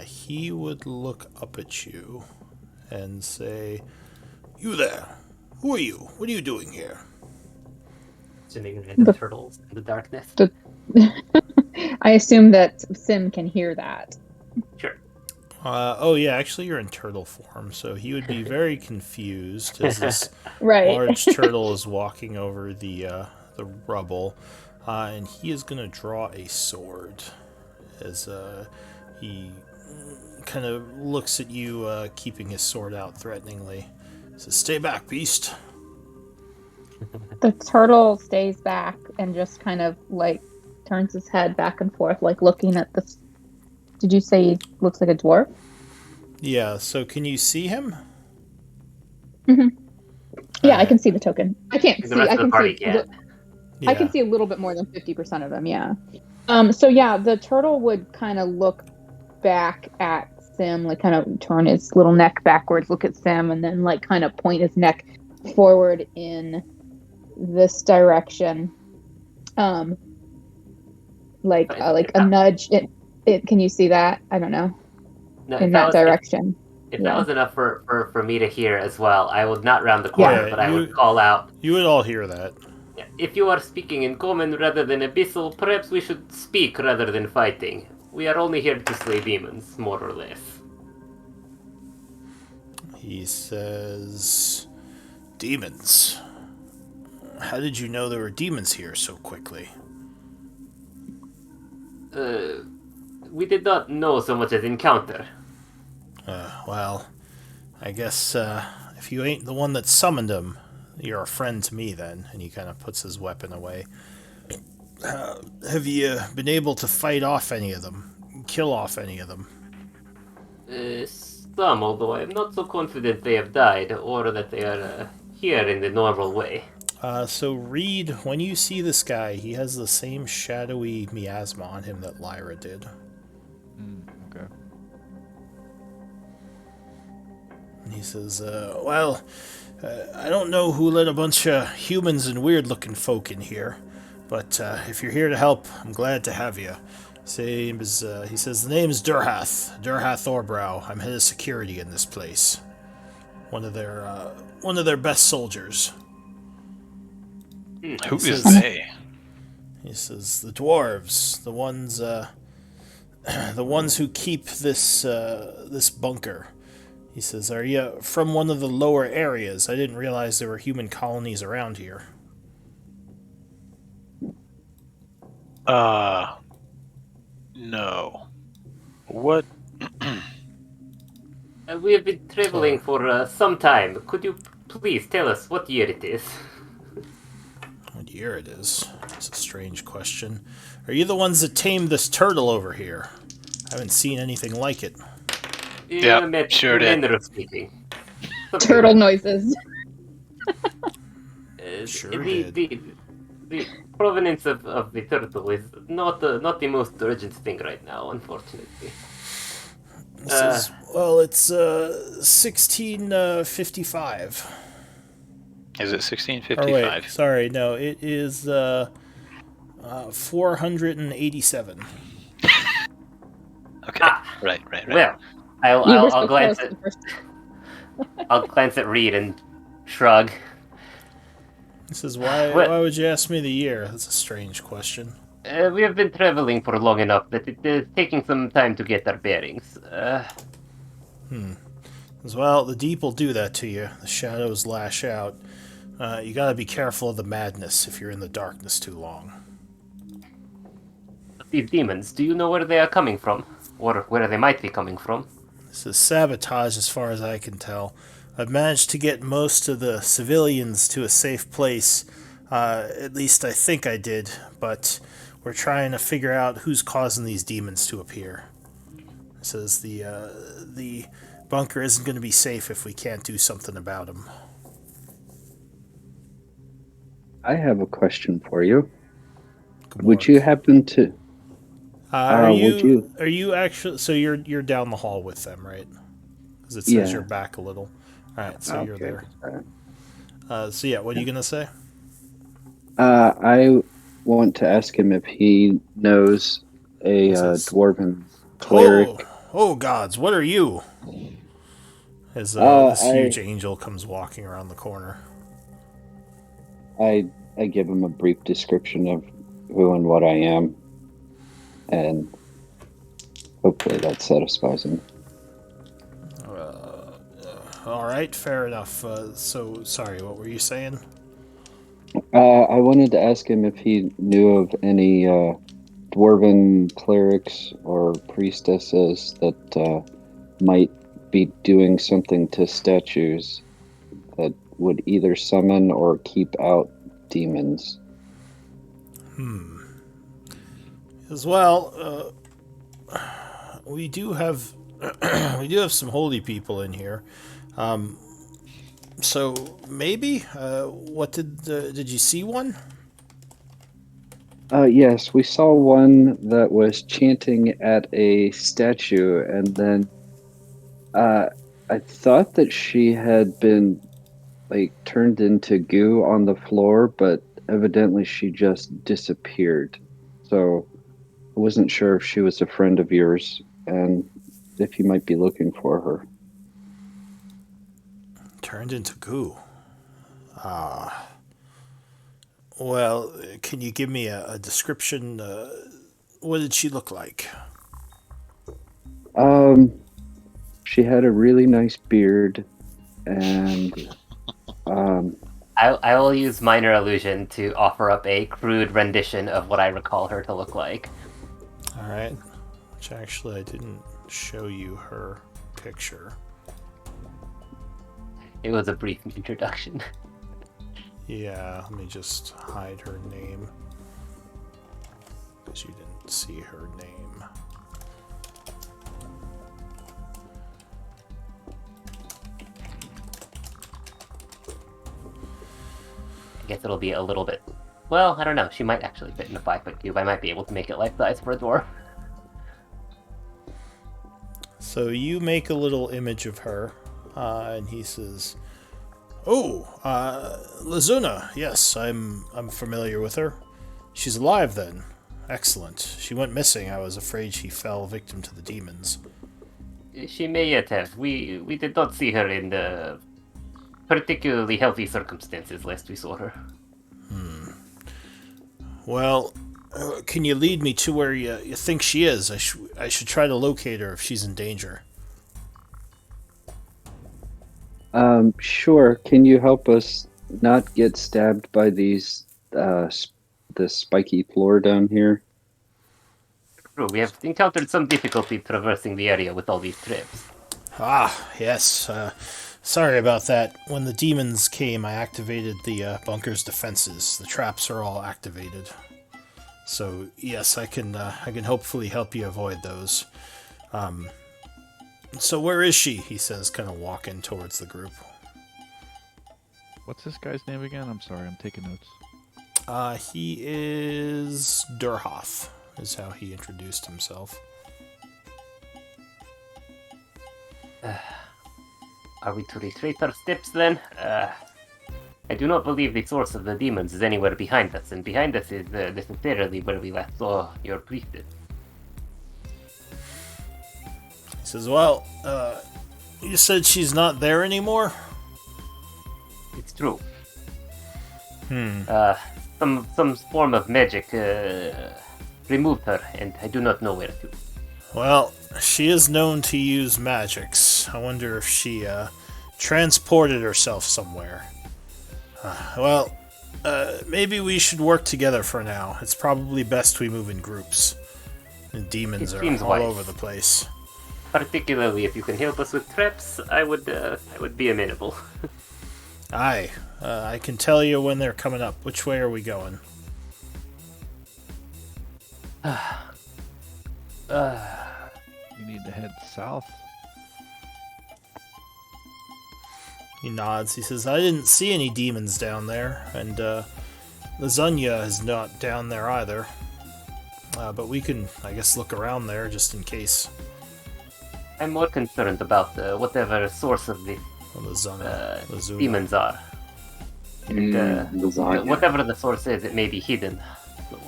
Speaker 2: He would look up at you and say, "You there? Who are you? What are you doing here?"
Speaker 1: Assuming random turtles in the darkness.
Speaker 6: I assume that Sim can hear that.
Speaker 1: Sure.
Speaker 2: Oh yeah, actually you're in turtle form, so he would be very confused as this
Speaker 6: Right.
Speaker 2: large turtle is walking over the rubble, and he is gonna draw a sword as he kind of looks at you, keeping his sword out threateningly. He says, "Stay back, beast."
Speaker 6: The turtle stays back and just kind of like turns his head back and forth, like looking at this. Did you say he looks like a dwarf?
Speaker 2: Yeah. So can you see him?
Speaker 6: Mm-hmm. Yeah, I
Speaker 2: Alright.
Speaker 6: can see the token. I can't
Speaker 1: The
Speaker 6: see.
Speaker 1: rest
Speaker 6: I
Speaker 1: of the
Speaker 6: can
Speaker 1: party
Speaker 6: see.
Speaker 1: can't.
Speaker 2: Yeah.
Speaker 6: I can see a little bit more than 50% of them. Yeah. So yeah, the turtle would kind of look back at Sim, like kind of turn his little neck backwards, look at Sim, and then like kind of point his neck forward in this direction. Like a nudge. Can you see that? I don't know.
Speaker 1: No,
Speaker 6: In that direction.
Speaker 1: If that was enough for me to hear as well, I would not round the
Speaker 6: Yeah.
Speaker 1: corner, but I would call out.
Speaker 2: You would all hear that.
Speaker 1: If you are speaking in common rather than abyssal, perhaps we should speak rather than fighting. We are only here to slay demons, more or less.
Speaker 2: He says, "Demons? How did you know there were demons here so quickly?"
Speaker 1: We did not know so much as encounter.
Speaker 2: Well, I guess if you ain't the one that summoned them, you're a friend to me then. And he kind of puts his weapon away. Have you been able to fight off any of them? Kill off any of them?
Speaker 1: Some, although I am not so confident they have died, or that they are here in the normal way.
Speaker 2: So Reed, when you see this guy, he has the same shadowy miasma on him that Lyra did.
Speaker 5: Okay.
Speaker 2: And he says, I don't know who let a bunch of humans and weird-looking folk in here, but if you're here to help, I'm glad to have you. He says, the name's Durhath Orbrow. I'm head of security in this place. One of their best soldiers.
Speaker 3: Who is they?
Speaker 2: He says, the dwarves, the ones who keep this bunker. He says, "Are you from one of the lower areas? I didn't realize there were human colonies around here."
Speaker 3: No. What?
Speaker 1: We have been traveling
Speaker 2: Sorry.
Speaker 1: for some time. Could you please tell us what year it is?
Speaker 2: What year it is? It's a strange question. Are you the ones that tamed this turtle over here? I haven't seen anything like it.
Speaker 3: Yep, sure did.
Speaker 1: Manner of speaking.
Speaker 6: Turtle noises.
Speaker 2: Sure
Speaker 1: the,
Speaker 2: did.
Speaker 1: the provenance of the turtle is not the most urgent thing right now, unfortunately.
Speaker 2: It says, well, it's 1655.
Speaker 3: Is it
Speaker 2: Or
Speaker 3: 1655?
Speaker 2: wait, sorry, no, it is 487.
Speaker 3: Okay. Right.
Speaker 1: Well,
Speaker 6: You were
Speaker 1: I'll
Speaker 6: so
Speaker 1: glance
Speaker 6: close
Speaker 1: at
Speaker 6: the first.
Speaker 1: I'll glance at Reed and shrug.
Speaker 2: He says, why would you ask me the year? That's a strange question.
Speaker 1: We have been traveling for long enough that it is taking some time to get our bearings.
Speaker 2: As well, the deep will do that to you. The shadows lash out. You gotta be careful of the madness if you're in the darkness too long.
Speaker 1: These demons, do you know where they are coming from? Or where they might be coming from?
Speaker 2: This is sabotage as far as I can tell. I've managed to get most of the civilians to a safe place. At least I think I did, but we're trying to figure out who's causing these demons to appear. It says the bunker isn't going to be safe if we can't do something about them.
Speaker 4: I have a question for you.
Speaker 2: Good
Speaker 4: Would
Speaker 2: work.
Speaker 4: you happen to?
Speaker 2: Are
Speaker 4: would you?
Speaker 2: you actually? So you're down the hall with them, right? Because it says
Speaker 4: Yeah.
Speaker 2: you're back a little. All right, so you're
Speaker 4: Okay.
Speaker 2: there. So yeah, what are you gonna say?
Speaker 4: I want to ask him if he knows a
Speaker 2: This is-
Speaker 4: dwarven cleric.
Speaker 2: Oh gods, what are you? As this huge angel comes walking around the corner.
Speaker 4: I give him a brief description of who and what I am, and hopefully that satisfies him.
Speaker 2: All right, fair enough. So sorry, what were you saying?
Speaker 4: I wanted to ask him if he knew of any dwarven clerics or priestesses that might be doing something to statues that would either summon or keep out demons.
Speaker 2: As well, we do have some holy people in here. So maybe what did you see one?
Speaker 4: Yes, we saw one that was chanting at a statue, and then I thought that she had been turned into goo on the floor, but evidently she just disappeared. So I wasn't sure if she was a friend of yours and if you might be looking for her.
Speaker 2: Turned into goo. Well, can you give me a description? What did she look like?
Speaker 4: She had a really nice beard, and
Speaker 1: I will use minor illusion to offer up a crude rendition of what I recall her to look like.
Speaker 2: All right. Which actually I didn't show you her picture.
Speaker 1: It was a brief introduction.
Speaker 2: Yeah, let me just hide her name. Because you didn't see her name.
Speaker 1: I guess it'll be a little bit... Well, I don't know. She might actually fit in a 5-foot cube. I might be able to make it life-size for a dwarf.
Speaker 2: So you make a little image of her, and he says, "Oh, Lazuna. Yes, I'm familiar with her. She's alive then. Excellent. She went missing. I was afraid she fell victim to the demons."
Speaker 1: She may yet have. We did not see her in the particularly healthy circumstances last we saw her.
Speaker 2: Well, can you lead me to where you think she is? I should try to locate her if she's in danger.
Speaker 4: Sure. Can you help us not get stabbed by these the spiky floor down here?
Speaker 1: True, we have encountered some difficulty traversing the area with all these traps.
Speaker 2: Ah, yes. Sorry about that. When the demons came, I activated the bunker's defenses. The traps are all activated. So yes, I can hopefully help you avoid those. So where is she? He says, kind of walking towards the group.
Speaker 5: What's this guy's name again? I'm sorry, I'm taking notes.
Speaker 2: He is Durhoff, is how he introduced himself.
Speaker 1: Are we to retrace our steps then? I do not believe the source of the demons is anywhere behind us, and behind us is necessarily where we last saw your priestess.
Speaker 2: He says, well, you said she's not there anymore?
Speaker 1: It's true. Some form of magic removed her, and I do not know where to.
Speaker 2: Well, she is known to use magics. I wonder if she transported herself somewhere. Maybe we should work together for now. It's probably best we move in groups. And demons
Speaker 1: It
Speaker 2: are
Speaker 1: seems
Speaker 2: all
Speaker 1: wise.
Speaker 2: over the place.
Speaker 1: Particularly if you can help us with traps, I would be amenable.
Speaker 2: Aye, I can tell you when they're coming up. Which way are we going?
Speaker 5: You need to head south.
Speaker 2: He nods. He says, I didn't see any demons down there, and Lasagna is not down there either. But we can, I guess, look around there just in case.
Speaker 1: I'm more concerned about whatever source of the
Speaker 2: Lasagna.
Speaker 1: demons are. And,
Speaker 4: Lasagna.
Speaker 1: whatever the source is, it may be hidden. So,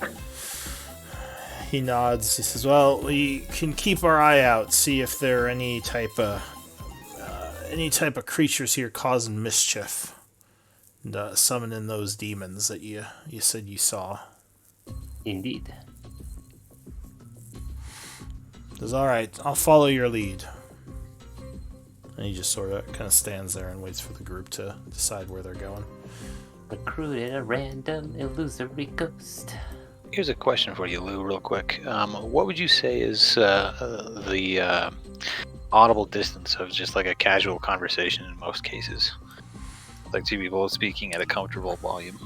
Speaker 2: He nods. He says, well, we can keep our eye out, see if there are any type of creatures here causing mischief. And summoning those demons that you said you saw.
Speaker 1: indeed.
Speaker 2: Says, alright, I'll follow your lead. And he just sort of kind of stands there and waits for the group to decide where they're going.
Speaker 1: Recruited a random illusory ghost.
Speaker 3: Here's a question for you, Lou, real quick. What would you say is the audible distance of just like a casual conversation in most cases? Like two people speaking at a comfortable volume.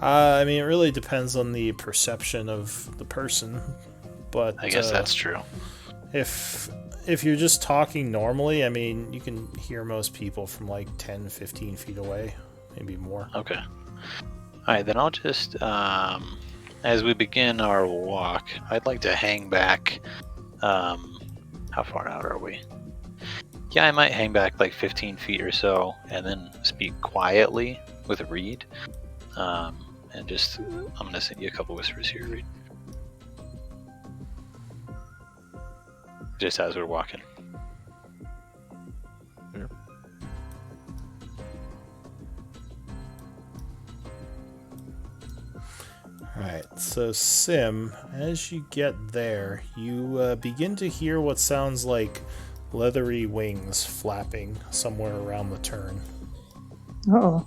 Speaker 2: I mean, it really depends on the perception of the person. But
Speaker 3: I guess that's true.
Speaker 2: If you're just talking normally, I mean, you can hear most people from like 10, 15 feet away, maybe more.
Speaker 3: Okay. Alright, then I'll just, as we begin our walk, I'd like to hang back, how far out are we? Yeah, I might hang back like 15 feet or so, and then speak quietly with Reed. And just, I'm going to send you a couple whispers here, Reed. Just as we're walking.
Speaker 5: Sure.
Speaker 2: Alright, so Sim, as you get there, you begin to hear what sounds like leathery wings flapping somewhere around the turn.
Speaker 6: Oh.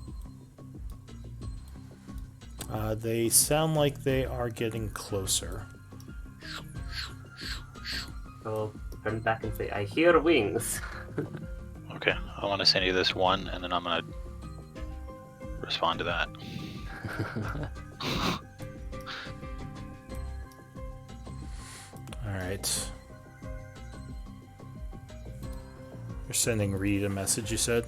Speaker 2: They sound like they are getting closer.
Speaker 1: So turn back and say, I hear wings.
Speaker 3: Okay, I want to send you this one, and then I'm going to respond to that.
Speaker 2: Alright. You're sending Reed a message, you said?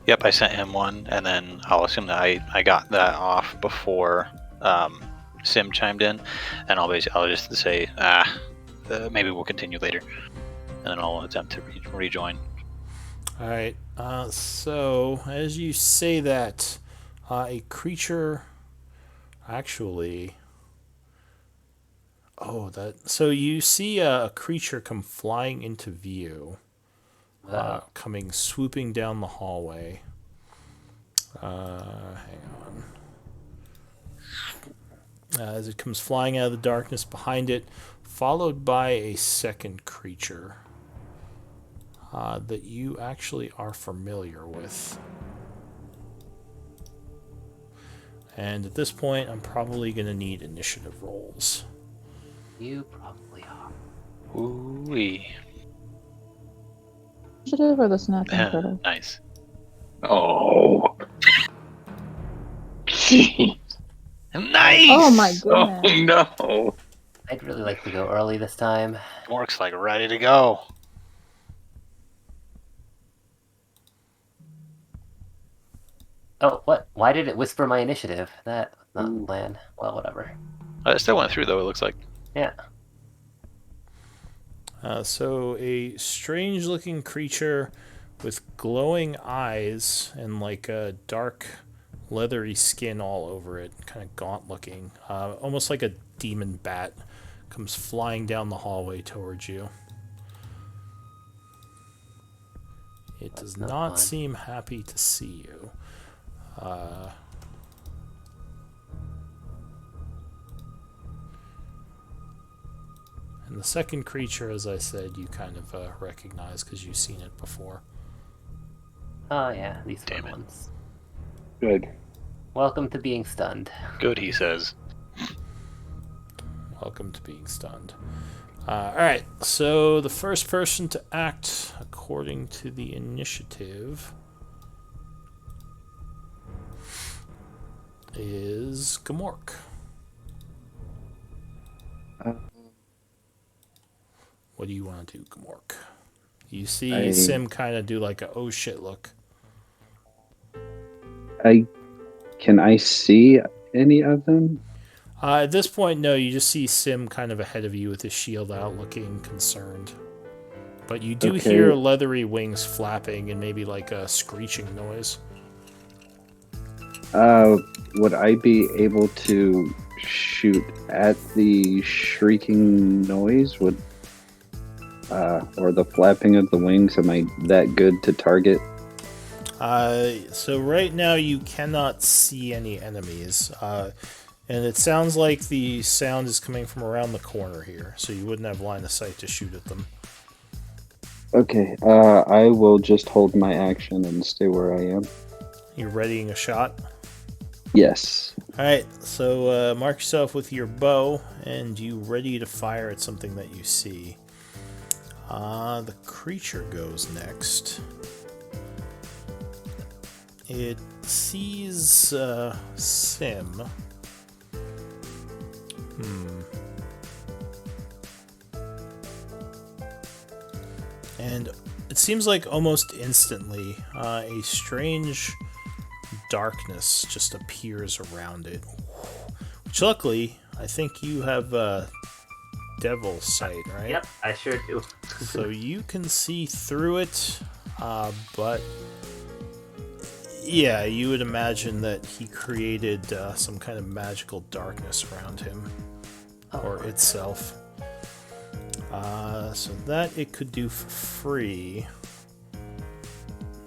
Speaker 3: Yep, I sent him one, and then I'll assume that I got that off before Sim chimed in, and I'll just say, maybe we'll continue later, and then I'll attempt to rejoin.
Speaker 2: Alright, so as you say that, a creature actually... So you see a creature come flying into view, coming swooping down the hallway. Hang on. As it comes flying out of the darkness behind it, followed by a second creature. that you actually are familiar with. And at this point, I'm probably going to need initiative rolls.
Speaker 1: You probably are.
Speaker 3: Ooh-wee.
Speaker 6: Initiative or the snapping turtle?
Speaker 3: Nice.
Speaker 7: Oh. Jeez.
Speaker 3: Nice!
Speaker 6: Oh my
Speaker 7: Oh
Speaker 6: goodness.
Speaker 7: no.
Speaker 1: I'd really like to go early this time.
Speaker 3: Works like ready to go.
Speaker 1: Oh, what? Why did it whisper my initiative? That was not the
Speaker 3: Ooh.
Speaker 1: plan. Well, whatever.
Speaker 3: It still went through, though, it looks like.
Speaker 1: Yeah.
Speaker 2: So a strange-looking creature with glowing eyes and like a dark, leathery skin all over it, kind of gaunt-looking, almost like a demon bat, comes flying down the hallway towards you. It does
Speaker 1: That's
Speaker 2: not
Speaker 1: fun.
Speaker 2: seem happy to see you. And the second creature, as I said, you kind of recognize because you've seen it before.
Speaker 1: Oh, yeah, these
Speaker 3: Damn
Speaker 1: fun
Speaker 3: it.
Speaker 1: ones.
Speaker 7: Good.
Speaker 1: Welcome to being stunned.
Speaker 3: Good, he says.
Speaker 2: Welcome to being stunned. Alright, so the first person to act according to the initiative is Gamork. What do you want to do, Gamork? You see Sim kind of do like a oh shit look.
Speaker 4: Can I see any of them?
Speaker 2: At this point, no, you just see Sim kind of ahead of you with his shield out looking concerned. But you do
Speaker 4: Okay.
Speaker 2: hear leathery wings flapping and maybe like a screeching noise.
Speaker 4: Would I be able to shoot at the shrieking noise? Or the flapping of the wings? Am I that good to target?
Speaker 2: So right now you cannot see any enemies. And it sounds like the sound is coming from around the corner here, so you wouldn't have line of sight to shoot at them.
Speaker 4: Okay, I will just hold my action and stay where I am.
Speaker 2: You're readying a shot?
Speaker 4: Yes.
Speaker 2: Alright, so mark yourself with your bow, and you ready to fire at something that you see. The creature goes next. It sees Sim. And it seems like almost instantly, a strange darkness just appears around it. Which luckily, I think you have devil sight, right?
Speaker 1: Yep, I sure do.
Speaker 2: So you can see through it, but yeah, you would imagine that he created some kind of magical darkness around him, or itself. So that it could do for free.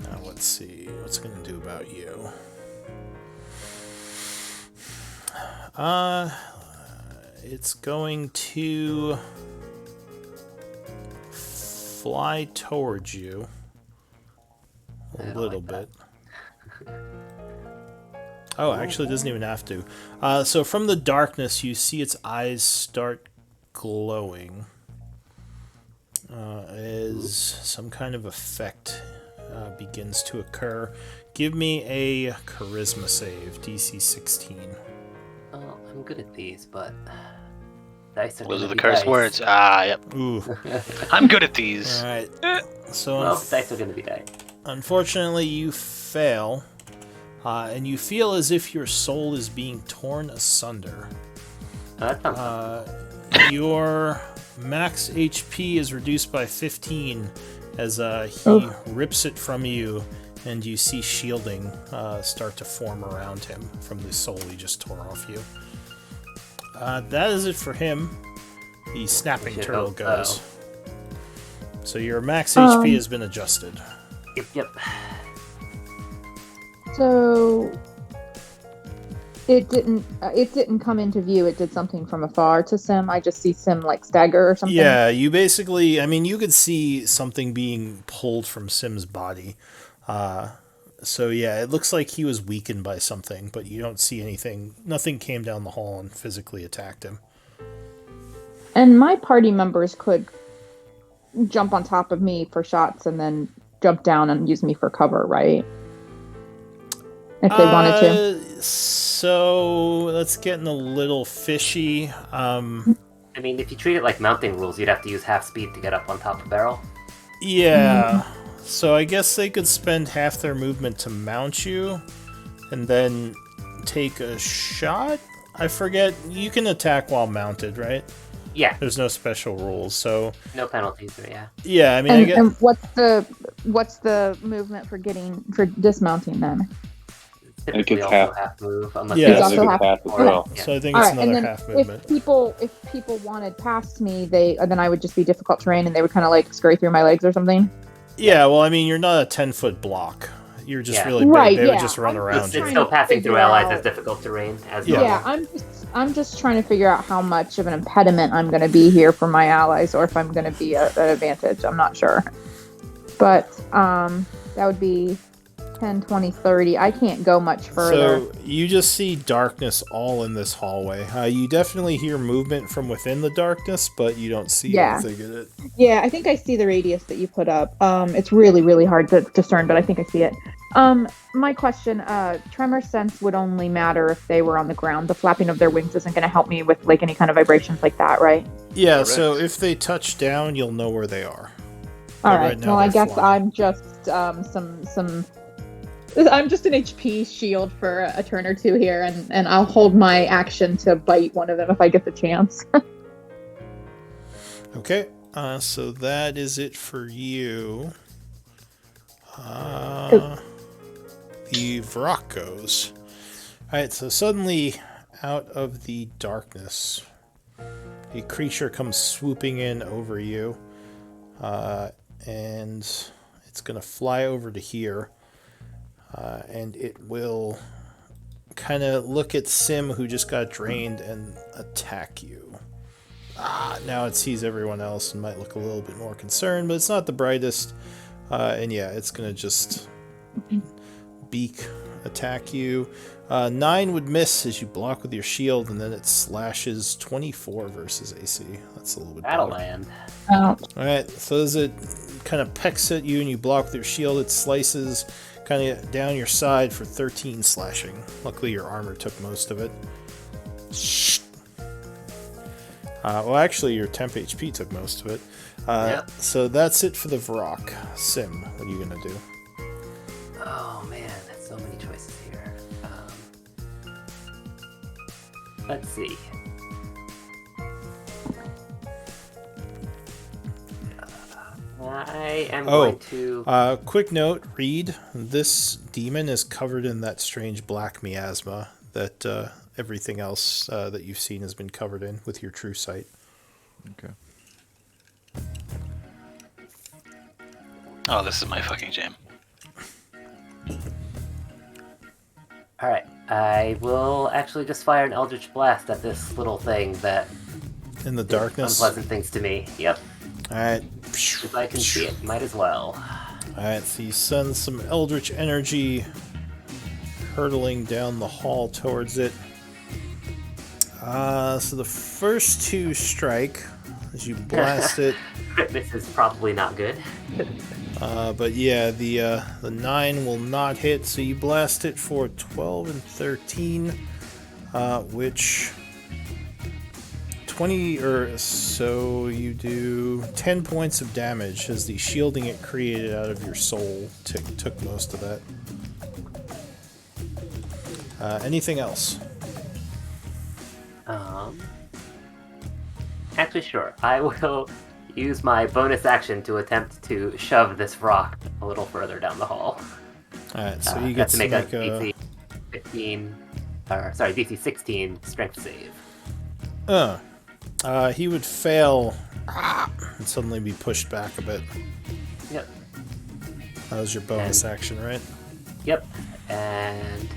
Speaker 2: Now let's see, what's it going to do about you? It's going to fly towards you a little bit. Oh, actually, it doesn't even have to. So from the darkness, you see its eyes start glowing as some kind of effect begins to occur. Give me a charisma save, DC 16.
Speaker 1: Well, I'm good at these, but dice are
Speaker 3: Those
Speaker 1: gonna
Speaker 3: are the
Speaker 1: be
Speaker 3: curse
Speaker 1: dice.
Speaker 3: words. Yep.
Speaker 2: Ooh.
Speaker 3: I'm good at these.
Speaker 2: All right. So
Speaker 1: Well, dice are gonna be dice.
Speaker 2: unfortunately, you fail, and you feel as if your soul is being torn asunder.
Speaker 1: Oh, that sounds
Speaker 2: Your max HP is reduced by 15 as he rips it from you, and you see shielding start to form around him from the soul he just tore off you. That is it for him. The snapping
Speaker 1: Shit,
Speaker 2: turtle
Speaker 1: oh,
Speaker 2: goes. So your max HP has been adjusted.
Speaker 1: Yep.
Speaker 6: So It didn't. It didn't come into view. It did something from afar to Sim. I just see Sim like stagger or something.
Speaker 2: Yeah, you basically, I mean, you could see something being pulled from Sim's body. So yeah, it looks like he was weakened by something, but you don't see anything. Nothing came down the hall and physically attacked him.
Speaker 6: And my party members could jump on top of me for shots and then jump down and use me for cover, right? If they wanted to.
Speaker 2: So that's getting a little fishy.
Speaker 1: I mean, if you treat it like mounting rules, you'd have to use half speed to get up on top of Barrel.
Speaker 2: Yeah. So I guess they could spend half their movement to mount you, and then take a shot. I forget. You can attack while mounted, right?
Speaker 1: Yeah.
Speaker 2: There's no special rules, so
Speaker 1: No penalties, but yeah.
Speaker 2: yeah. I mean,
Speaker 6: And what's the movement for dismounting then?
Speaker 1: Typically
Speaker 7: it's
Speaker 1: also
Speaker 7: half.
Speaker 1: half move, unless
Speaker 2: Yeah,
Speaker 1: you
Speaker 6: It's
Speaker 7: I think
Speaker 6: also
Speaker 7: it's
Speaker 6: half-
Speaker 7: half as well.
Speaker 1: Yeah.
Speaker 2: so I think
Speaker 6: All
Speaker 2: it's
Speaker 6: right, and
Speaker 2: another
Speaker 6: then
Speaker 2: half movement.
Speaker 6: if people wanted past me, then I would just be difficult terrain, and they would kind of like scurry through my legs or something.
Speaker 2: Yeah, well, I mean, you're not a 10-foot block. You're just
Speaker 1: Yeah.
Speaker 2: really big.
Speaker 6: Right,
Speaker 2: They would
Speaker 6: yeah.
Speaker 2: just run
Speaker 6: I'm
Speaker 2: around
Speaker 1: It's
Speaker 2: you.
Speaker 6: trying
Speaker 1: still
Speaker 6: to
Speaker 1: passing through
Speaker 6: figure
Speaker 1: allies
Speaker 6: out-
Speaker 1: as difficult terrain as
Speaker 2: Yeah.
Speaker 1: normal.
Speaker 6: Yeah, I'm just trying to figure out how much of an impediment I'm going to be here for my allies, or if I'm going to be an advantage. I'm not sure, but that would be 10, 20, 30. I can't go much further.
Speaker 2: So you just see darkness all in this hallway. You definitely hear movement from within the darkness, but you don't see anything in it.
Speaker 6: Yeah, I think I see the radius that you put up. It's really, really hard to discern, but I think I see it. My question, tremor sense would only matter if they were on the ground. The flapping of their wings isn't going to help me with like any kind of vibrations like that, right?
Speaker 2: Yeah,
Speaker 3: Correct.
Speaker 2: so if they touch down, you'll know where they are.
Speaker 6: All
Speaker 2: But
Speaker 6: right.
Speaker 2: right now
Speaker 6: Well, I
Speaker 2: they're
Speaker 6: guess
Speaker 2: flying.
Speaker 6: I'm just I'm just an HP shield for a turn or two here, and I'll hold my action to bite one of them if I get the chance.
Speaker 2: Okay, so that is it for you. The Vrock goes. Alright, so suddenly, out of the darkness, a creature comes swooping in over you. And it's going to fly over to here. And it will kind of look at Sim, who just got drained, and attack you. Now it sees everyone else and might look a little bit more concerned, but it's not the brightest. And yeah, it's going to just beak attack you. 9 would miss as you block with your shield, and then it slashes 24 versus AC. That's a little bit
Speaker 1: That'll
Speaker 2: better.
Speaker 1: land.
Speaker 2: Alright, so as it kind of pecks at you and you block with your shield, it slices kind of down your side for 13 slashing. Luckily your armor took most of it. Well, actually your temp HP took most of it.
Speaker 1: Yep.
Speaker 2: So that's it for the Vrock. Sim, what are you going to do?
Speaker 1: Oh man, that's so many choices here. Let's see. I am going to.
Speaker 2: Quick note, Reed, this demon is covered in that strange black miasma that everything else that you've seen has been covered in with your true sight.
Speaker 5: Okay.
Speaker 3: Oh, this is my fucking jam.
Speaker 1: Alright, I will actually just fire an Eldritch Blast at this little thing that
Speaker 2: In the
Speaker 1: did
Speaker 2: darkness?
Speaker 1: unpleasant things to me. Yep,
Speaker 2: Alright.
Speaker 1: if I can see it, might as well.
Speaker 2: Alright, so you send some eldritch energy hurtling down the hall towards it. So the first 2 strike as you blast it.
Speaker 1: This is probably not good.
Speaker 2: But yeah, the 9 will not hit, so you blast it for 12 and 13, which 20 or so you do 10 points of damage as the shielding it created out of your soul took most of that. Anything else?
Speaker 1: Actually, sure. I will use my bonus action to attempt to shove this rock a little further down the hall.
Speaker 2: Alright, so you
Speaker 1: Have
Speaker 2: get
Speaker 1: to
Speaker 2: to
Speaker 1: make a
Speaker 2: make
Speaker 1: DC 15, or sorry, DC 16 strength save.
Speaker 2: he would fail and suddenly be pushed back a bit.
Speaker 1: Yep.
Speaker 2: That was your bonus action, right?
Speaker 1: Yep. And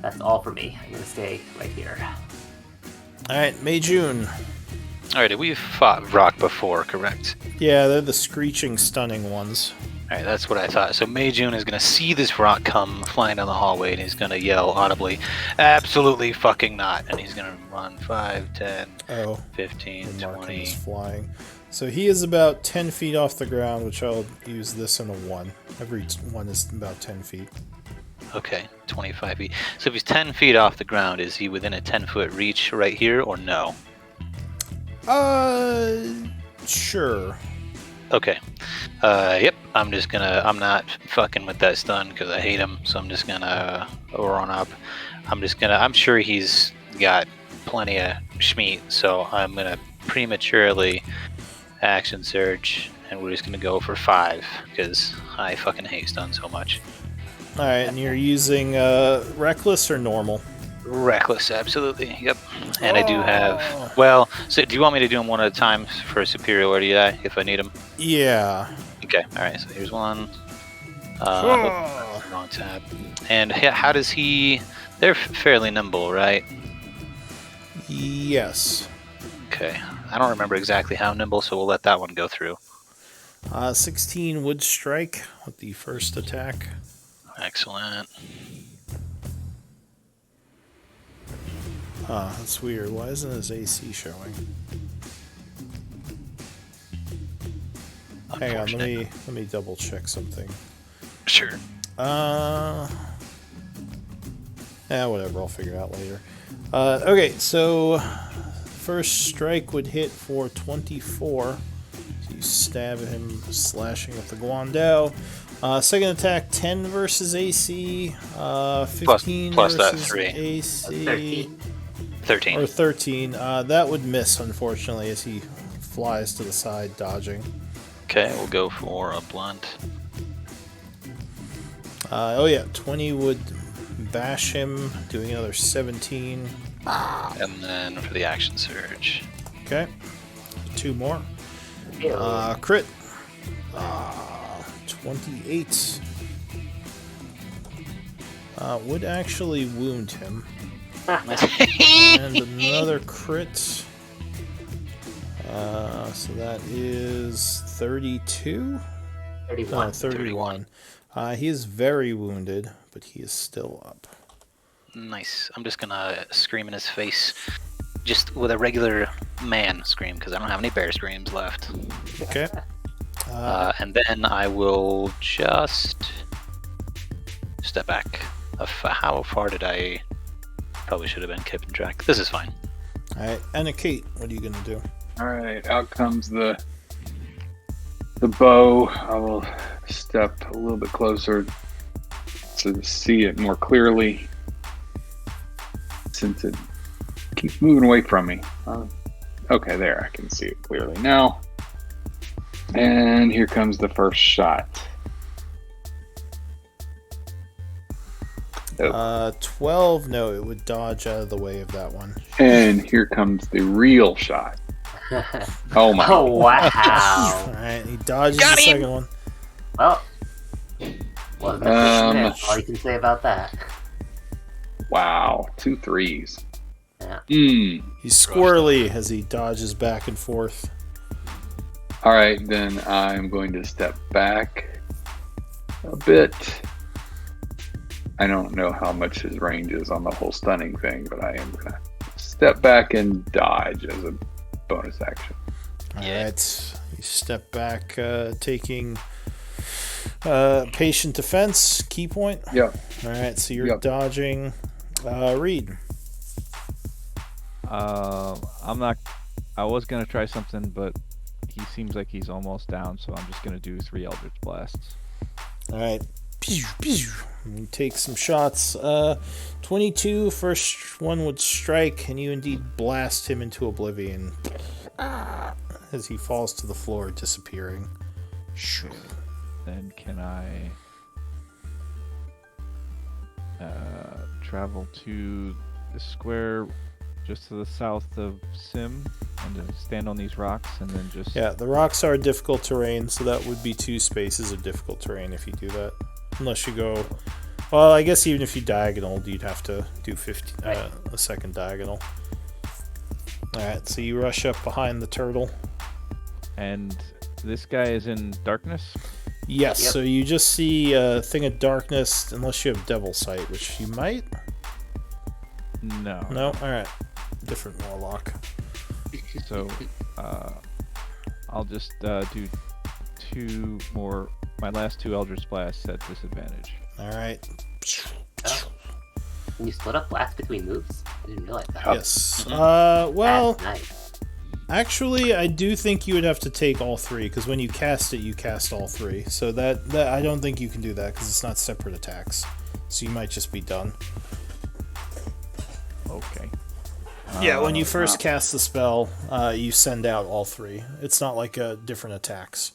Speaker 1: That's all for me. I'm gonna stay right here.
Speaker 2: Alright, Mei June.
Speaker 3: Alright, we've fought rock before, correct?
Speaker 2: Yeah, they're the screeching, stunning ones.
Speaker 3: Alright, that's what I thought. So Mei June is going to see this rock come flying down the hallway, and he's going to yell audibly, absolutely fucking not. And he's going to run 5, 10, 15,
Speaker 2: the Markham
Speaker 3: 20.
Speaker 2: is flying. So he is about 10 feet off the ground, which I'll use this in a 1. Every one is about 10 feet.
Speaker 3: Okay, 25 feet. So if he's 10 feet off the ground, is he within a 10-foot reach right here, or no?
Speaker 2: Sure.
Speaker 3: Okay. Yep, I'm not fucking with that stun because I hate him, so I'm just gonna run up. I'm sure he's got plenty of schmeat, so I'm gonna prematurely action surge, and we're just gonna go for 5 because I fucking hate stun so much.
Speaker 2: Alright, and you're using Reckless or Normal?
Speaker 3: Reckless, absolutely, yep. And I do have... Well, so do you want me to do them one at a time for superiority die if I need them?
Speaker 2: Yeah.
Speaker 3: Okay, alright, so here's one. Wrong tab. And how does he... They're fairly nimble, right?
Speaker 2: Yes.
Speaker 3: Okay, I don't remember exactly how nimble, so we'll let that one go through.
Speaker 2: 16 would strike with the first attack.
Speaker 3: Excellent.
Speaker 2: That's weird. Why isn't his AC showing? Hang on, let me double check something.
Speaker 3: Sure.
Speaker 2: Whatever, I'll figure it out later. Okay, so first strike would hit for 24. So you stab at him, slashing with the Guandao. Second attack, 10 versus AC. 15
Speaker 3: plus that
Speaker 2: versus
Speaker 3: 3.
Speaker 2: AC.
Speaker 3: 13.
Speaker 2: Or 13. That would miss, unfortunately, as he flies to the side, dodging.
Speaker 3: Okay, we'll go for a blunt.
Speaker 2: 20 would bash him, doing another 17.
Speaker 3: And then for the action surge.
Speaker 2: Okay. 2 more. Crit. 28. Would actually wound him. And another crit. So that is 32?
Speaker 1: 31.
Speaker 2: 31. He is very wounded, but he is still up.
Speaker 3: Nice. I'm just gonna scream in his face. Just with a regular man scream, because I don't have any bear screams left.
Speaker 2: Okay.
Speaker 3: And then I will just step back. How far did I... Probably should have been keeping track. This is fine.
Speaker 2: Alright, Anna Kate, what are you gonna do?
Speaker 7: Alright, out comes the bow. I will step a little bit closer to see it more clearly, since it keeps moving away from me. Okay, there, I can see it clearly now. And here comes the first shot.
Speaker 2: 12, no, it would dodge out of the way of that one.
Speaker 7: And here comes the real shot. Oh my.
Speaker 1: Oh, wow.
Speaker 2: Alright, he dodges
Speaker 3: Got
Speaker 2: the
Speaker 3: him!
Speaker 2: second one.
Speaker 1: Well, wasn't a fish all you can say about that.
Speaker 7: Wow, 2 3s.
Speaker 1: Yeah.
Speaker 2: He's squirrely as he dodges back and forth.
Speaker 7: Alright, then I'm going to step back a bit. I don't know how much his range is on the whole stunning thing, but I am going to step back and dodge as a bonus action.
Speaker 2: Alright, you step back, taking patient defense, key point.
Speaker 7: Yep.
Speaker 2: Alright, so you're dodging. Reed.
Speaker 5: I was going to try something, but he seems like he's almost down, so I'm just going to do 3 Eldritch Blasts.
Speaker 2: Alright. You take some shots. 22, first one would strike, and you indeed blast him into oblivion as he falls to the floor, disappearing. Sure.
Speaker 5: Then can I travel to the square just to the south of Sim and then stand on these rocks and then just...
Speaker 2: Yeah, the rocks are difficult terrain, so that would be 2 spaces of difficult terrain if you do that. Unless you go... Well, I guess even if you diagonal, you'd have to do 50 a second diagonal. Alright, so you rush up behind the turtle.
Speaker 5: And this guy is in darkness?
Speaker 2: Yes,
Speaker 1: Yep.
Speaker 2: so you just see a thing of darkness, unless you have Devil Sight, which you might?
Speaker 5: No.
Speaker 2: No? Alright. Different warlock.
Speaker 5: So, I'll just do 2 more. My last 2 Eldritch Blasts at disadvantage.
Speaker 2: Alright.
Speaker 1: Oh. Can you split up blasts between moves? I didn't realize that.
Speaker 2: Yes. Well,
Speaker 1: That's nice.
Speaker 2: actually, I do think you would have to take all 3, because when you cast it, you cast all 3. So that I don't think you can do that, because it's not separate attacks. So you might just be done.
Speaker 5: Okay.
Speaker 2: Yeah, when you first cast the spell, you send out all 3. It's not like different attacks.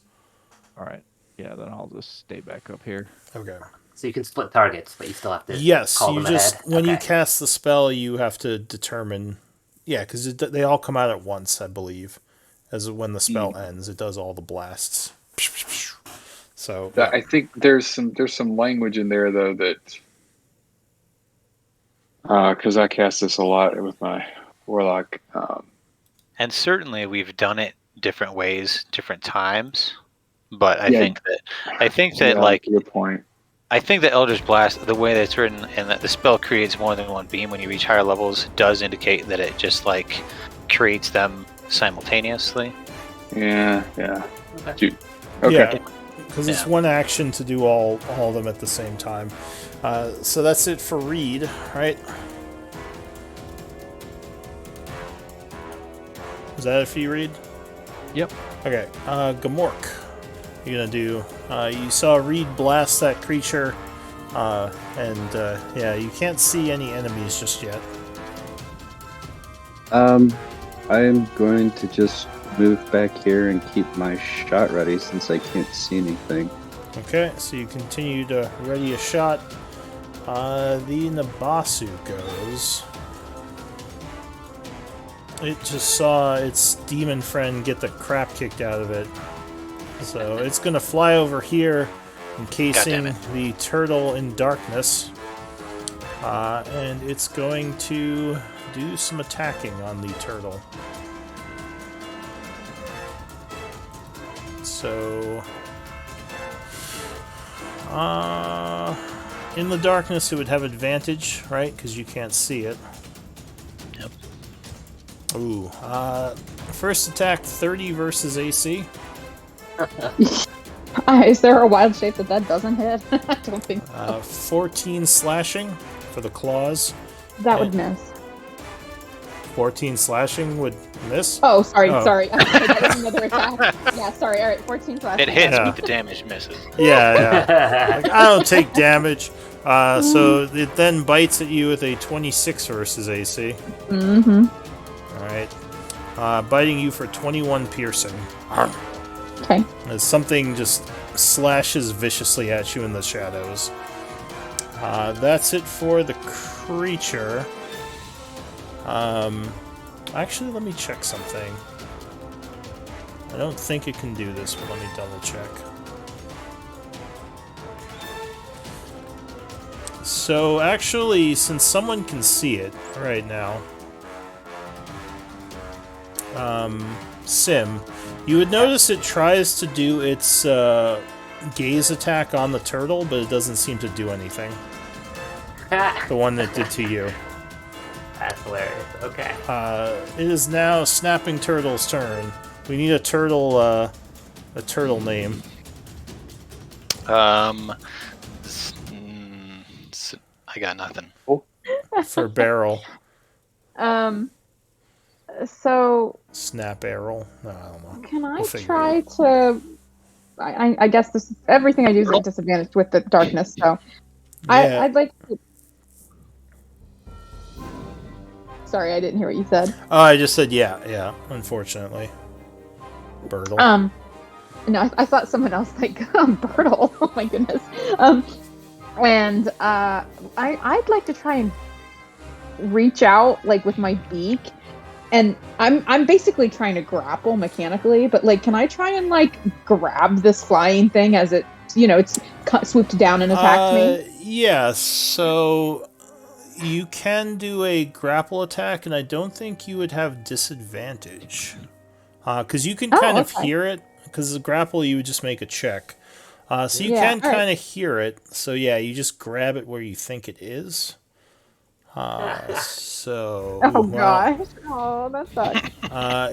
Speaker 5: Alright. Yeah, then I'll just stay back up here.
Speaker 2: Okay.
Speaker 1: So you can split targets, but you still have to
Speaker 2: Yes,
Speaker 1: call
Speaker 2: you
Speaker 1: them
Speaker 2: just
Speaker 1: ahead.
Speaker 2: when you
Speaker 1: Okay.
Speaker 2: cast the spell, you have to determine. Yeah, because they all come out at once, I believe. As when the spell ends, it does all the blasts. So yeah.
Speaker 7: I think there's some language in there though that because I cast this a lot with my warlock.
Speaker 3: And certainly we've done it different ways, different times. But I
Speaker 7: Yeah.
Speaker 3: think that
Speaker 7: Yeah,
Speaker 3: like
Speaker 7: good point.
Speaker 3: I think that Eldritch Blast, the way that it's written, and that the spell creates more than one beam when you reach higher levels, does indicate that it just like creates them simultaneously.
Speaker 7: Yeah.
Speaker 1: Okay.
Speaker 7: Okay.
Speaker 2: Yeah, because it's
Speaker 3: Yeah.
Speaker 2: one action to do all of them at the same time. So that's it for Reed, right? Is that it for you, Reed?
Speaker 5: Yep.
Speaker 2: Okay, Gamork. You're gonna do. You saw Reed blast that creature, and yeah, you can't see any enemies just yet.
Speaker 4: I am going to just move back here and keep my shot ready since I can't see anything.
Speaker 2: Okay, so you continue to ready a shot. The Nabasu goes. It just saw its demon friend get the crap kicked out of it. So it's going to fly over here, encasing the turtle in darkness. And it's going to do some attacking on the turtle. So... in the darkness, it would have advantage, right? Because you can't see it.
Speaker 3: Yep.
Speaker 2: Ooh. First attack, 30 versus AC.
Speaker 6: Is there a wild shape that doesn't hit? I don't think so.
Speaker 2: 14 slashing for the claws.
Speaker 6: That would miss.
Speaker 2: 14 slashing would miss?
Speaker 6: Oh, sorry.
Speaker 2: Oh.
Speaker 6: Sorry. That was another attack. Yeah, sorry. All right, 14 slash.
Speaker 3: It hits,
Speaker 2: Yeah.
Speaker 3: but the damage misses.
Speaker 2: Yeah. Like, I don't take damage. So it then bites at you with a 26 versus AC.
Speaker 6: Mm-hmm.
Speaker 2: Alright. Biting you for 21 piercing.
Speaker 6: Okay.
Speaker 2: As something just slashes viciously at you in the shadows. That's it for the creature. Actually, let me check something. I don't think it can do this, but let me double check. So, actually, since someone can see it right now, Sim, you would notice it tries to do its gaze attack on the turtle, but it doesn't seem to do anything. The one that did to you.
Speaker 1: That's hilarious. Okay.
Speaker 2: It is now Snapping Turtle's turn. We need a turtle name.
Speaker 3: I got nothing.
Speaker 2: For barrel.
Speaker 6: So
Speaker 2: Snap Arrel. No, I don't know.
Speaker 6: can I
Speaker 2: We'll figure
Speaker 6: try
Speaker 2: it
Speaker 6: to? I guess this everything I do is at disadvantage with the darkness. So
Speaker 2: Yeah.
Speaker 6: I'd like to. Sorry, I didn't hear what you said.
Speaker 2: Oh, I just said yeah, unfortunately. Birtle.
Speaker 6: No, I thought someone else like Birtle. Oh my goodness. And I'd like to try and reach out like with my beak, and I'm basically trying to grapple mechanically. But like, can I try and like grab this flying thing as it it's swooped down and attacked me?
Speaker 2: Yeah, so you can do a grapple attack, and I don't think you would have disadvantage. Because you can kind of hear it, because the grapple you would just make a check. So you can kind of hear it, so yeah, you just grab it where you think it is. So...
Speaker 6: Oh, gosh. Oh, that sucks.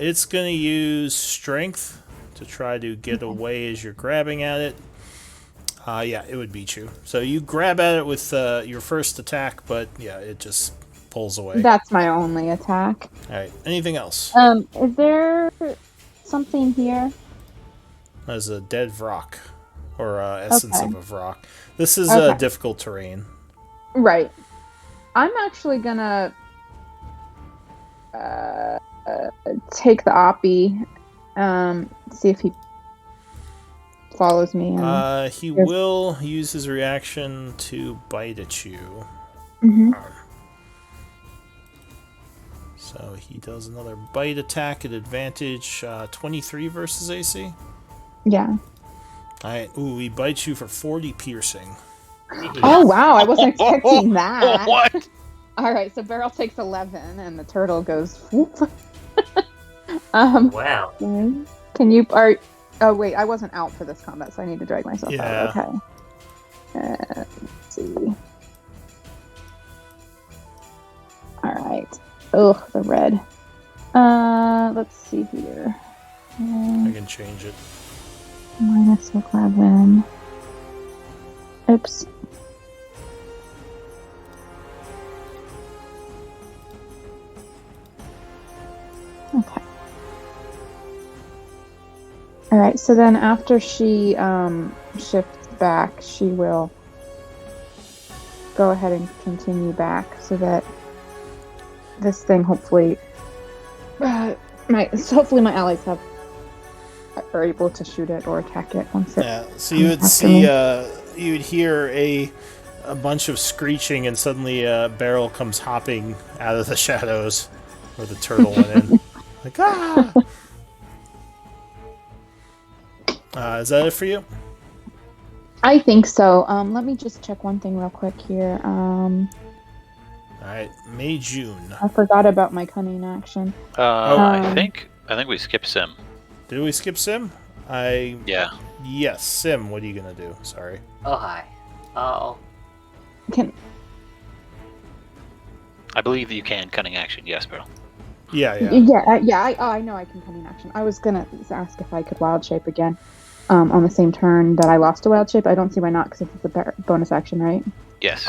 Speaker 2: It's going to use strength to try to get away as you're grabbing at it. Yeah, it would beat you. So you grab at it with your first attack, but yeah, it just pulls away.
Speaker 6: That's my only attack.
Speaker 2: Alright, anything else?
Speaker 6: Is there something here?
Speaker 2: There's a dead Vrock, or essence of a Vrock. This is difficult terrain.
Speaker 6: Right. I'm actually gonna take the Oppie, see if he follows me. And
Speaker 2: He will use his reaction to bite at you.
Speaker 6: Mm-hmm.
Speaker 2: So he does another bite attack at advantage, 23 versus AC.
Speaker 6: Yeah.
Speaker 2: Alright, ooh, he bites you for 40 piercing.
Speaker 6: Oh, wow, I wasn't expecting that.
Speaker 3: What?
Speaker 6: Alright, so Beryl takes 11, and the turtle goes whoop.
Speaker 1: Wow.
Speaker 6: Can you... Oh, wait, I wasn't out for this combat, so I need to drag myself out. Okay. Let's see. Alright. Ugh, the red. Let's see here.
Speaker 2: I can change it.
Speaker 6: Minus 11. Oops. Okay. Alright, so then after she shifts back, she will go ahead and continue back so that this thing hopefully my allies are able to shoot it or attack it once it...
Speaker 2: Yeah, so you would see you would hear a bunch of screeching, and suddenly a barrel comes hopping out of the shadows where the turtle went in. Like, ah! Is that it for you?
Speaker 6: I think so. Let me just check one thing real quick here.
Speaker 2: Alright, May June.
Speaker 6: I forgot about my cunning action.
Speaker 3: I think we skipped Sim.
Speaker 2: Did we skip Sim?
Speaker 3: Yeah.
Speaker 2: Yes, Sim, what are you gonna do? Sorry.
Speaker 1: Oh, hi. Oh.
Speaker 3: I believe you can cunning action, yes, bro.
Speaker 2: Yeah.
Speaker 6: I know I can cunning action. I was gonna ask if I could wild shape again. On the same turn that I lost a wild shape. I don't see why not, because it's a bonus action, right?
Speaker 3: Yes.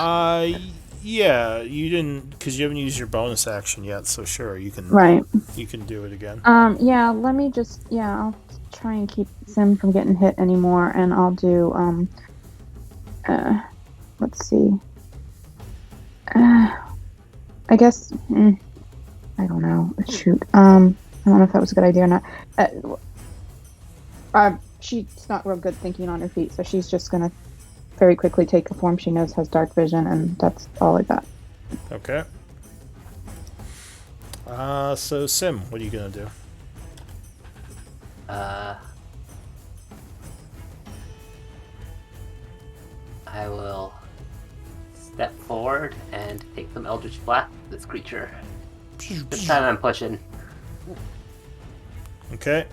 Speaker 2: Yeah, you didn't, because you haven't used your bonus action yet, so sure, you can.
Speaker 6: Right.
Speaker 2: You can do it again.
Speaker 6: Yeah, let me just, I'll try and keep Sim from getting hit anymore, and I'll do, let's see. I guess, I don't know. Shoot. I don't know if that was a good idea or not. She's not real good thinking on her feet, so she's just gonna very quickly take a form she knows has dark vision, and that's all I got.
Speaker 2: Okay. So Sim, what are you gonna do?
Speaker 1: I will step forward and take some Eldritch Blast at this creature. This time I'm pushing.
Speaker 2: Okay.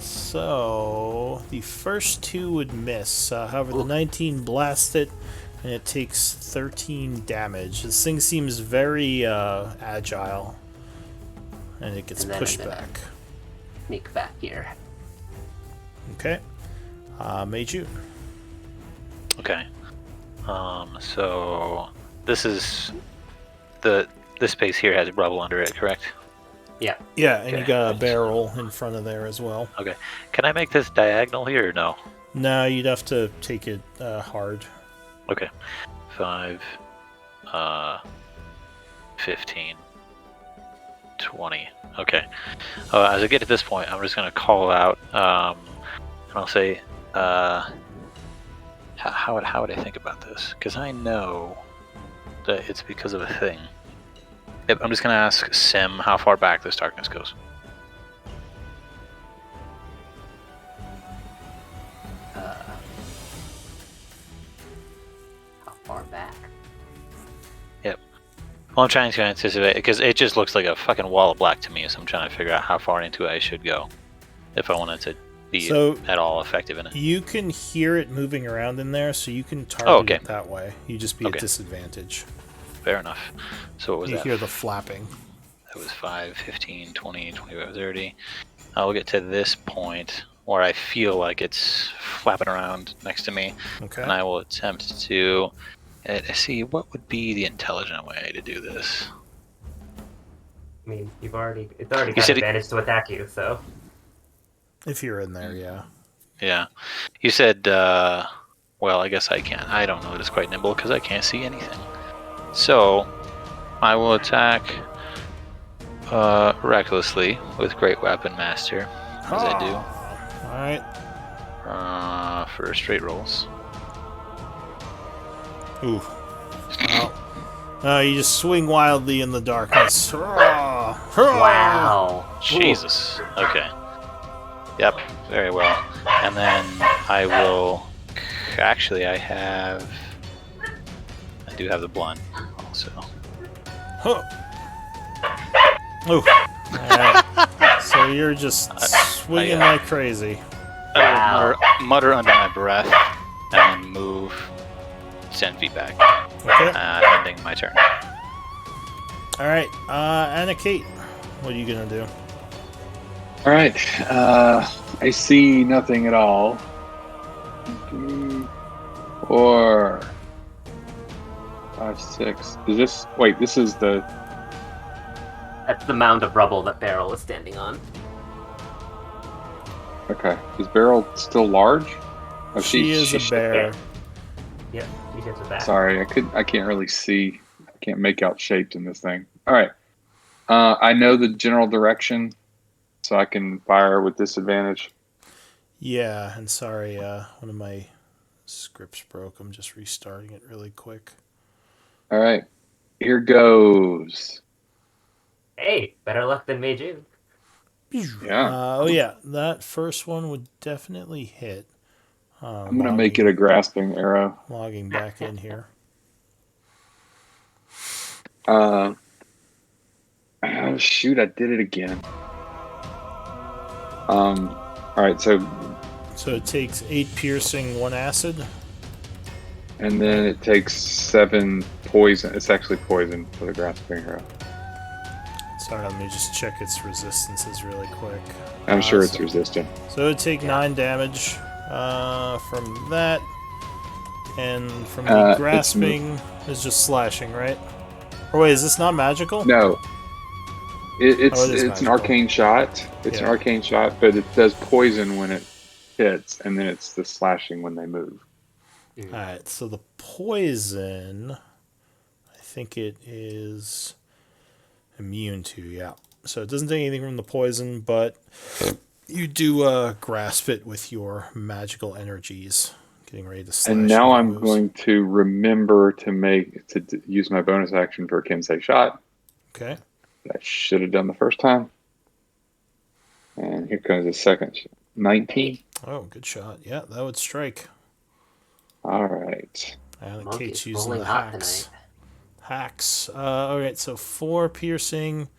Speaker 2: So the first two would miss. However, the 19 blast it, and it takes 13 damage. This thing seems very agile, and it gets pushed back.
Speaker 1: Sneak back here.
Speaker 2: Okay. May June.
Speaker 3: Okay. So this is this space here has rubble under it, correct?
Speaker 1: Yeah.
Speaker 2: Yeah, and you got a barrel in front of there as well.
Speaker 3: Okay. Can I make this diagonal here or no?
Speaker 2: No, you'd have to take it hard.
Speaker 3: Okay. 5, 15, 20. Okay. As I get to this point, I'm just going to call out, and I'll say, how would I think about this? Because I know that it's because of a thing. Yep, I'm just going to ask Sim how far back this darkness goes. Well, I'm trying to anticipate because it just looks like a fucking wall of black to me. So I'm trying to figure out how far into it I should go if I wanted to be
Speaker 2: So
Speaker 3: at all effective in it.
Speaker 2: you can hear it moving around in there, so you can target
Speaker 3: okay.
Speaker 2: it that way. You just be
Speaker 3: Okay.
Speaker 2: at disadvantage.
Speaker 3: Fair enough. So what was
Speaker 2: You
Speaker 3: that?
Speaker 2: hear the flapping.
Speaker 3: That was 5, 15, 20, 25, 30. I'll get to this point where I feel like it's flapping around next to me,
Speaker 2: Okay.
Speaker 3: and I will attempt to see what would be the intelligent way to do this.
Speaker 1: I mean, it's already got
Speaker 3: said
Speaker 1: advantage to attack you, so.
Speaker 2: If you're in there, yeah.
Speaker 3: Yeah. You said, well, I guess I can't. I don't know that it's quite nimble because I can't see anything. So, I will attack recklessly with Great Weapon Master, as I do.
Speaker 2: Alright.
Speaker 3: For straight rolls.
Speaker 2: Ooh. Well, you just swing wildly in the darkness.
Speaker 1: Wow.
Speaker 3: Jesus. Okay. Yep, very well. And then I will... Actually, I do have the blunt, also.
Speaker 2: Huh. Ooh. Alright. So you're just swinging like crazy.
Speaker 3: I mutter under my breath, and then move 10 feet back.
Speaker 2: Okay.
Speaker 3: Ending my turn.
Speaker 2: Alright, Anna Kate, what are you gonna do?
Speaker 7: All right. I see nothing at all. 4, 5, 6. Is this? Wait, this is the.
Speaker 1: That's the mound of rubble that Beryl is standing on.
Speaker 7: Okay. Is Beryl still large? Oh,
Speaker 2: She is a bear.
Speaker 1: Yep, she hits it back.
Speaker 7: Sorry, I can't really see. I can't make out shapes in this thing. All right. I know the general direction, so I can fire with disadvantage.
Speaker 2: Yeah, and sorry, one of my scripts broke. I'm just restarting it really quick.
Speaker 7: All right. Here goes.
Speaker 1: Hey, better luck than me, June.
Speaker 7: Yeah.
Speaker 2: Oh yeah, that first one would definitely hit.
Speaker 7: I'm gonna make it a grasping arrow.
Speaker 2: Logging back in here.
Speaker 7: Oh shoot! I did it again. All right. So
Speaker 2: it takes 8 piercing, 1 acid.
Speaker 7: and then it takes 7 poison. It's actually poison for the grasping arrow.
Speaker 2: Sorry, let me just check its resistances really quick.
Speaker 7: I'm sure it's resistant.
Speaker 2: So it would take 9 damage from that, and from the grasping is just slashing, right? Or wait, is this not magical?
Speaker 7: No. It's
Speaker 2: it is
Speaker 7: an
Speaker 2: magical.
Speaker 7: arcane shot. It's an arcane shot, but it does poison when it hits, and then it's the slashing when they move.
Speaker 2: Alright, so the poison, I think it is immune to, yeah. So it doesn't take anything from the poison, but you do grasp it with your magical energies, getting ready to slash.
Speaker 7: And now I'm going to remember to use my bonus action for a Kensei shot.
Speaker 2: Okay.
Speaker 7: I should have done the first time. And here comes the second. 19.
Speaker 2: Oh, good shot. Yeah, that would strike.
Speaker 7: All right.
Speaker 2: And Kate's using
Speaker 1: rolling
Speaker 2: the
Speaker 1: hot
Speaker 2: hacks.
Speaker 1: tonight.
Speaker 2: Hacks. Alright, so 4 piercing.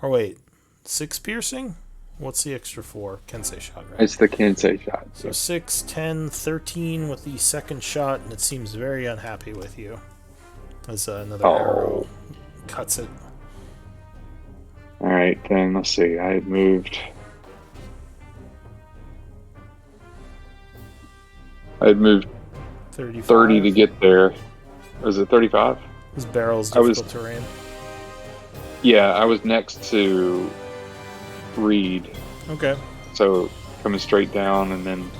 Speaker 2: Or wait, 6 piercing? What's the extra 4? Kensei shot, right?
Speaker 7: It's the Kensei shot.
Speaker 2: So 6, 10, 13 with the second shot, and it seems very unhappy with you. As another arrow cuts it.
Speaker 7: All right, then let's see. I had moved. I had moved
Speaker 2: 35.
Speaker 7: 30 to get there. Was it 35?
Speaker 2: This barrel's difficult terrain.
Speaker 7: Yeah, I was next to Reed.
Speaker 2: Okay.
Speaker 7: So coming straight down and then.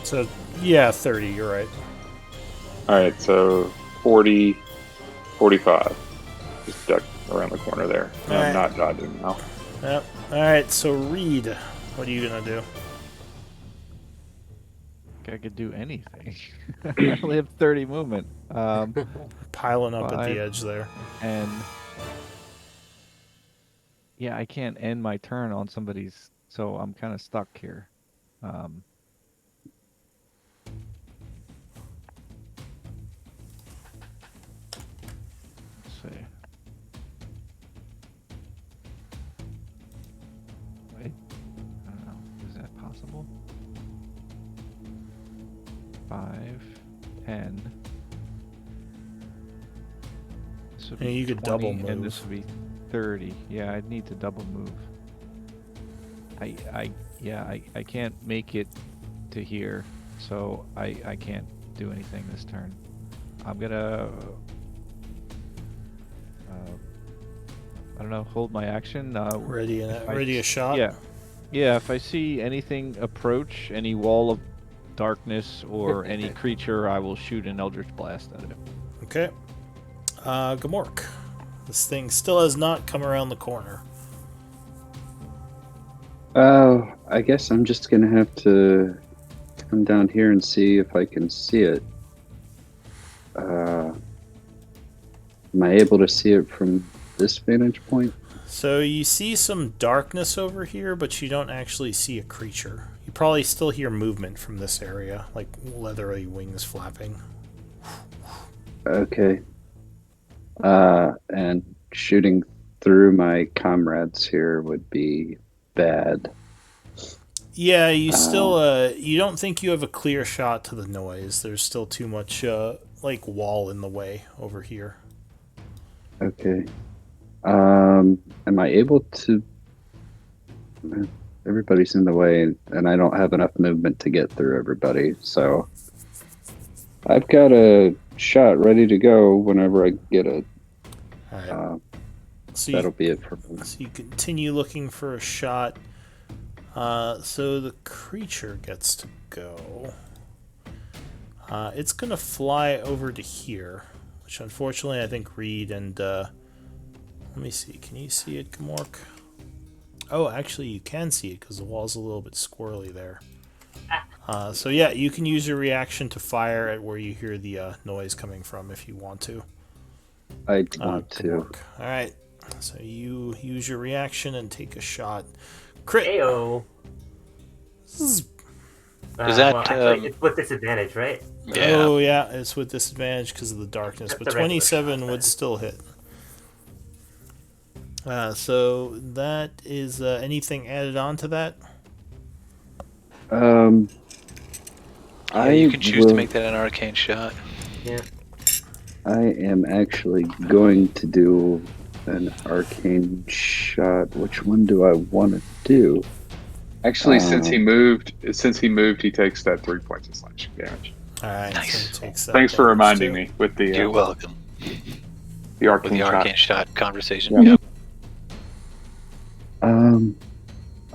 Speaker 2: So, yeah, 30, you're right.
Speaker 7: Alright, so 40, 45. Just duck around the corner there. I'm not dodging now.
Speaker 2: Yep. Alright, so Reed, what are you going to do?
Speaker 5: I could do anything. I only have 30 movement.
Speaker 2: Piling up at the edge there.
Speaker 5: And yeah, I can't end my turn on somebody's, so I'm kind of stuck here. Let's see. I don't know. Is that possible? 5, 10. This would
Speaker 2: Yeah,
Speaker 5: be
Speaker 2: you could
Speaker 5: 20,
Speaker 2: double
Speaker 5: and this
Speaker 2: move.
Speaker 5: would be 30. Yeah, I'd need to double move. I can't make it to here, so I can't do anything this turn. I'm gonna I don't know, hold my action.
Speaker 2: Ready
Speaker 5: if I
Speaker 2: a shot?
Speaker 5: Yeah, if I see anything approach, any wall of darkness or any creature, I will shoot an Eldritch Blast at it.
Speaker 2: Okay. Gamork. This thing still has not come around the corner.
Speaker 4: Oh, I guess I'm just gonna have to come down here and see if I can see it. Am I able to see it from this vantage point?
Speaker 2: So you see some darkness over here, but you don't actually see a creature. You probably still hear movement from this area, like leathery wings flapping.
Speaker 4: Okay. And shooting through my comrades here would be bad.
Speaker 2: Yeah, you still you don't think you have a clear shot to the noise. There's still too much like wall in the way over here.
Speaker 4: Okay. Am I able to... Everybody's in the way, and I don't have enough movement to get through everybody, so... I've got a shot ready to go whenever I get it.
Speaker 2: Alright.
Speaker 4: That'll be it for me.
Speaker 2: So you continue looking for a shot. So the creature gets to go. It's going to fly over to here, which unfortunately I think Reed and... let me see. Can you see it, Gamork? Oh, actually you can see it because the wall's a little bit squirrely there. So yeah, you can use your reaction to fire at where you hear the noise coming from if you want to.
Speaker 4: I want to.
Speaker 2: Alright, so you use your reaction and take a shot. Crit!
Speaker 1: Ayo.
Speaker 3: Is that,
Speaker 1: well, actually, it's with disadvantage, right?
Speaker 3: Yeah.
Speaker 2: Oh yeah, it's with disadvantage because of the darkness,
Speaker 1: That's
Speaker 2: but
Speaker 1: a regular
Speaker 2: 27
Speaker 1: shot,
Speaker 2: would
Speaker 1: then.
Speaker 2: still hit. So that is anything added on to that?
Speaker 3: Yeah, you can choose to make that an arcane shot.
Speaker 1: Yeah.
Speaker 4: I am actually going to do an arcane shot. Which one do I want to do?
Speaker 7: Actually, since he moved, he takes that 3 points of slashing damage.
Speaker 2: Alright,
Speaker 3: Nice.
Speaker 2: so it takes that
Speaker 7: Thanks for
Speaker 2: damage
Speaker 7: reminding
Speaker 2: too.
Speaker 7: me with the
Speaker 3: You're welcome.
Speaker 7: the
Speaker 3: With
Speaker 7: arcane
Speaker 3: the
Speaker 7: shot.
Speaker 3: arcane shot conversation.
Speaker 7: Yeah.
Speaker 3: Yep.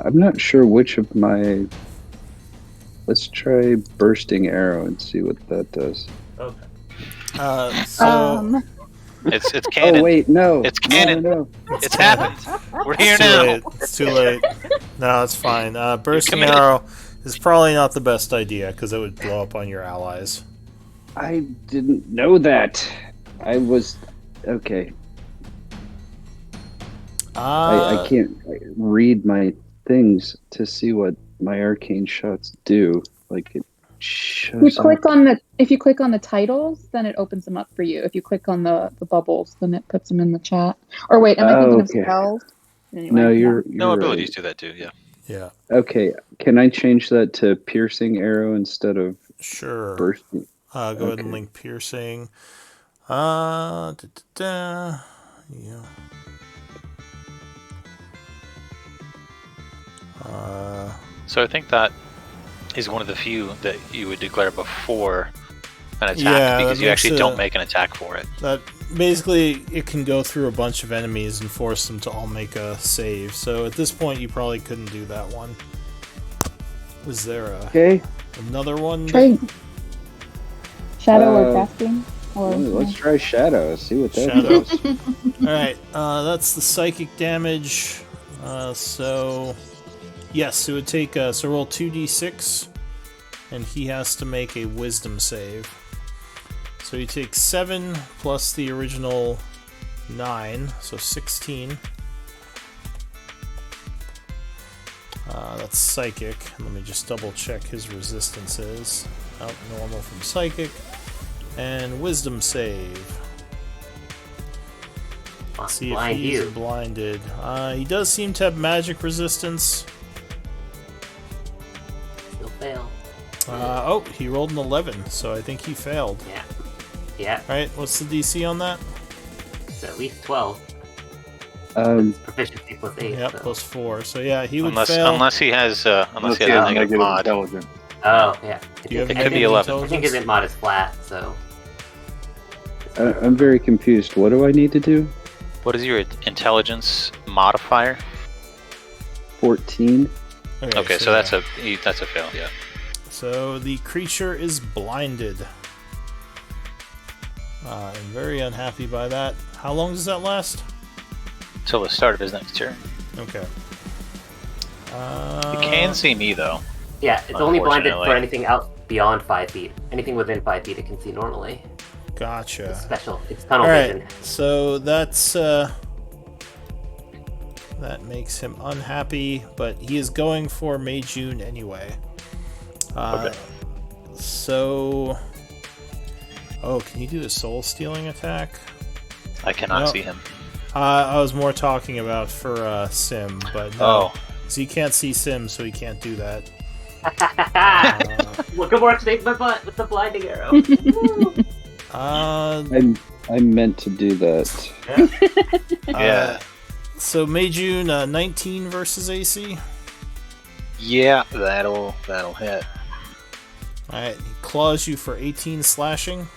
Speaker 4: I'm not sure which of my... Let's try bursting arrow and see what that does.
Speaker 1: Okay.
Speaker 2: So
Speaker 3: It's canon.
Speaker 4: Oh wait, no.
Speaker 3: It's canon.
Speaker 4: No.
Speaker 3: It's happened. We're here
Speaker 2: too
Speaker 3: now.
Speaker 2: late. It's too late. No, it's fine. Bursting
Speaker 3: committed.
Speaker 2: arrow is probably not the best idea because it would blow up on your allies.
Speaker 4: I didn't know that. I was... Okay. I can't read my things to see what my arcane shots do. Like it shows
Speaker 6: If you click on the titles, then it opens them up for you. If you click on the bubbles, then it puts them in the chat. Or wait, am I thinking of
Speaker 4: Okay.
Speaker 6: spells? Anyway,
Speaker 4: No, you're
Speaker 3: No
Speaker 4: right.
Speaker 3: abilities do that too. Yeah.
Speaker 2: Yeah,
Speaker 4: Okay, can I change that to piercing arrow instead of
Speaker 2: sure.
Speaker 4: bursting?
Speaker 2: Go ahead and
Speaker 4: Okay.
Speaker 2: link piercing. Yeah.
Speaker 3: So I think that is one of the few that you would declare before an attack
Speaker 2: Yeah,
Speaker 3: because
Speaker 2: that
Speaker 3: you actually
Speaker 2: makes
Speaker 3: don't make an attack for it.
Speaker 2: That basically it can go through a bunch of enemies and force them to all make a save. So at this point, you probably couldn't do that one. Was there
Speaker 4: Okay,
Speaker 2: another one?
Speaker 6: Try Shadow or
Speaker 4: Uh,
Speaker 6: casting. Or
Speaker 4: let's try shadow. See what that
Speaker 2: Shadow.
Speaker 4: does.
Speaker 2: All right, that's the psychic damage. So yes, it would take. So roll 2d6, and he has to make a Wisdom save. So you take 7 plus the original 9, so 16. That's psychic. Let me just double check his resistances. Oh, normal from psychic. And wisdom save. Let's see if
Speaker 1: Blind
Speaker 2: he's
Speaker 1: you.
Speaker 2: blinded. He does seem to have magic resistance, He rolled an 11, so I think he failed.
Speaker 1: Yeah. Yeah.
Speaker 2: All right, what's the DC on that?
Speaker 1: It's at least 12.
Speaker 4: Um,
Speaker 1: Proficiency plus 8.
Speaker 2: Yeah,
Speaker 1: so.
Speaker 2: plus 4. So yeah, he would
Speaker 3: Unless
Speaker 2: fail.
Speaker 3: he has a
Speaker 7: Unless he has
Speaker 3: negative mod.
Speaker 7: intelligence.
Speaker 1: Oh, yeah.
Speaker 2: Do you have
Speaker 3: It
Speaker 2: negative
Speaker 3: could be 11.
Speaker 1: I think his int mod is flat, so.
Speaker 4: I'm very confused. What do I need to do?
Speaker 3: What is your intelligence modifier?
Speaker 4: 14.
Speaker 3: Okay, so that's a fail. Yeah.
Speaker 2: So the creature is blinded. I'm very unhappy by that. How long does that last?
Speaker 3: Till the start of his next turn.
Speaker 2: Okay.
Speaker 3: He can see me though.
Speaker 1: Yeah, it's only blinded for
Speaker 3: Unfortunately.
Speaker 1: anything out beyond 5 feet. Anything within 5 feet it can see normally.
Speaker 2: Gotcha.
Speaker 1: It's special. It's tunnel
Speaker 2: Alright,
Speaker 1: vision.
Speaker 2: so that's that makes him unhappy, but he is going for Mei June anyway.
Speaker 3: Okay.
Speaker 2: So, can you do a soul stealing attack?
Speaker 3: I cannot
Speaker 2: No.
Speaker 3: see him.
Speaker 2: I was more talking about for Sim, but no.
Speaker 3: Oh,
Speaker 2: So you can't see Sim, so he can't do that.
Speaker 1: Well, good work, Snake my butt with the blinding arrow.
Speaker 4: I meant to do that.
Speaker 3: yeah.
Speaker 2: So Mei June, 19 versus AC.
Speaker 3: Yeah, that'll hit.
Speaker 2: Alright, he claws you for 18 slashing,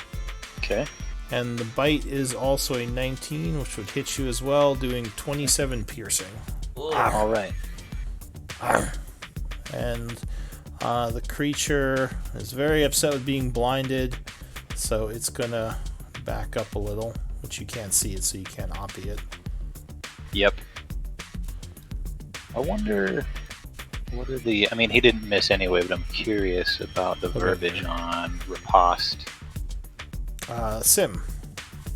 Speaker 3: Okay.
Speaker 2: and the bite is also a 19, which would hit you as well, doing 27 piercing.
Speaker 3: All right.
Speaker 2: And the creature is very upset with being blinded, so it's gonna back up a little, which you can't see it, so you can't oppie it.
Speaker 3: Yep. I wonder what are the. I mean, he didn't miss anyway, but I'm curious about the verbiage on riposte.
Speaker 2: Sim.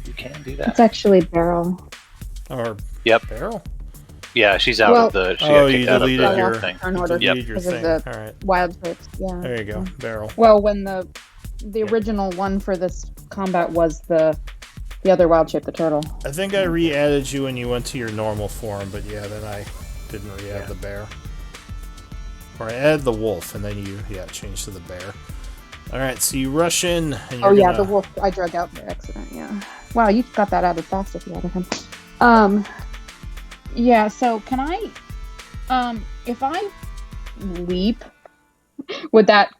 Speaker 3: You can do
Speaker 6: It's
Speaker 3: that.
Speaker 6: actually Beryl.
Speaker 2: Or
Speaker 3: Yep.
Speaker 2: Barrel?
Speaker 3: Yeah, she's out
Speaker 6: Well-
Speaker 3: of the. She
Speaker 2: Oh,
Speaker 3: got
Speaker 2: you
Speaker 3: kicked out of
Speaker 2: deleted
Speaker 3: the
Speaker 2: your
Speaker 3: thing.
Speaker 6: Turn order
Speaker 2: Delete your
Speaker 6: because of
Speaker 2: thing.
Speaker 6: the
Speaker 2: Alright,
Speaker 6: wild shapes. Yeah.
Speaker 2: there you go. Barrel.
Speaker 6: Well, when the original one for this combat was the other wild shape, the turtle.
Speaker 2: I think I re-added you when you went to your normal form, but yeah, then I didn't re-add the bear. Or I added the wolf, and then you, changed to the bear. Alright, so you rush in, and you're
Speaker 6: Oh yeah,
Speaker 2: gonna...
Speaker 6: the wolf I drug out by accident. Yeah. Wow, you got that added fast if you added him. Yeah. So can I, if I leap, would that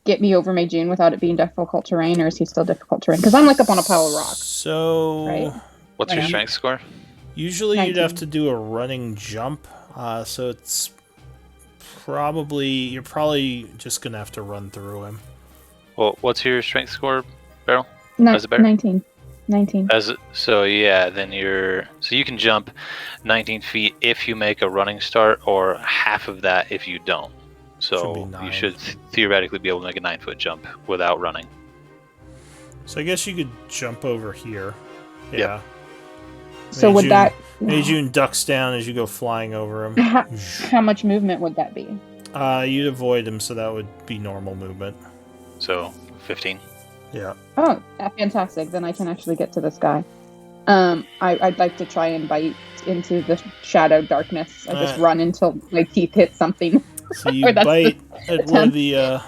Speaker 6: get me over Mei June without it being difficult terrain, or is he still difficult terrain? Because I'm like up on a pile of rocks.
Speaker 2: So...
Speaker 6: Right.
Speaker 3: What's your
Speaker 6: Yeah.
Speaker 3: strength score?
Speaker 2: Usually you'd
Speaker 6: 19.
Speaker 2: have to do a running jump, so it's you're probably just gonna have to run through him.
Speaker 3: Well, what's your strength score, Beryl?
Speaker 6: No,
Speaker 3: As a bear?
Speaker 6: 19.
Speaker 3: Then you can jump 19 feet if you make a running start, or half of that if you don't.
Speaker 2: Should
Speaker 3: So
Speaker 2: be
Speaker 3: you
Speaker 2: 9.
Speaker 3: should theoretically be able to make a 9-foot jump without running.
Speaker 2: So I guess you could jump over here.
Speaker 3: Yep.
Speaker 2: Yeah.
Speaker 6: So
Speaker 2: Mei
Speaker 6: would
Speaker 2: June-
Speaker 6: that?
Speaker 2: Mei June ducks down as you go flying over him.
Speaker 6: How much movement would that be?
Speaker 2: You'd avoid him, so that would be normal movement.
Speaker 3: So 15.
Speaker 2: Yeah.
Speaker 6: Oh, fantastic! Then I can actually get to this guy. I'd like to try and bite into the shadow darkness. I just run until my teeth hit something.
Speaker 2: So you
Speaker 6: Or that's
Speaker 2: bite
Speaker 6: the
Speaker 2: at where
Speaker 6: attempt.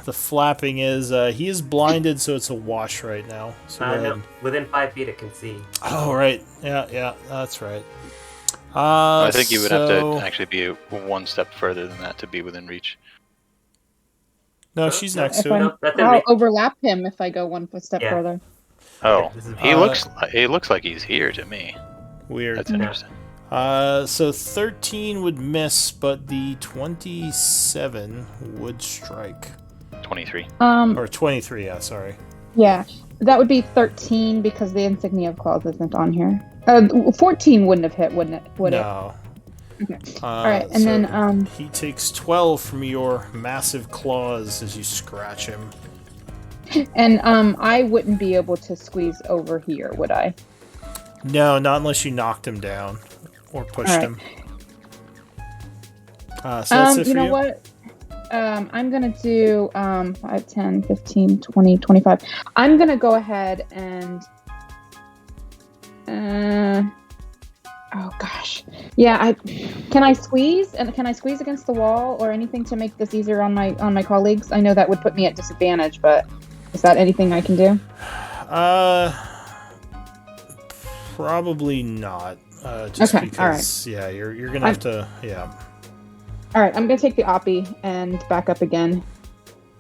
Speaker 2: the flapping is. He is blinded, so it's a wash right now. So go
Speaker 1: No,
Speaker 2: ahead.
Speaker 1: within 5 feet it can see.
Speaker 2: Oh, right. Yeah, that's right.
Speaker 3: I think you would have
Speaker 2: so-
Speaker 3: to actually be one step further than that to be within reach.
Speaker 2: No, she's next
Speaker 6: If
Speaker 2: to him.
Speaker 1: No, that's in
Speaker 6: I'll
Speaker 1: reach.
Speaker 6: overlap him if I go one step
Speaker 1: Yeah.
Speaker 6: further.
Speaker 3: Oh,
Speaker 1: This is-
Speaker 3: he looks like he's here to me.
Speaker 2: Weird.
Speaker 3: That's interesting.
Speaker 2: So 13 would miss, but the 27 would strike.
Speaker 3: 23.
Speaker 2: Or 23, yeah, sorry.
Speaker 6: Yeah, that would be 13 because the insignia of claws isn't on here. 14 wouldn't have hit, wouldn't it? Would
Speaker 2: No.
Speaker 6: Okay. All right, and then
Speaker 2: he takes 12 from your massive claws as you scratch him.
Speaker 6: it? And I wouldn't be able to squeeze over here, would I?
Speaker 2: No, not unless you knocked him down or pushed
Speaker 6: All right.
Speaker 2: him. So that's it for
Speaker 6: you know what? I'm gonna do 5, 10, 15, 20, 25. I'm gonna go ahead and oh gosh, yeah. Can I squeeze? And can I squeeze against the wall or anything to make this easier on my colleagues? I know that would put me at disadvantage, but is that anything I can do?
Speaker 2: Probably not. Just
Speaker 6: Okay,
Speaker 2: because,
Speaker 6: all right.
Speaker 2: yeah, you're gonna have to, yeah.
Speaker 6: All right, I'm gonna take the Oppie and back up again.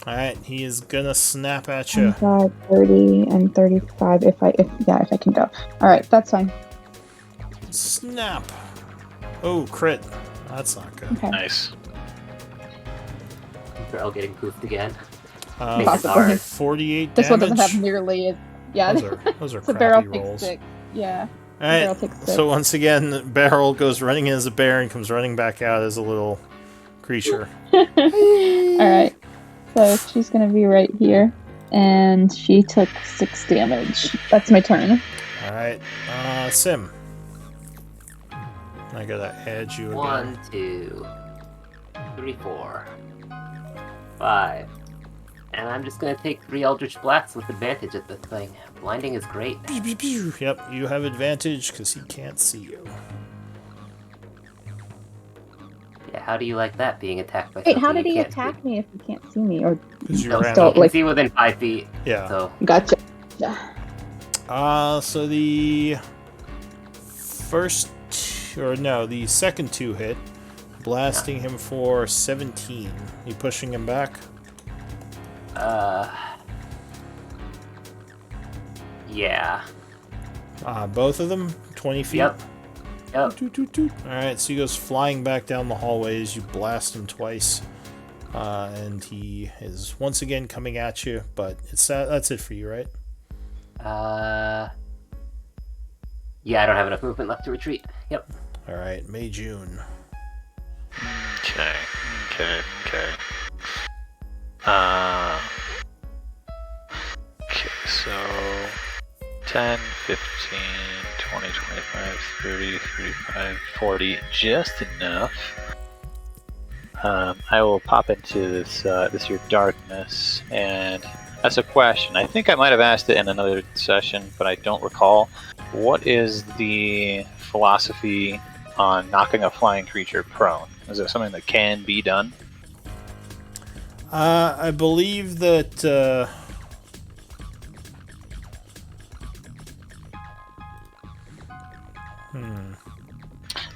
Speaker 2: All right, he is gonna snap at you.
Speaker 6: 25, 30, and 35. If I can go. All right, that's fine.
Speaker 2: Snap. Oh, crit. That's not good.
Speaker 6: Okay.
Speaker 3: Nice.
Speaker 1: Beryl getting poofed again.
Speaker 6: Possibly.
Speaker 2: 48
Speaker 6: This one
Speaker 2: damage.
Speaker 6: doesn't have nearly as
Speaker 2: Those are
Speaker 6: so
Speaker 2: crappy
Speaker 6: Barrel
Speaker 2: rolls.
Speaker 6: takes 6. Yeah.
Speaker 2: All right.
Speaker 6: Barrel takes 6.
Speaker 2: So once again, Barrel goes running in as a bear and comes running back out as a little creature.
Speaker 6: All right. So she's gonna be right here, and she took 6 damage. That's my turn.
Speaker 2: All right, Sim. I gotta add you again.
Speaker 1: 1, 2, 3, 4, 5. And I'm just gonna take 3 Eldritch Blasts with advantage at this thing. Blinding is great.
Speaker 2: Pew, pew, pew. Yep, you have advantage because he can't see you.
Speaker 1: Yeah, how do you like that, being attacked by
Speaker 6: Wait,
Speaker 1: something
Speaker 6: how did
Speaker 1: you
Speaker 6: he
Speaker 1: can't
Speaker 6: attack
Speaker 1: see?
Speaker 6: me if he can't see me? Or
Speaker 2: Because you
Speaker 1: No,
Speaker 2: ran
Speaker 6: still,
Speaker 2: up.
Speaker 1: you
Speaker 6: like-
Speaker 1: can see within 5 feet.
Speaker 2: Yeah.
Speaker 1: So
Speaker 6: gotcha.
Speaker 2: So the the second 2 hit, blasting him for 17. You pushing him back?
Speaker 1: yeah.
Speaker 2: Both of them? 20 feet?
Speaker 1: Yep. Yep.
Speaker 2: Toot, toot, toot. Alright, so he goes flying back down the hallway as you blast him twice. And he is once again coming at you, but that's it for you, right?
Speaker 1: Yeah, I don't have enough movement left to retreat. Yep.
Speaker 2: Alright, May June.
Speaker 3: Okay. Okay, so 10, 15, 20, 25, 30, 35, 40, just enough. I will pop into this here darkness, and that's a question. I think I might have asked it in another session, but I don't recall. What is the philosophy on knocking a flying creature prone? Is it something that can be done?
Speaker 2: I believe that,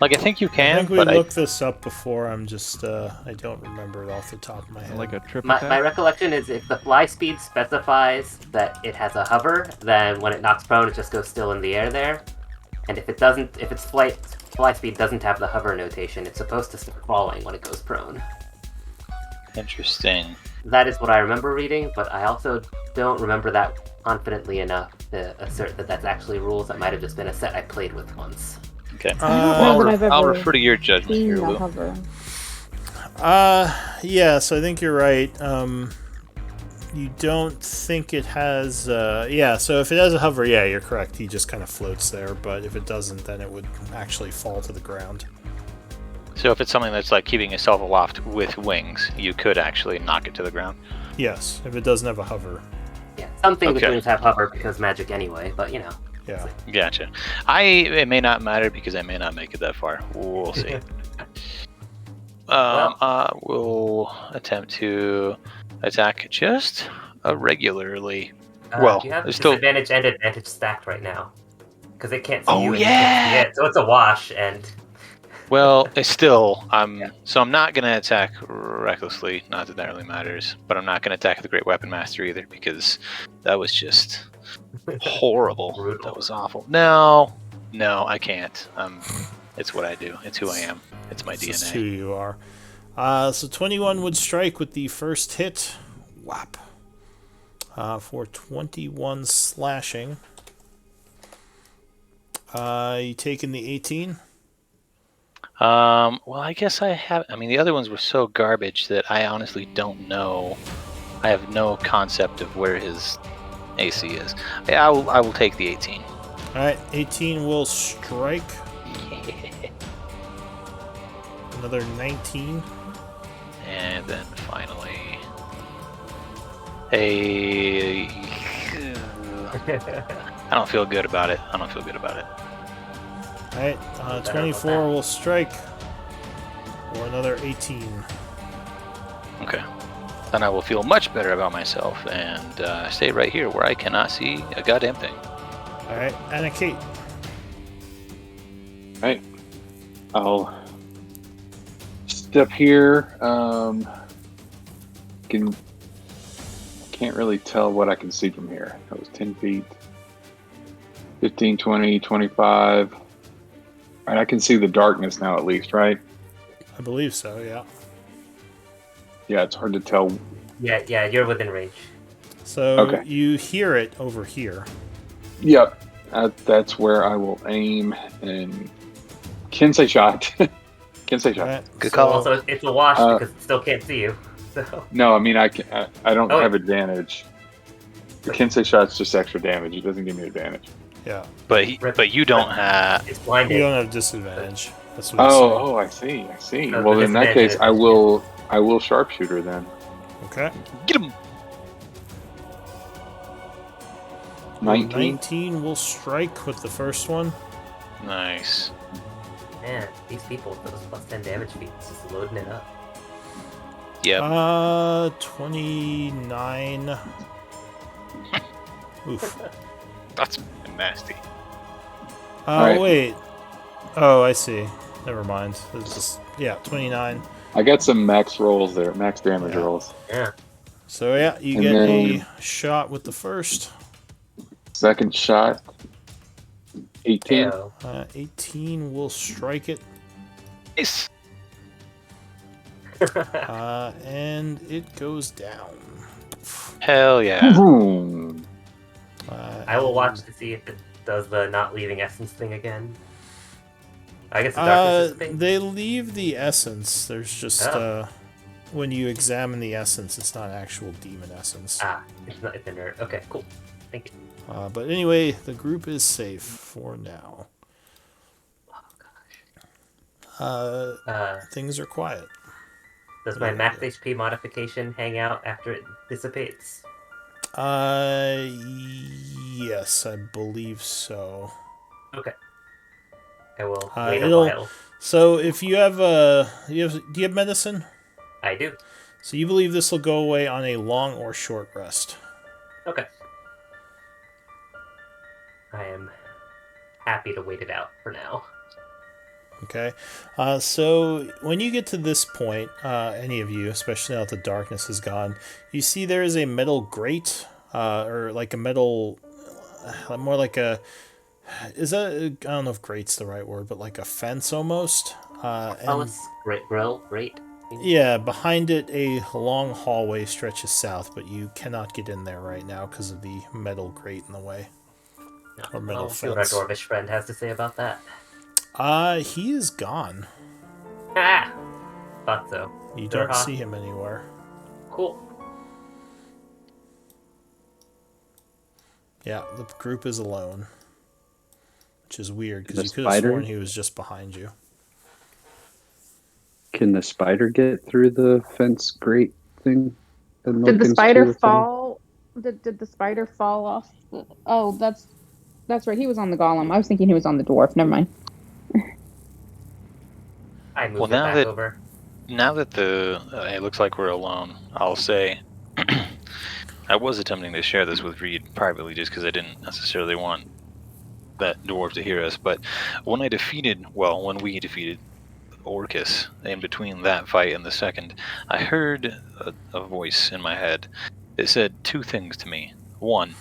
Speaker 3: Like, I think you can,
Speaker 2: I think we
Speaker 3: but
Speaker 2: looked this up before. I'm just, I don't remember it off the top of my head.
Speaker 5: Like a trip
Speaker 1: My
Speaker 5: attack?
Speaker 1: recollection is if the fly speed specifies that it has a hover, then when it knocks prone, it just goes still in the air there. And if it doesn't, if its fly speed doesn't have the hover notation, it's supposed to start falling when it goes prone.
Speaker 3: Interesting.
Speaker 1: That is what I remember reading, but I also don't remember that confidently enough to assert that that's actually rules. That might have just been a set I played with once.
Speaker 3: Okay.
Speaker 6: I don't know that I've
Speaker 3: I'll
Speaker 6: ever
Speaker 3: refer to your judgment
Speaker 6: seen
Speaker 3: here,
Speaker 6: the
Speaker 3: Lou.
Speaker 6: hover.
Speaker 2: Yes, I think you're right. You don't think it has, yeah, so if it has a hover, yeah, you're correct. He just kind of floats there, but if it doesn't, then it would actually fall to the ground.
Speaker 3: So if it's something that's like keeping itself aloft with wings, you could actually knock it to the ground.
Speaker 2: Yes, if it doesn't have a hover.
Speaker 1: Yeah, some things
Speaker 3: Okay.
Speaker 1: things have hover because magic anyway, but you know.
Speaker 2: Yeah.
Speaker 3: Gotcha. It may not matter because I may not make it that far. We'll see. We'll attempt to attack just regularly. Well,
Speaker 1: you have
Speaker 3: it's still.
Speaker 1: disadvantage and advantage stacked right now because it can't see
Speaker 3: Oh,
Speaker 1: you. And you can't see
Speaker 3: yeah!
Speaker 1: it, so it's a wash. And
Speaker 3: Well, it's still.
Speaker 1: Yeah.
Speaker 3: So I'm not gonna attack recklessly. Not that really matters. But I'm not gonna attack the Great Weapon Master either because that was just horrible.
Speaker 1: Brutal.
Speaker 3: That was awful. No, I can't. It's what I do. It's who I am. It's my
Speaker 2: This is
Speaker 3: DNA.
Speaker 2: who you are. So 21 would strike with the first hit. Whap. For 21 slashing. You taking the 18?
Speaker 3: Well, I guess I have. I mean, the other ones were so garbage that I honestly don't know. I have no concept of where his AC is. I will take the 18.
Speaker 2: Alright, 18 will strike. Another 19.
Speaker 3: And then finally, I don't feel good about it.
Speaker 2: Alright, 24 will strike or another 18.
Speaker 3: Okay. Then I will feel much better about myself and stay right here where I cannot see a goddamn thing.
Speaker 2: All right, Anna Kate.
Speaker 7: Right. I'll step here. Can't really tell what I can see from here. That was 10 feet. 15, 20, 25. All right, I can see the darkness now at least, right?
Speaker 2: I believe so, yeah.
Speaker 7: Yeah, it's hard to tell.
Speaker 1: Yeah, you're within range.
Speaker 2: So
Speaker 7: Okay.
Speaker 2: you hear it over here.
Speaker 7: Yep. That's where I will aim and Kensei shot. Kensei shot.
Speaker 2: Right,
Speaker 3: Good
Speaker 2: so-
Speaker 3: call.
Speaker 1: Also, it's a wash
Speaker 7: Uh,
Speaker 1: because it still can't see you. So
Speaker 7: No, I mean I don't
Speaker 1: Oh.
Speaker 7: have advantage. The Kensei shot's just extra damage. It doesn't give me advantage.
Speaker 2: Yeah,
Speaker 3: But you don't have.
Speaker 1: it's
Speaker 2: you
Speaker 1: blinded.
Speaker 2: don't have disadvantage. That's what he's saying.
Speaker 7: Oh, I see. I see.
Speaker 1: No,
Speaker 7: Well,
Speaker 1: the
Speaker 7: in that
Speaker 1: disadvantage
Speaker 7: case,
Speaker 1: is-
Speaker 7: I will sharpshooter then.
Speaker 2: Okay.
Speaker 3: Get him!
Speaker 7: 19.
Speaker 2: 19 will strike with the first one.
Speaker 3: Nice.
Speaker 1: Man, these people with those plus 10 damage feats just loading it up.
Speaker 3: Yep.
Speaker 2: 29. Oof.
Speaker 3: That's nasty.
Speaker 7: Alright.
Speaker 2: Wait. Oh, I see. Never mind. It's just, yeah, 29.
Speaker 7: I got some max rolls there, max damage
Speaker 2: Yeah.
Speaker 7: rolls.
Speaker 1: Yeah.
Speaker 2: So yeah, you
Speaker 7: And
Speaker 2: get
Speaker 7: then-
Speaker 2: a shot with the first.
Speaker 7: Second shot, 18.
Speaker 1: Ew.
Speaker 2: 18 will strike it,
Speaker 3: Nice.
Speaker 2: and it goes down.
Speaker 3: Hell yeah.
Speaker 7: Boom.
Speaker 1: I will watch to see if it does the not leaving essence thing again. I guess the darkness is the thing.
Speaker 2: They leave the essence. There's just
Speaker 1: Oh.
Speaker 2: when you examine the essence, it's not actual demon essence.
Speaker 1: It's not. It's inert. Okay, cool. Thank you.
Speaker 2: But anyway, the group is safe for now. Things are quiet.
Speaker 1: Does my max HP modification hang out after it dissipates?
Speaker 2: Yes, I believe so.
Speaker 1: Okay. I will wait a
Speaker 2: it'll-
Speaker 1: while.
Speaker 2: So if you have do you have medicine?
Speaker 1: I do.
Speaker 2: So you believe this will go away on a long or short rest?
Speaker 1: Okay. I am happy to wait it out for now.
Speaker 2: Okay. So when you get to this point, any of you, especially now that the darkness is gone, you see there is a metal grate, or like a metal, more like a. Is that, I don't know if grate's the right word, but like a fence almost. And
Speaker 1: It's grill, rate.
Speaker 2: yeah, behind it a long hallway stretches south, but you cannot get in there right now because of the metal grate in the way. Or metal
Speaker 1: See what our
Speaker 2: fence.
Speaker 1: dwarvish friend has to say about that.
Speaker 2: He is gone.
Speaker 1: Ah! Thought so.
Speaker 2: You
Speaker 1: Sure,
Speaker 2: don't
Speaker 1: huh?
Speaker 2: see him anywhere.
Speaker 1: Cool.
Speaker 2: Yeah, the group is alone. Which is weird, because
Speaker 4: The
Speaker 2: you could have
Speaker 4: spider?
Speaker 2: sworn he was just behind you.
Speaker 4: Can the spider get through the fence grate thing? that
Speaker 6: Did the
Speaker 4: Milton's
Speaker 6: spider
Speaker 4: too,
Speaker 6: fall? Did the spider fall off? Oh, that's right. He was on the golem. I was thinking he was on the dwarf. Never mind.
Speaker 1: I moved
Speaker 3: Well,
Speaker 1: it
Speaker 3: now
Speaker 1: back
Speaker 3: that-
Speaker 1: over.
Speaker 3: Now that it looks like we're alone, I'll say I was attempting to share this with Reed privately just because I didn't necessarily want that dwarf to hear us. But when we defeated Orcus, in between that fight and the second, I heard a voice in my head. It said two things to me. One,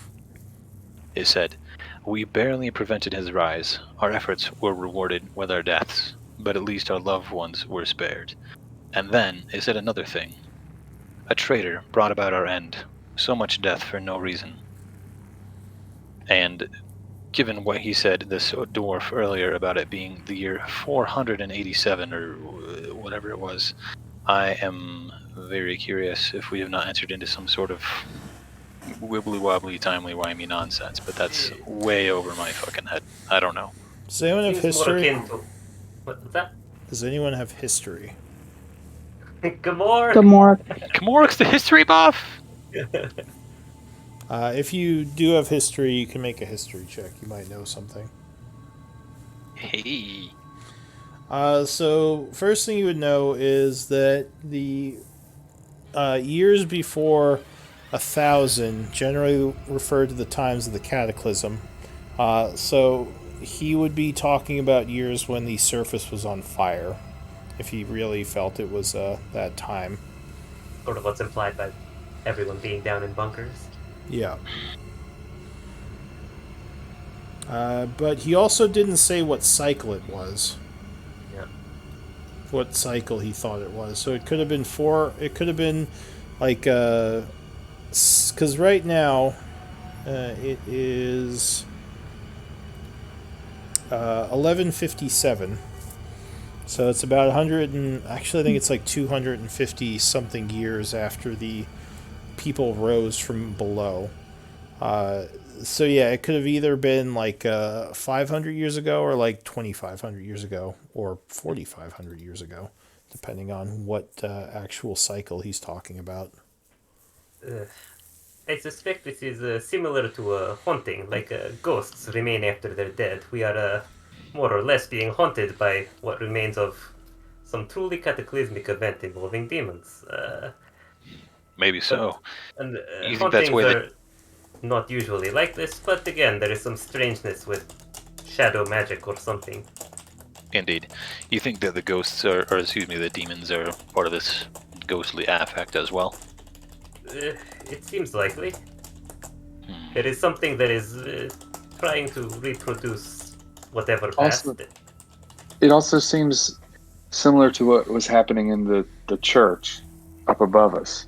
Speaker 3: it said, "We barely prevented his rise. Our efforts were rewarded with our deaths, but at least our loved ones were spared." And then it said another thing. "A traitor brought about our end. So much death for no reason." And given what he said, this dwarf earlier, about it being the year 487 or whatever it was, I am very curious if we have not entered into some sort of wibbly wobbly timely-wimey nonsense, but that's way over my fucking head. I don't know.
Speaker 2: Does anyone have
Speaker 1: Seems more
Speaker 2: history?
Speaker 1: akin to- What's that?
Speaker 2: Does anyone have history?
Speaker 1: Gamor!
Speaker 6: Gamora.
Speaker 3: Kamorik's the history buff!
Speaker 2: If you do have history, you can make a history check. You might know something.
Speaker 3: Hey.
Speaker 2: So first thing you would know is that the years before 1,000 generally refer to the times of the cataclysm. So he would be talking about years when the surface was on fire, if he really felt it was that time.
Speaker 1: Sort of what's implied by everyone being down in bunkers.
Speaker 2: Yeah. But he also didn't say what cycle it was.
Speaker 1: Yeah.
Speaker 2: What cycle he thought it was. So it could have been four. It could have been like because right now it is 1157. So it's about 100 and actually I think it's like 250 something years after the people rose from below. So yeah, it could have either been like 500 years ago or like 2,500 years ago or 4,500 years ago, depending on what actual cycle he's talking about.
Speaker 1: I suspect this is similar to a haunting, like ghosts remain after they're dead. We are more or less being haunted by what remains of some truly cataclysmic event involving demons.
Speaker 3: Maybe so.
Speaker 1: And
Speaker 3: You think that's
Speaker 1: hauntings
Speaker 3: where
Speaker 1: are not usually like this, but again, there is some strangeness with shadow magic or something.
Speaker 3: Indeed. You think that the ghosts are, or excuse me, the demons are part of this ghostly affect as well?
Speaker 1: It seems likely. There is something that is trying to reproduce whatever passed.
Speaker 7: It also seems similar to what was happening in the church up above us.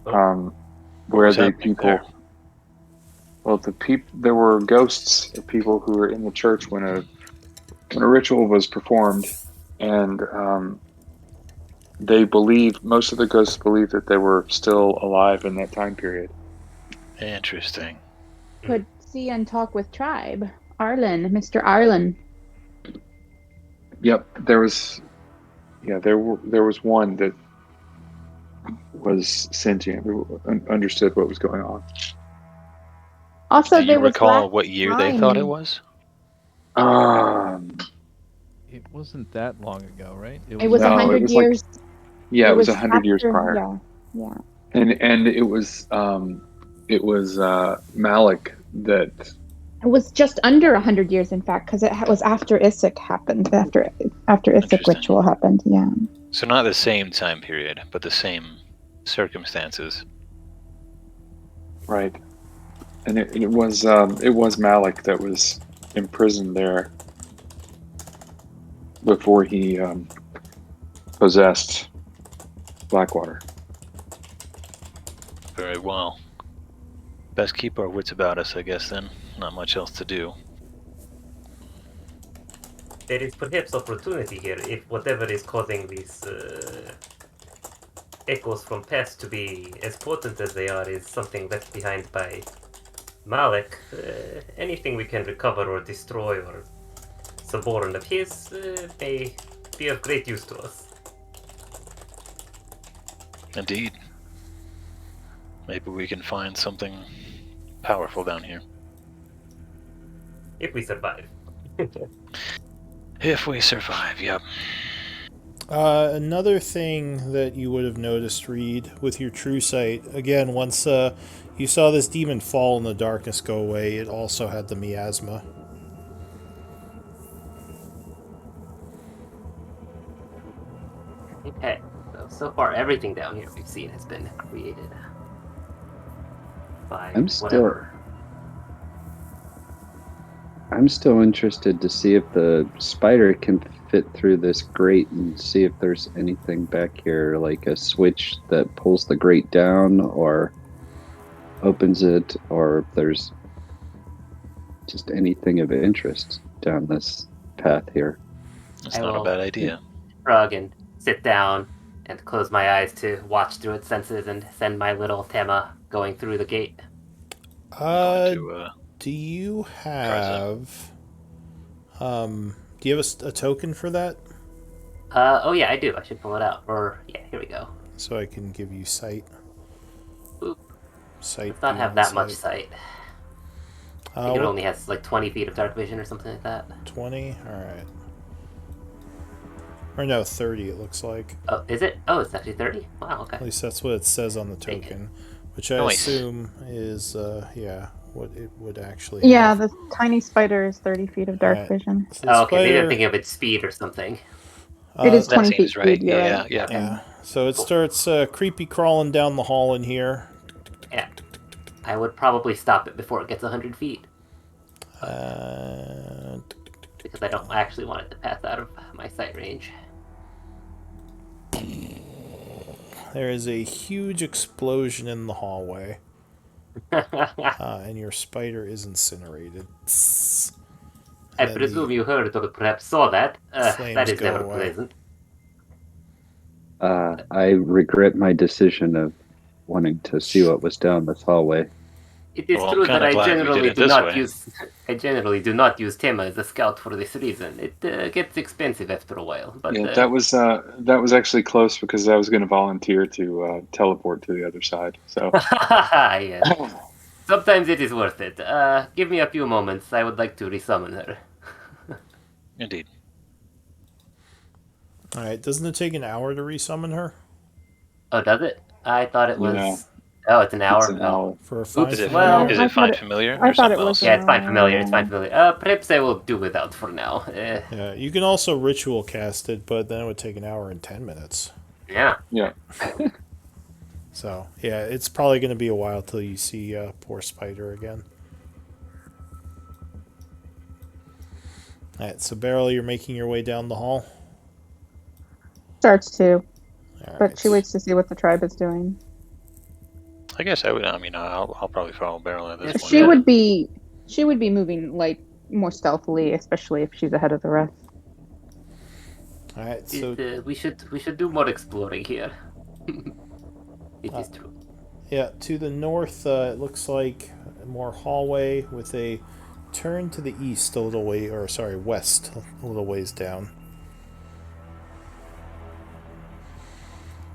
Speaker 7: Where the people
Speaker 3: there?
Speaker 7: Well, there were ghosts of people who were in the church when a ritual was performed, and most of the ghosts believed that they were still alive in that time period.
Speaker 3: Interesting.
Speaker 6: Could see and talk with tribe. Arlen, Mr. Arlen.
Speaker 7: Yep, there was one that was sentient, who understood what was going on.
Speaker 6: Also,
Speaker 3: Do
Speaker 6: there
Speaker 3: you
Speaker 6: was
Speaker 3: recall what year they thought it was?
Speaker 5: It wasn't that long ago, right?
Speaker 6: It was
Speaker 7: No,
Speaker 6: 100
Speaker 7: it was
Speaker 6: years.
Speaker 7: Yeah, it was 100 years
Speaker 6: after-
Speaker 7: prior.
Speaker 6: Yeah.
Speaker 7: And it was Malik that.
Speaker 6: It was just under 100 years, in fact, because it was after Isaac happened. After Isaac ritual happened. Yeah.
Speaker 3: So not the same time period, but the same circumstances.
Speaker 7: Right. And it was Malik that was imprisoned there before he possessed Blackwater.
Speaker 3: Very well. Best keep our wits about us, I guess, then. Not much else to do.
Speaker 1: There is perhaps opportunity here if whatever is causing these echoes from past to be as potent as they are is something left behind by Malik. Anything we can recover or destroy or suborn of his may be of great use to us.
Speaker 3: Indeed. Maybe we can find something powerful down here.
Speaker 1: If we survive.
Speaker 3: If we survive, yep.
Speaker 2: Another thing that you would have noticed, Reed, with your true sight, again, once you saw this demon fall and the darkness go away, it also had the miasma.
Speaker 1: Okay, so far everything down here we've seen has been created by whatever.
Speaker 4: I'm still interested to see if the spider can fit through this grate and see if there's anything back here, like a switch that pulls the grate down or opens it, or if there's just anything of interest down this path here.
Speaker 3: That's not a bad idea.
Speaker 1: Shrug and sit down and close my eyes to watch through its senses and send my little Tema going through the gate.
Speaker 2: Do you have a token for that?
Speaker 1: Oh yeah, I do. I should pull it out. Or yeah, here we go.
Speaker 2: So I can give you sight.
Speaker 1: Oop.
Speaker 2: Sight.
Speaker 1: Does not have that much sight. I think it
Speaker 2: what-
Speaker 1: only has like 20 feet of dark vision or something like that.
Speaker 2: 20? Alright. Or no, 30 it looks like.
Speaker 1: Oh, is it? Oh, it's actually 30? Wow, okay.
Speaker 2: At least that's what it says on the
Speaker 1: Take it.
Speaker 2: token. Which I
Speaker 3: Nice.
Speaker 2: assume is, what it would actually
Speaker 6: Yeah,
Speaker 2: have.
Speaker 6: the tiny spider is 30 feet of dark
Speaker 2: Alright.
Speaker 6: vision.
Speaker 2: So the
Speaker 1: Oh, okay, maybe I'm
Speaker 2: spider,
Speaker 1: thinking of its speed or something.
Speaker 6: It is
Speaker 3: That
Speaker 6: 20
Speaker 3: seems
Speaker 6: feet
Speaker 3: right.
Speaker 6: speed, you're
Speaker 3: Yeah,
Speaker 6: right.
Speaker 3: yeah.
Speaker 2: yeah. So it starts creepy crawling down the hall in here.
Speaker 1: Yeah. I would probably stop it before it gets 100 feet. Because I don't actually want it to pass out of my sight range.
Speaker 2: There is a huge explosion in the hallway. And your spider is incinerated.
Speaker 1: I
Speaker 2: And then
Speaker 1: presume
Speaker 2: the
Speaker 1: you heard or perhaps saw that.
Speaker 2: flames
Speaker 1: That is
Speaker 2: go
Speaker 1: never
Speaker 2: away.
Speaker 1: pleasant.
Speaker 4: I regret my decision of wanting to see what was down this hallway.
Speaker 1: It is
Speaker 3: Well, I'm
Speaker 1: true that
Speaker 3: kinda
Speaker 1: I
Speaker 3: glad we did
Speaker 1: generally
Speaker 3: it
Speaker 1: do
Speaker 3: this
Speaker 1: not
Speaker 3: way.
Speaker 1: use. I generally do not use Tema as a scout for this reason. It gets expensive after a while. But
Speaker 7: Yeah, that was actually close because I was going to volunteer to teleport to the other side. So
Speaker 1: yes. Sometimes it is worth it. Give me a few moments. I would like to resummon her.
Speaker 3: Indeed.
Speaker 2: Alright, doesn't it take an hour to resummon her?
Speaker 1: Oh, does it? I thought it was.
Speaker 7: Yeah.
Speaker 1: Oh, it's an hour.
Speaker 7: it's an hour.
Speaker 2: For a
Speaker 1: Oops,
Speaker 2: fine
Speaker 3: Is it
Speaker 1: well-
Speaker 3: is
Speaker 6: I
Speaker 3: it
Speaker 6: thought
Speaker 3: find
Speaker 6: it-
Speaker 3: familiar
Speaker 6: I
Speaker 3: or
Speaker 6: thought it
Speaker 3: something
Speaker 6: was,
Speaker 3: else?
Speaker 1: Yeah, it's fine familiar. It's fine familiar. Perhaps I will do without for now.
Speaker 2: Yeah, you can also ritual cast it, but then it would take an hour and 10 minutes.
Speaker 1: Yeah.
Speaker 7: Yeah.
Speaker 2: So, yeah, it's probably going to be a while till you see poor Spider again. Alright, so Beryl, you're making your way down the hall?
Speaker 6: Starts to,
Speaker 2: Alright.
Speaker 6: but she waits to see what the tribe is doing.
Speaker 3: I guess I would. I mean, I'll probably follow Beryl at this
Speaker 1: Yes,
Speaker 3: point.
Speaker 6: She would be moving like more stealthily, especially if she's ahead of the rest.
Speaker 2: Alright, so
Speaker 1: we should do more exploring here. It is true.
Speaker 2: yeah, to the north, it looks like more hallway with a turn to the east a little way, or sorry, west a little ways down.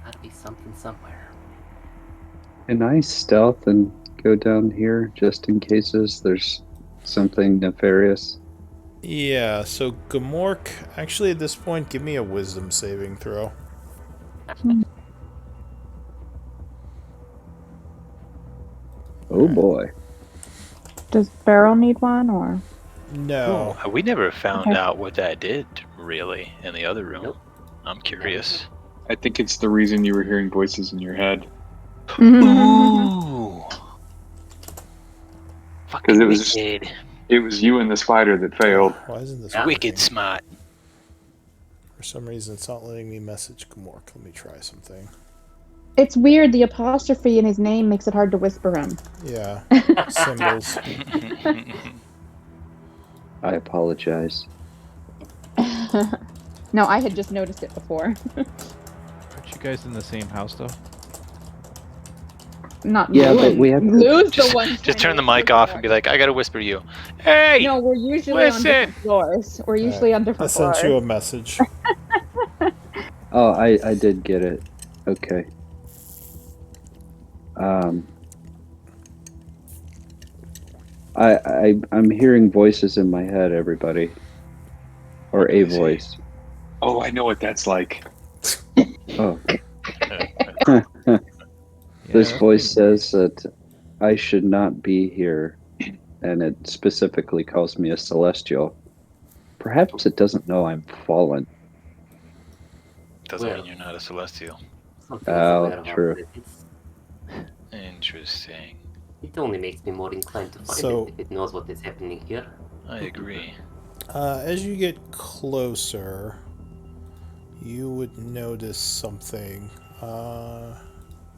Speaker 1: Gotta be something somewhere.
Speaker 4: Can I stealth and go down here just in cases there's something nefarious?
Speaker 2: Yeah, so Gamork, actually at this point, give me a wisdom saving throw.
Speaker 4: Oh boy.
Speaker 6: Does Beryl need one, or?
Speaker 2: No.
Speaker 3: Oh, we never found
Speaker 6: Okay.
Speaker 3: out what that did really in the other room.
Speaker 1: Nope.
Speaker 3: I'm curious.
Speaker 7: I think it's the reason you were hearing voices in your head.
Speaker 3: Ooh.
Speaker 7: Because it was
Speaker 3: wicked.
Speaker 7: it was you and the spider that failed.
Speaker 2: Why isn't this
Speaker 1: Yeah.
Speaker 3: Wicked
Speaker 2: working?
Speaker 3: smart.
Speaker 2: For some reason, it's not letting me message Gamork. Let me try something.
Speaker 6: It's weird. The apostrophe in his name makes it hard to whisper him.
Speaker 2: Yeah, symbols.
Speaker 4: I apologize.
Speaker 6: No, I had just noticed it before.
Speaker 5: Aren't you guys in the same house though?
Speaker 6: Not
Speaker 4: Yeah,
Speaker 6: Lou
Speaker 4: but
Speaker 6: and-
Speaker 4: we have to-
Speaker 6: Lou's
Speaker 3: just
Speaker 6: the one.
Speaker 3: just turn the mic off and be like, I gotta whisper you. Hey!
Speaker 6: No, we're usually on
Speaker 3: listen!
Speaker 6: different floors. We're usually on
Speaker 2: I
Speaker 6: different
Speaker 2: sent
Speaker 6: floors.
Speaker 2: you a message.
Speaker 4: Oh, I did get it. Okay. I'm hearing voices in my head, everybody. Or a
Speaker 3: see.
Speaker 4: voice.
Speaker 7: Oh, I know what that's like.
Speaker 4: Oh.
Speaker 2: Yeah,
Speaker 4: This voice says that I should not be here, and it specifically calls me a celestial. Perhaps it doesn't know I'm fallen.
Speaker 3: Doesn't
Speaker 1: Well.
Speaker 3: mean you're not a celestial.
Speaker 1: Something
Speaker 4: Oh,
Speaker 1: is aware
Speaker 4: true.
Speaker 1: about it.
Speaker 3: Interesting.
Speaker 1: It only makes me more inclined to find
Speaker 2: So-
Speaker 1: it if it knows what is happening here.
Speaker 3: I agree.
Speaker 2: as you get closer, you would notice something.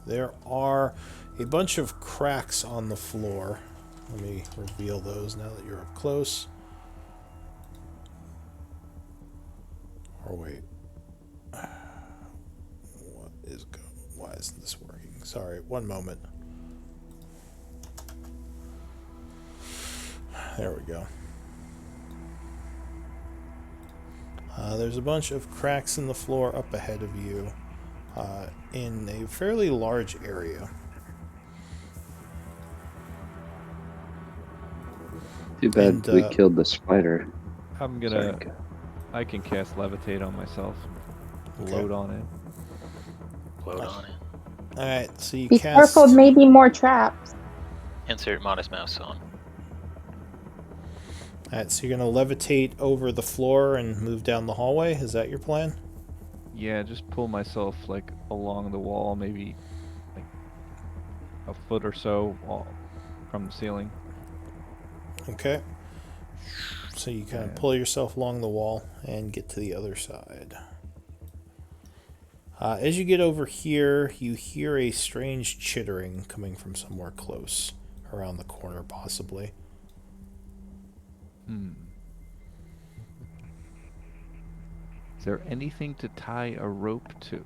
Speaker 2: There are a bunch of cracks on the floor. Let me reveal those now that you're up close. Or wait. Why isn't this working? Sorry, one moment. There we go. There's a bunch of cracks in the floor up ahead of you in a fairly large area.
Speaker 4: Too bad
Speaker 2: And,
Speaker 4: we killed the spider.
Speaker 5: I'm
Speaker 4: Sorry.
Speaker 5: gonna. I can cast levitate on myself. Load on it.
Speaker 3: Load on it.
Speaker 2: Alright, so you
Speaker 6: Be
Speaker 2: cast...
Speaker 6: careful, maybe more traps.
Speaker 3: Insert Modest Mouse song.
Speaker 2: Alright, so you're going to levitate over the floor and move down the hallway? Is that your plan?
Speaker 5: Yeah, just pull myself like along the wall, maybe like a foot or so from the ceiling.
Speaker 2: Okay. So you kind of pull yourself along the wall and get to the other side. As you get over here, you hear a strange chittering coming from somewhere close, around the corner possibly.
Speaker 5: Is there anything to tie a rope to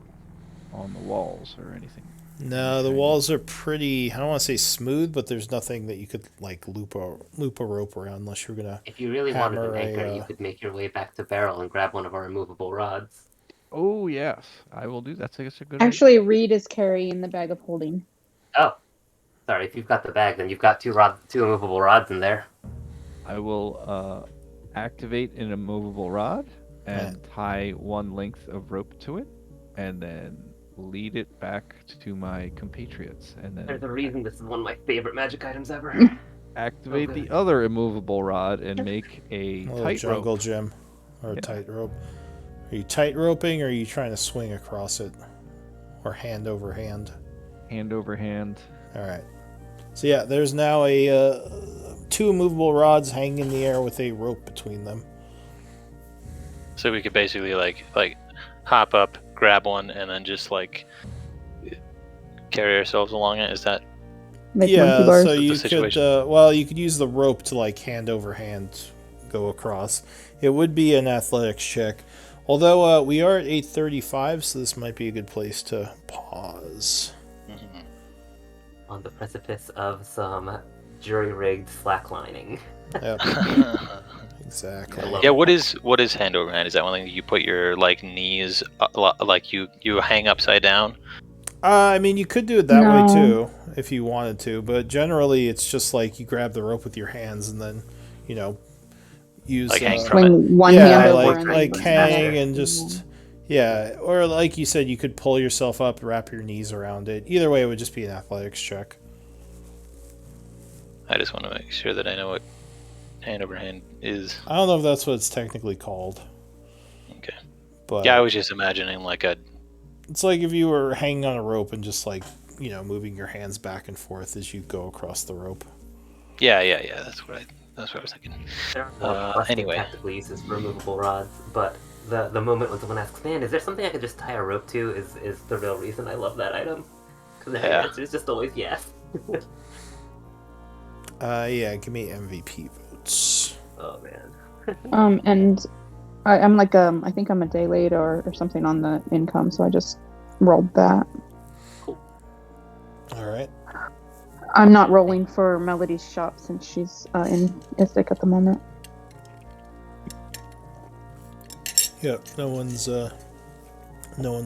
Speaker 5: on the walls or anything?
Speaker 2: No, the walls are pretty, I don't want to say smooth, but there's nothing that you could like loop a rope around unless you're going to
Speaker 1: If you really wanted an
Speaker 2: hammer
Speaker 1: anchor, you could make your way back to Barrel and grab one of our removable rods.
Speaker 5: Oh, yes. I will do that. That's a good idea.
Speaker 6: Actually, Reed is carrying the bag of holding.
Speaker 1: Oh, sorry. If you've got the bag, then you've got two immovable rods in there.
Speaker 5: I will activate an immovable rod and tie one length of rope to it, and then lead it back to my compatriots. And then
Speaker 1: There's a reason this is one of my favorite magic items ever.
Speaker 5: activate the other immovable rod and make a tight
Speaker 2: jungle
Speaker 5: rope.
Speaker 2: gym or a tight rope. Are you tight roping or are you trying to swing across it? Or hand over hand?
Speaker 5: Hand over hand.
Speaker 2: Alright. So yeah, there's now a two immovable rods hanging in the air with a rope between them.
Speaker 3: So we could basically like hop up, grab one, and then just like carry ourselves along it. Is that?
Speaker 6: Like monkey bars.
Speaker 2: So you
Speaker 3: the
Speaker 2: could you could use the rope to like hand over hand go across. It would be an athletics check. Although we are at 8:35, so this might be a good place to pause.
Speaker 1: On the precipice of some jury-rigged slacklining.
Speaker 2: Yep. Exactly.
Speaker 3: Yeah. What is hand over hand? Is that one thing you put your like knees like you hang upside down?
Speaker 2: I mean, you could do it that way too if you wanted to, but generally it's just like you grab the rope with your hands and then, use
Speaker 3: like hang from
Speaker 6: swing one hand over
Speaker 2: like hang and just or like you said, you could pull yourself up, wrap your knees around it. Either way, it would just be an athletics check.
Speaker 3: I just want to make sure that I know what hand over hand is.
Speaker 2: I don't know if that's what it's technically called.
Speaker 3: Okay.
Speaker 2: But
Speaker 3: yeah, I was just imagining like
Speaker 2: it's like if you were hanging on a rope and just like, moving your hands back and forth as you go across the rope.
Speaker 3: Yeah. That's what I was thinking.
Speaker 1: There are more tactical uses for removable rods, but the moment when someone asks, "Man, is there something I could just tie a rope to?" is the real reason I love that item. Because the answer is just always yes.
Speaker 2: Give me MVP votes.
Speaker 1: Oh man.
Speaker 6: And I'm like I think I'm a day late or something on the income, so I just rolled that.
Speaker 1: Cool.
Speaker 2: All right.
Speaker 6: I'm not rolling for Melody's shop since she's in Isaac at the moment.
Speaker 2: Yep, no one's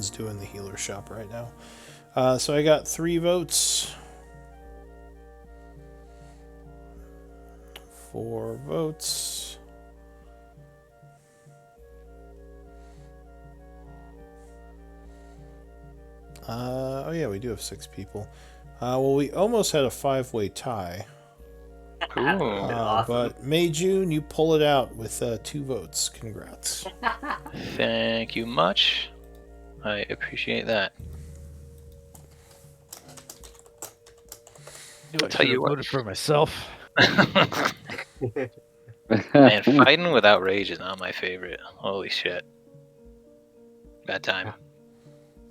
Speaker 2: doing the healer shop right now. So I got 3 votes. 4 votes. We do have 6 people. Well, we almost had a 5-way tie.
Speaker 3: Ooh.
Speaker 2: But May June, you pull it out with 2 votes. Congrats.
Speaker 3: Thank you much. I appreciate that.
Speaker 5: I'll tell you what. Voted for myself.
Speaker 3: Man, fighting with rage is not my favorite. Holy shit. Bad time.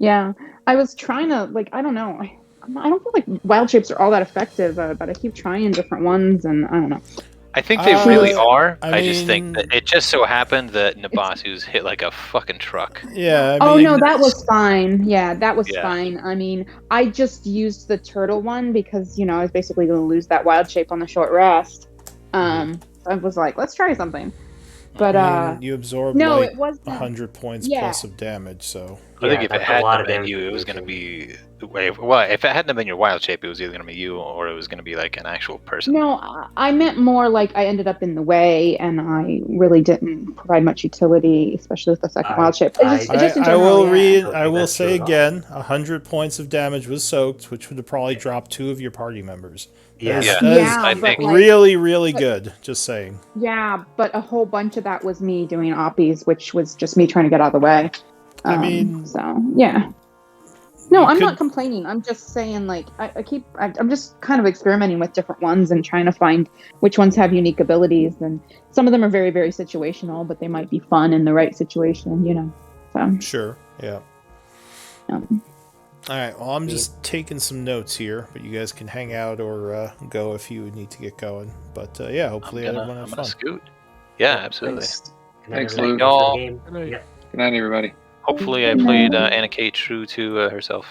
Speaker 6: Yeah, I was trying to I don't know. I don't feel like wild shapes are all that effective, but I keep trying different ones, and I don't know.
Speaker 3: I think they really are. I just
Speaker 2: mean,
Speaker 3: think that it just so happened that Nabasu's hit like a fucking truck.
Speaker 2: Yeah.
Speaker 6: No, that was fine. Yeah, that was fine. I mean, I just used the turtle one because I was basically going to lose that wild shape on the short rest. I was like, let's try something. But
Speaker 2: you absorbed
Speaker 6: it wasn't
Speaker 2: 100 points plus of damage, so.
Speaker 3: I think
Speaker 1: Yeah,
Speaker 3: if it
Speaker 1: that's a
Speaker 3: hadn't
Speaker 1: lot
Speaker 3: have
Speaker 1: of
Speaker 3: been
Speaker 1: damage
Speaker 3: you, it was going to
Speaker 1: radiation.
Speaker 3: be. Well, if it hadn't have been your wild shape, it was either going to be you or it was going to be like an actual person.
Speaker 6: No, I meant more like I ended up in the way, and I really didn't provide much utility, especially with the second wild shape. Just in
Speaker 2: I
Speaker 6: general,
Speaker 2: will
Speaker 6: yeah.
Speaker 1: don't
Speaker 2: I
Speaker 1: think
Speaker 2: will
Speaker 1: that's true
Speaker 2: say
Speaker 1: at all.
Speaker 2: again, 100 points of damage was soaked, which would have probably dropped 2 of your party members.
Speaker 1: Yeah,
Speaker 3: Yeah,
Speaker 2: That is
Speaker 3: I
Speaker 6: Yeah, but
Speaker 3: think.
Speaker 6: like,
Speaker 2: really, really
Speaker 6: but
Speaker 2: good. Just saying.
Speaker 6: yeah, but a whole bunch of that was me doing oppies, which was just me trying to get out of the way.
Speaker 2: I mean,
Speaker 6: So yeah. No,
Speaker 2: you
Speaker 6: I'm
Speaker 2: could.
Speaker 6: not complaining. I'm just saying, like, I'm just kind of experimenting with different ones and trying to find which ones have unique abilities. And some of them are very, very situational, but they might be fun in the right situation, you know. So,
Speaker 2: Sure. Yeah.
Speaker 6: um,
Speaker 2: All right. Well, I'm
Speaker 1: Yeah.
Speaker 2: just taking some notes here, but you guys can hang out or go if you need to get going. But yeah, hopefully everyone
Speaker 3: I'm
Speaker 2: had
Speaker 3: gonna
Speaker 2: fun.
Speaker 3: scoot. Yeah, absolutely.
Speaker 7: Thanks.
Speaker 1: Good night,
Speaker 7: Thanks,
Speaker 1: everybody.
Speaker 7: Lou.
Speaker 1: Thanks for the
Speaker 3: Y'all.
Speaker 1: game.
Speaker 5: Good night.
Speaker 1: Yeah.
Speaker 7: Good night, everybody.
Speaker 3: Hopefully, I
Speaker 6: you
Speaker 3: played
Speaker 6: know.
Speaker 3: Anna Kate true to herself.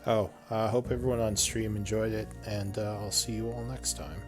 Speaker 2: Oh, I hope everyone on stream enjoyed it, and I'll see you all next time.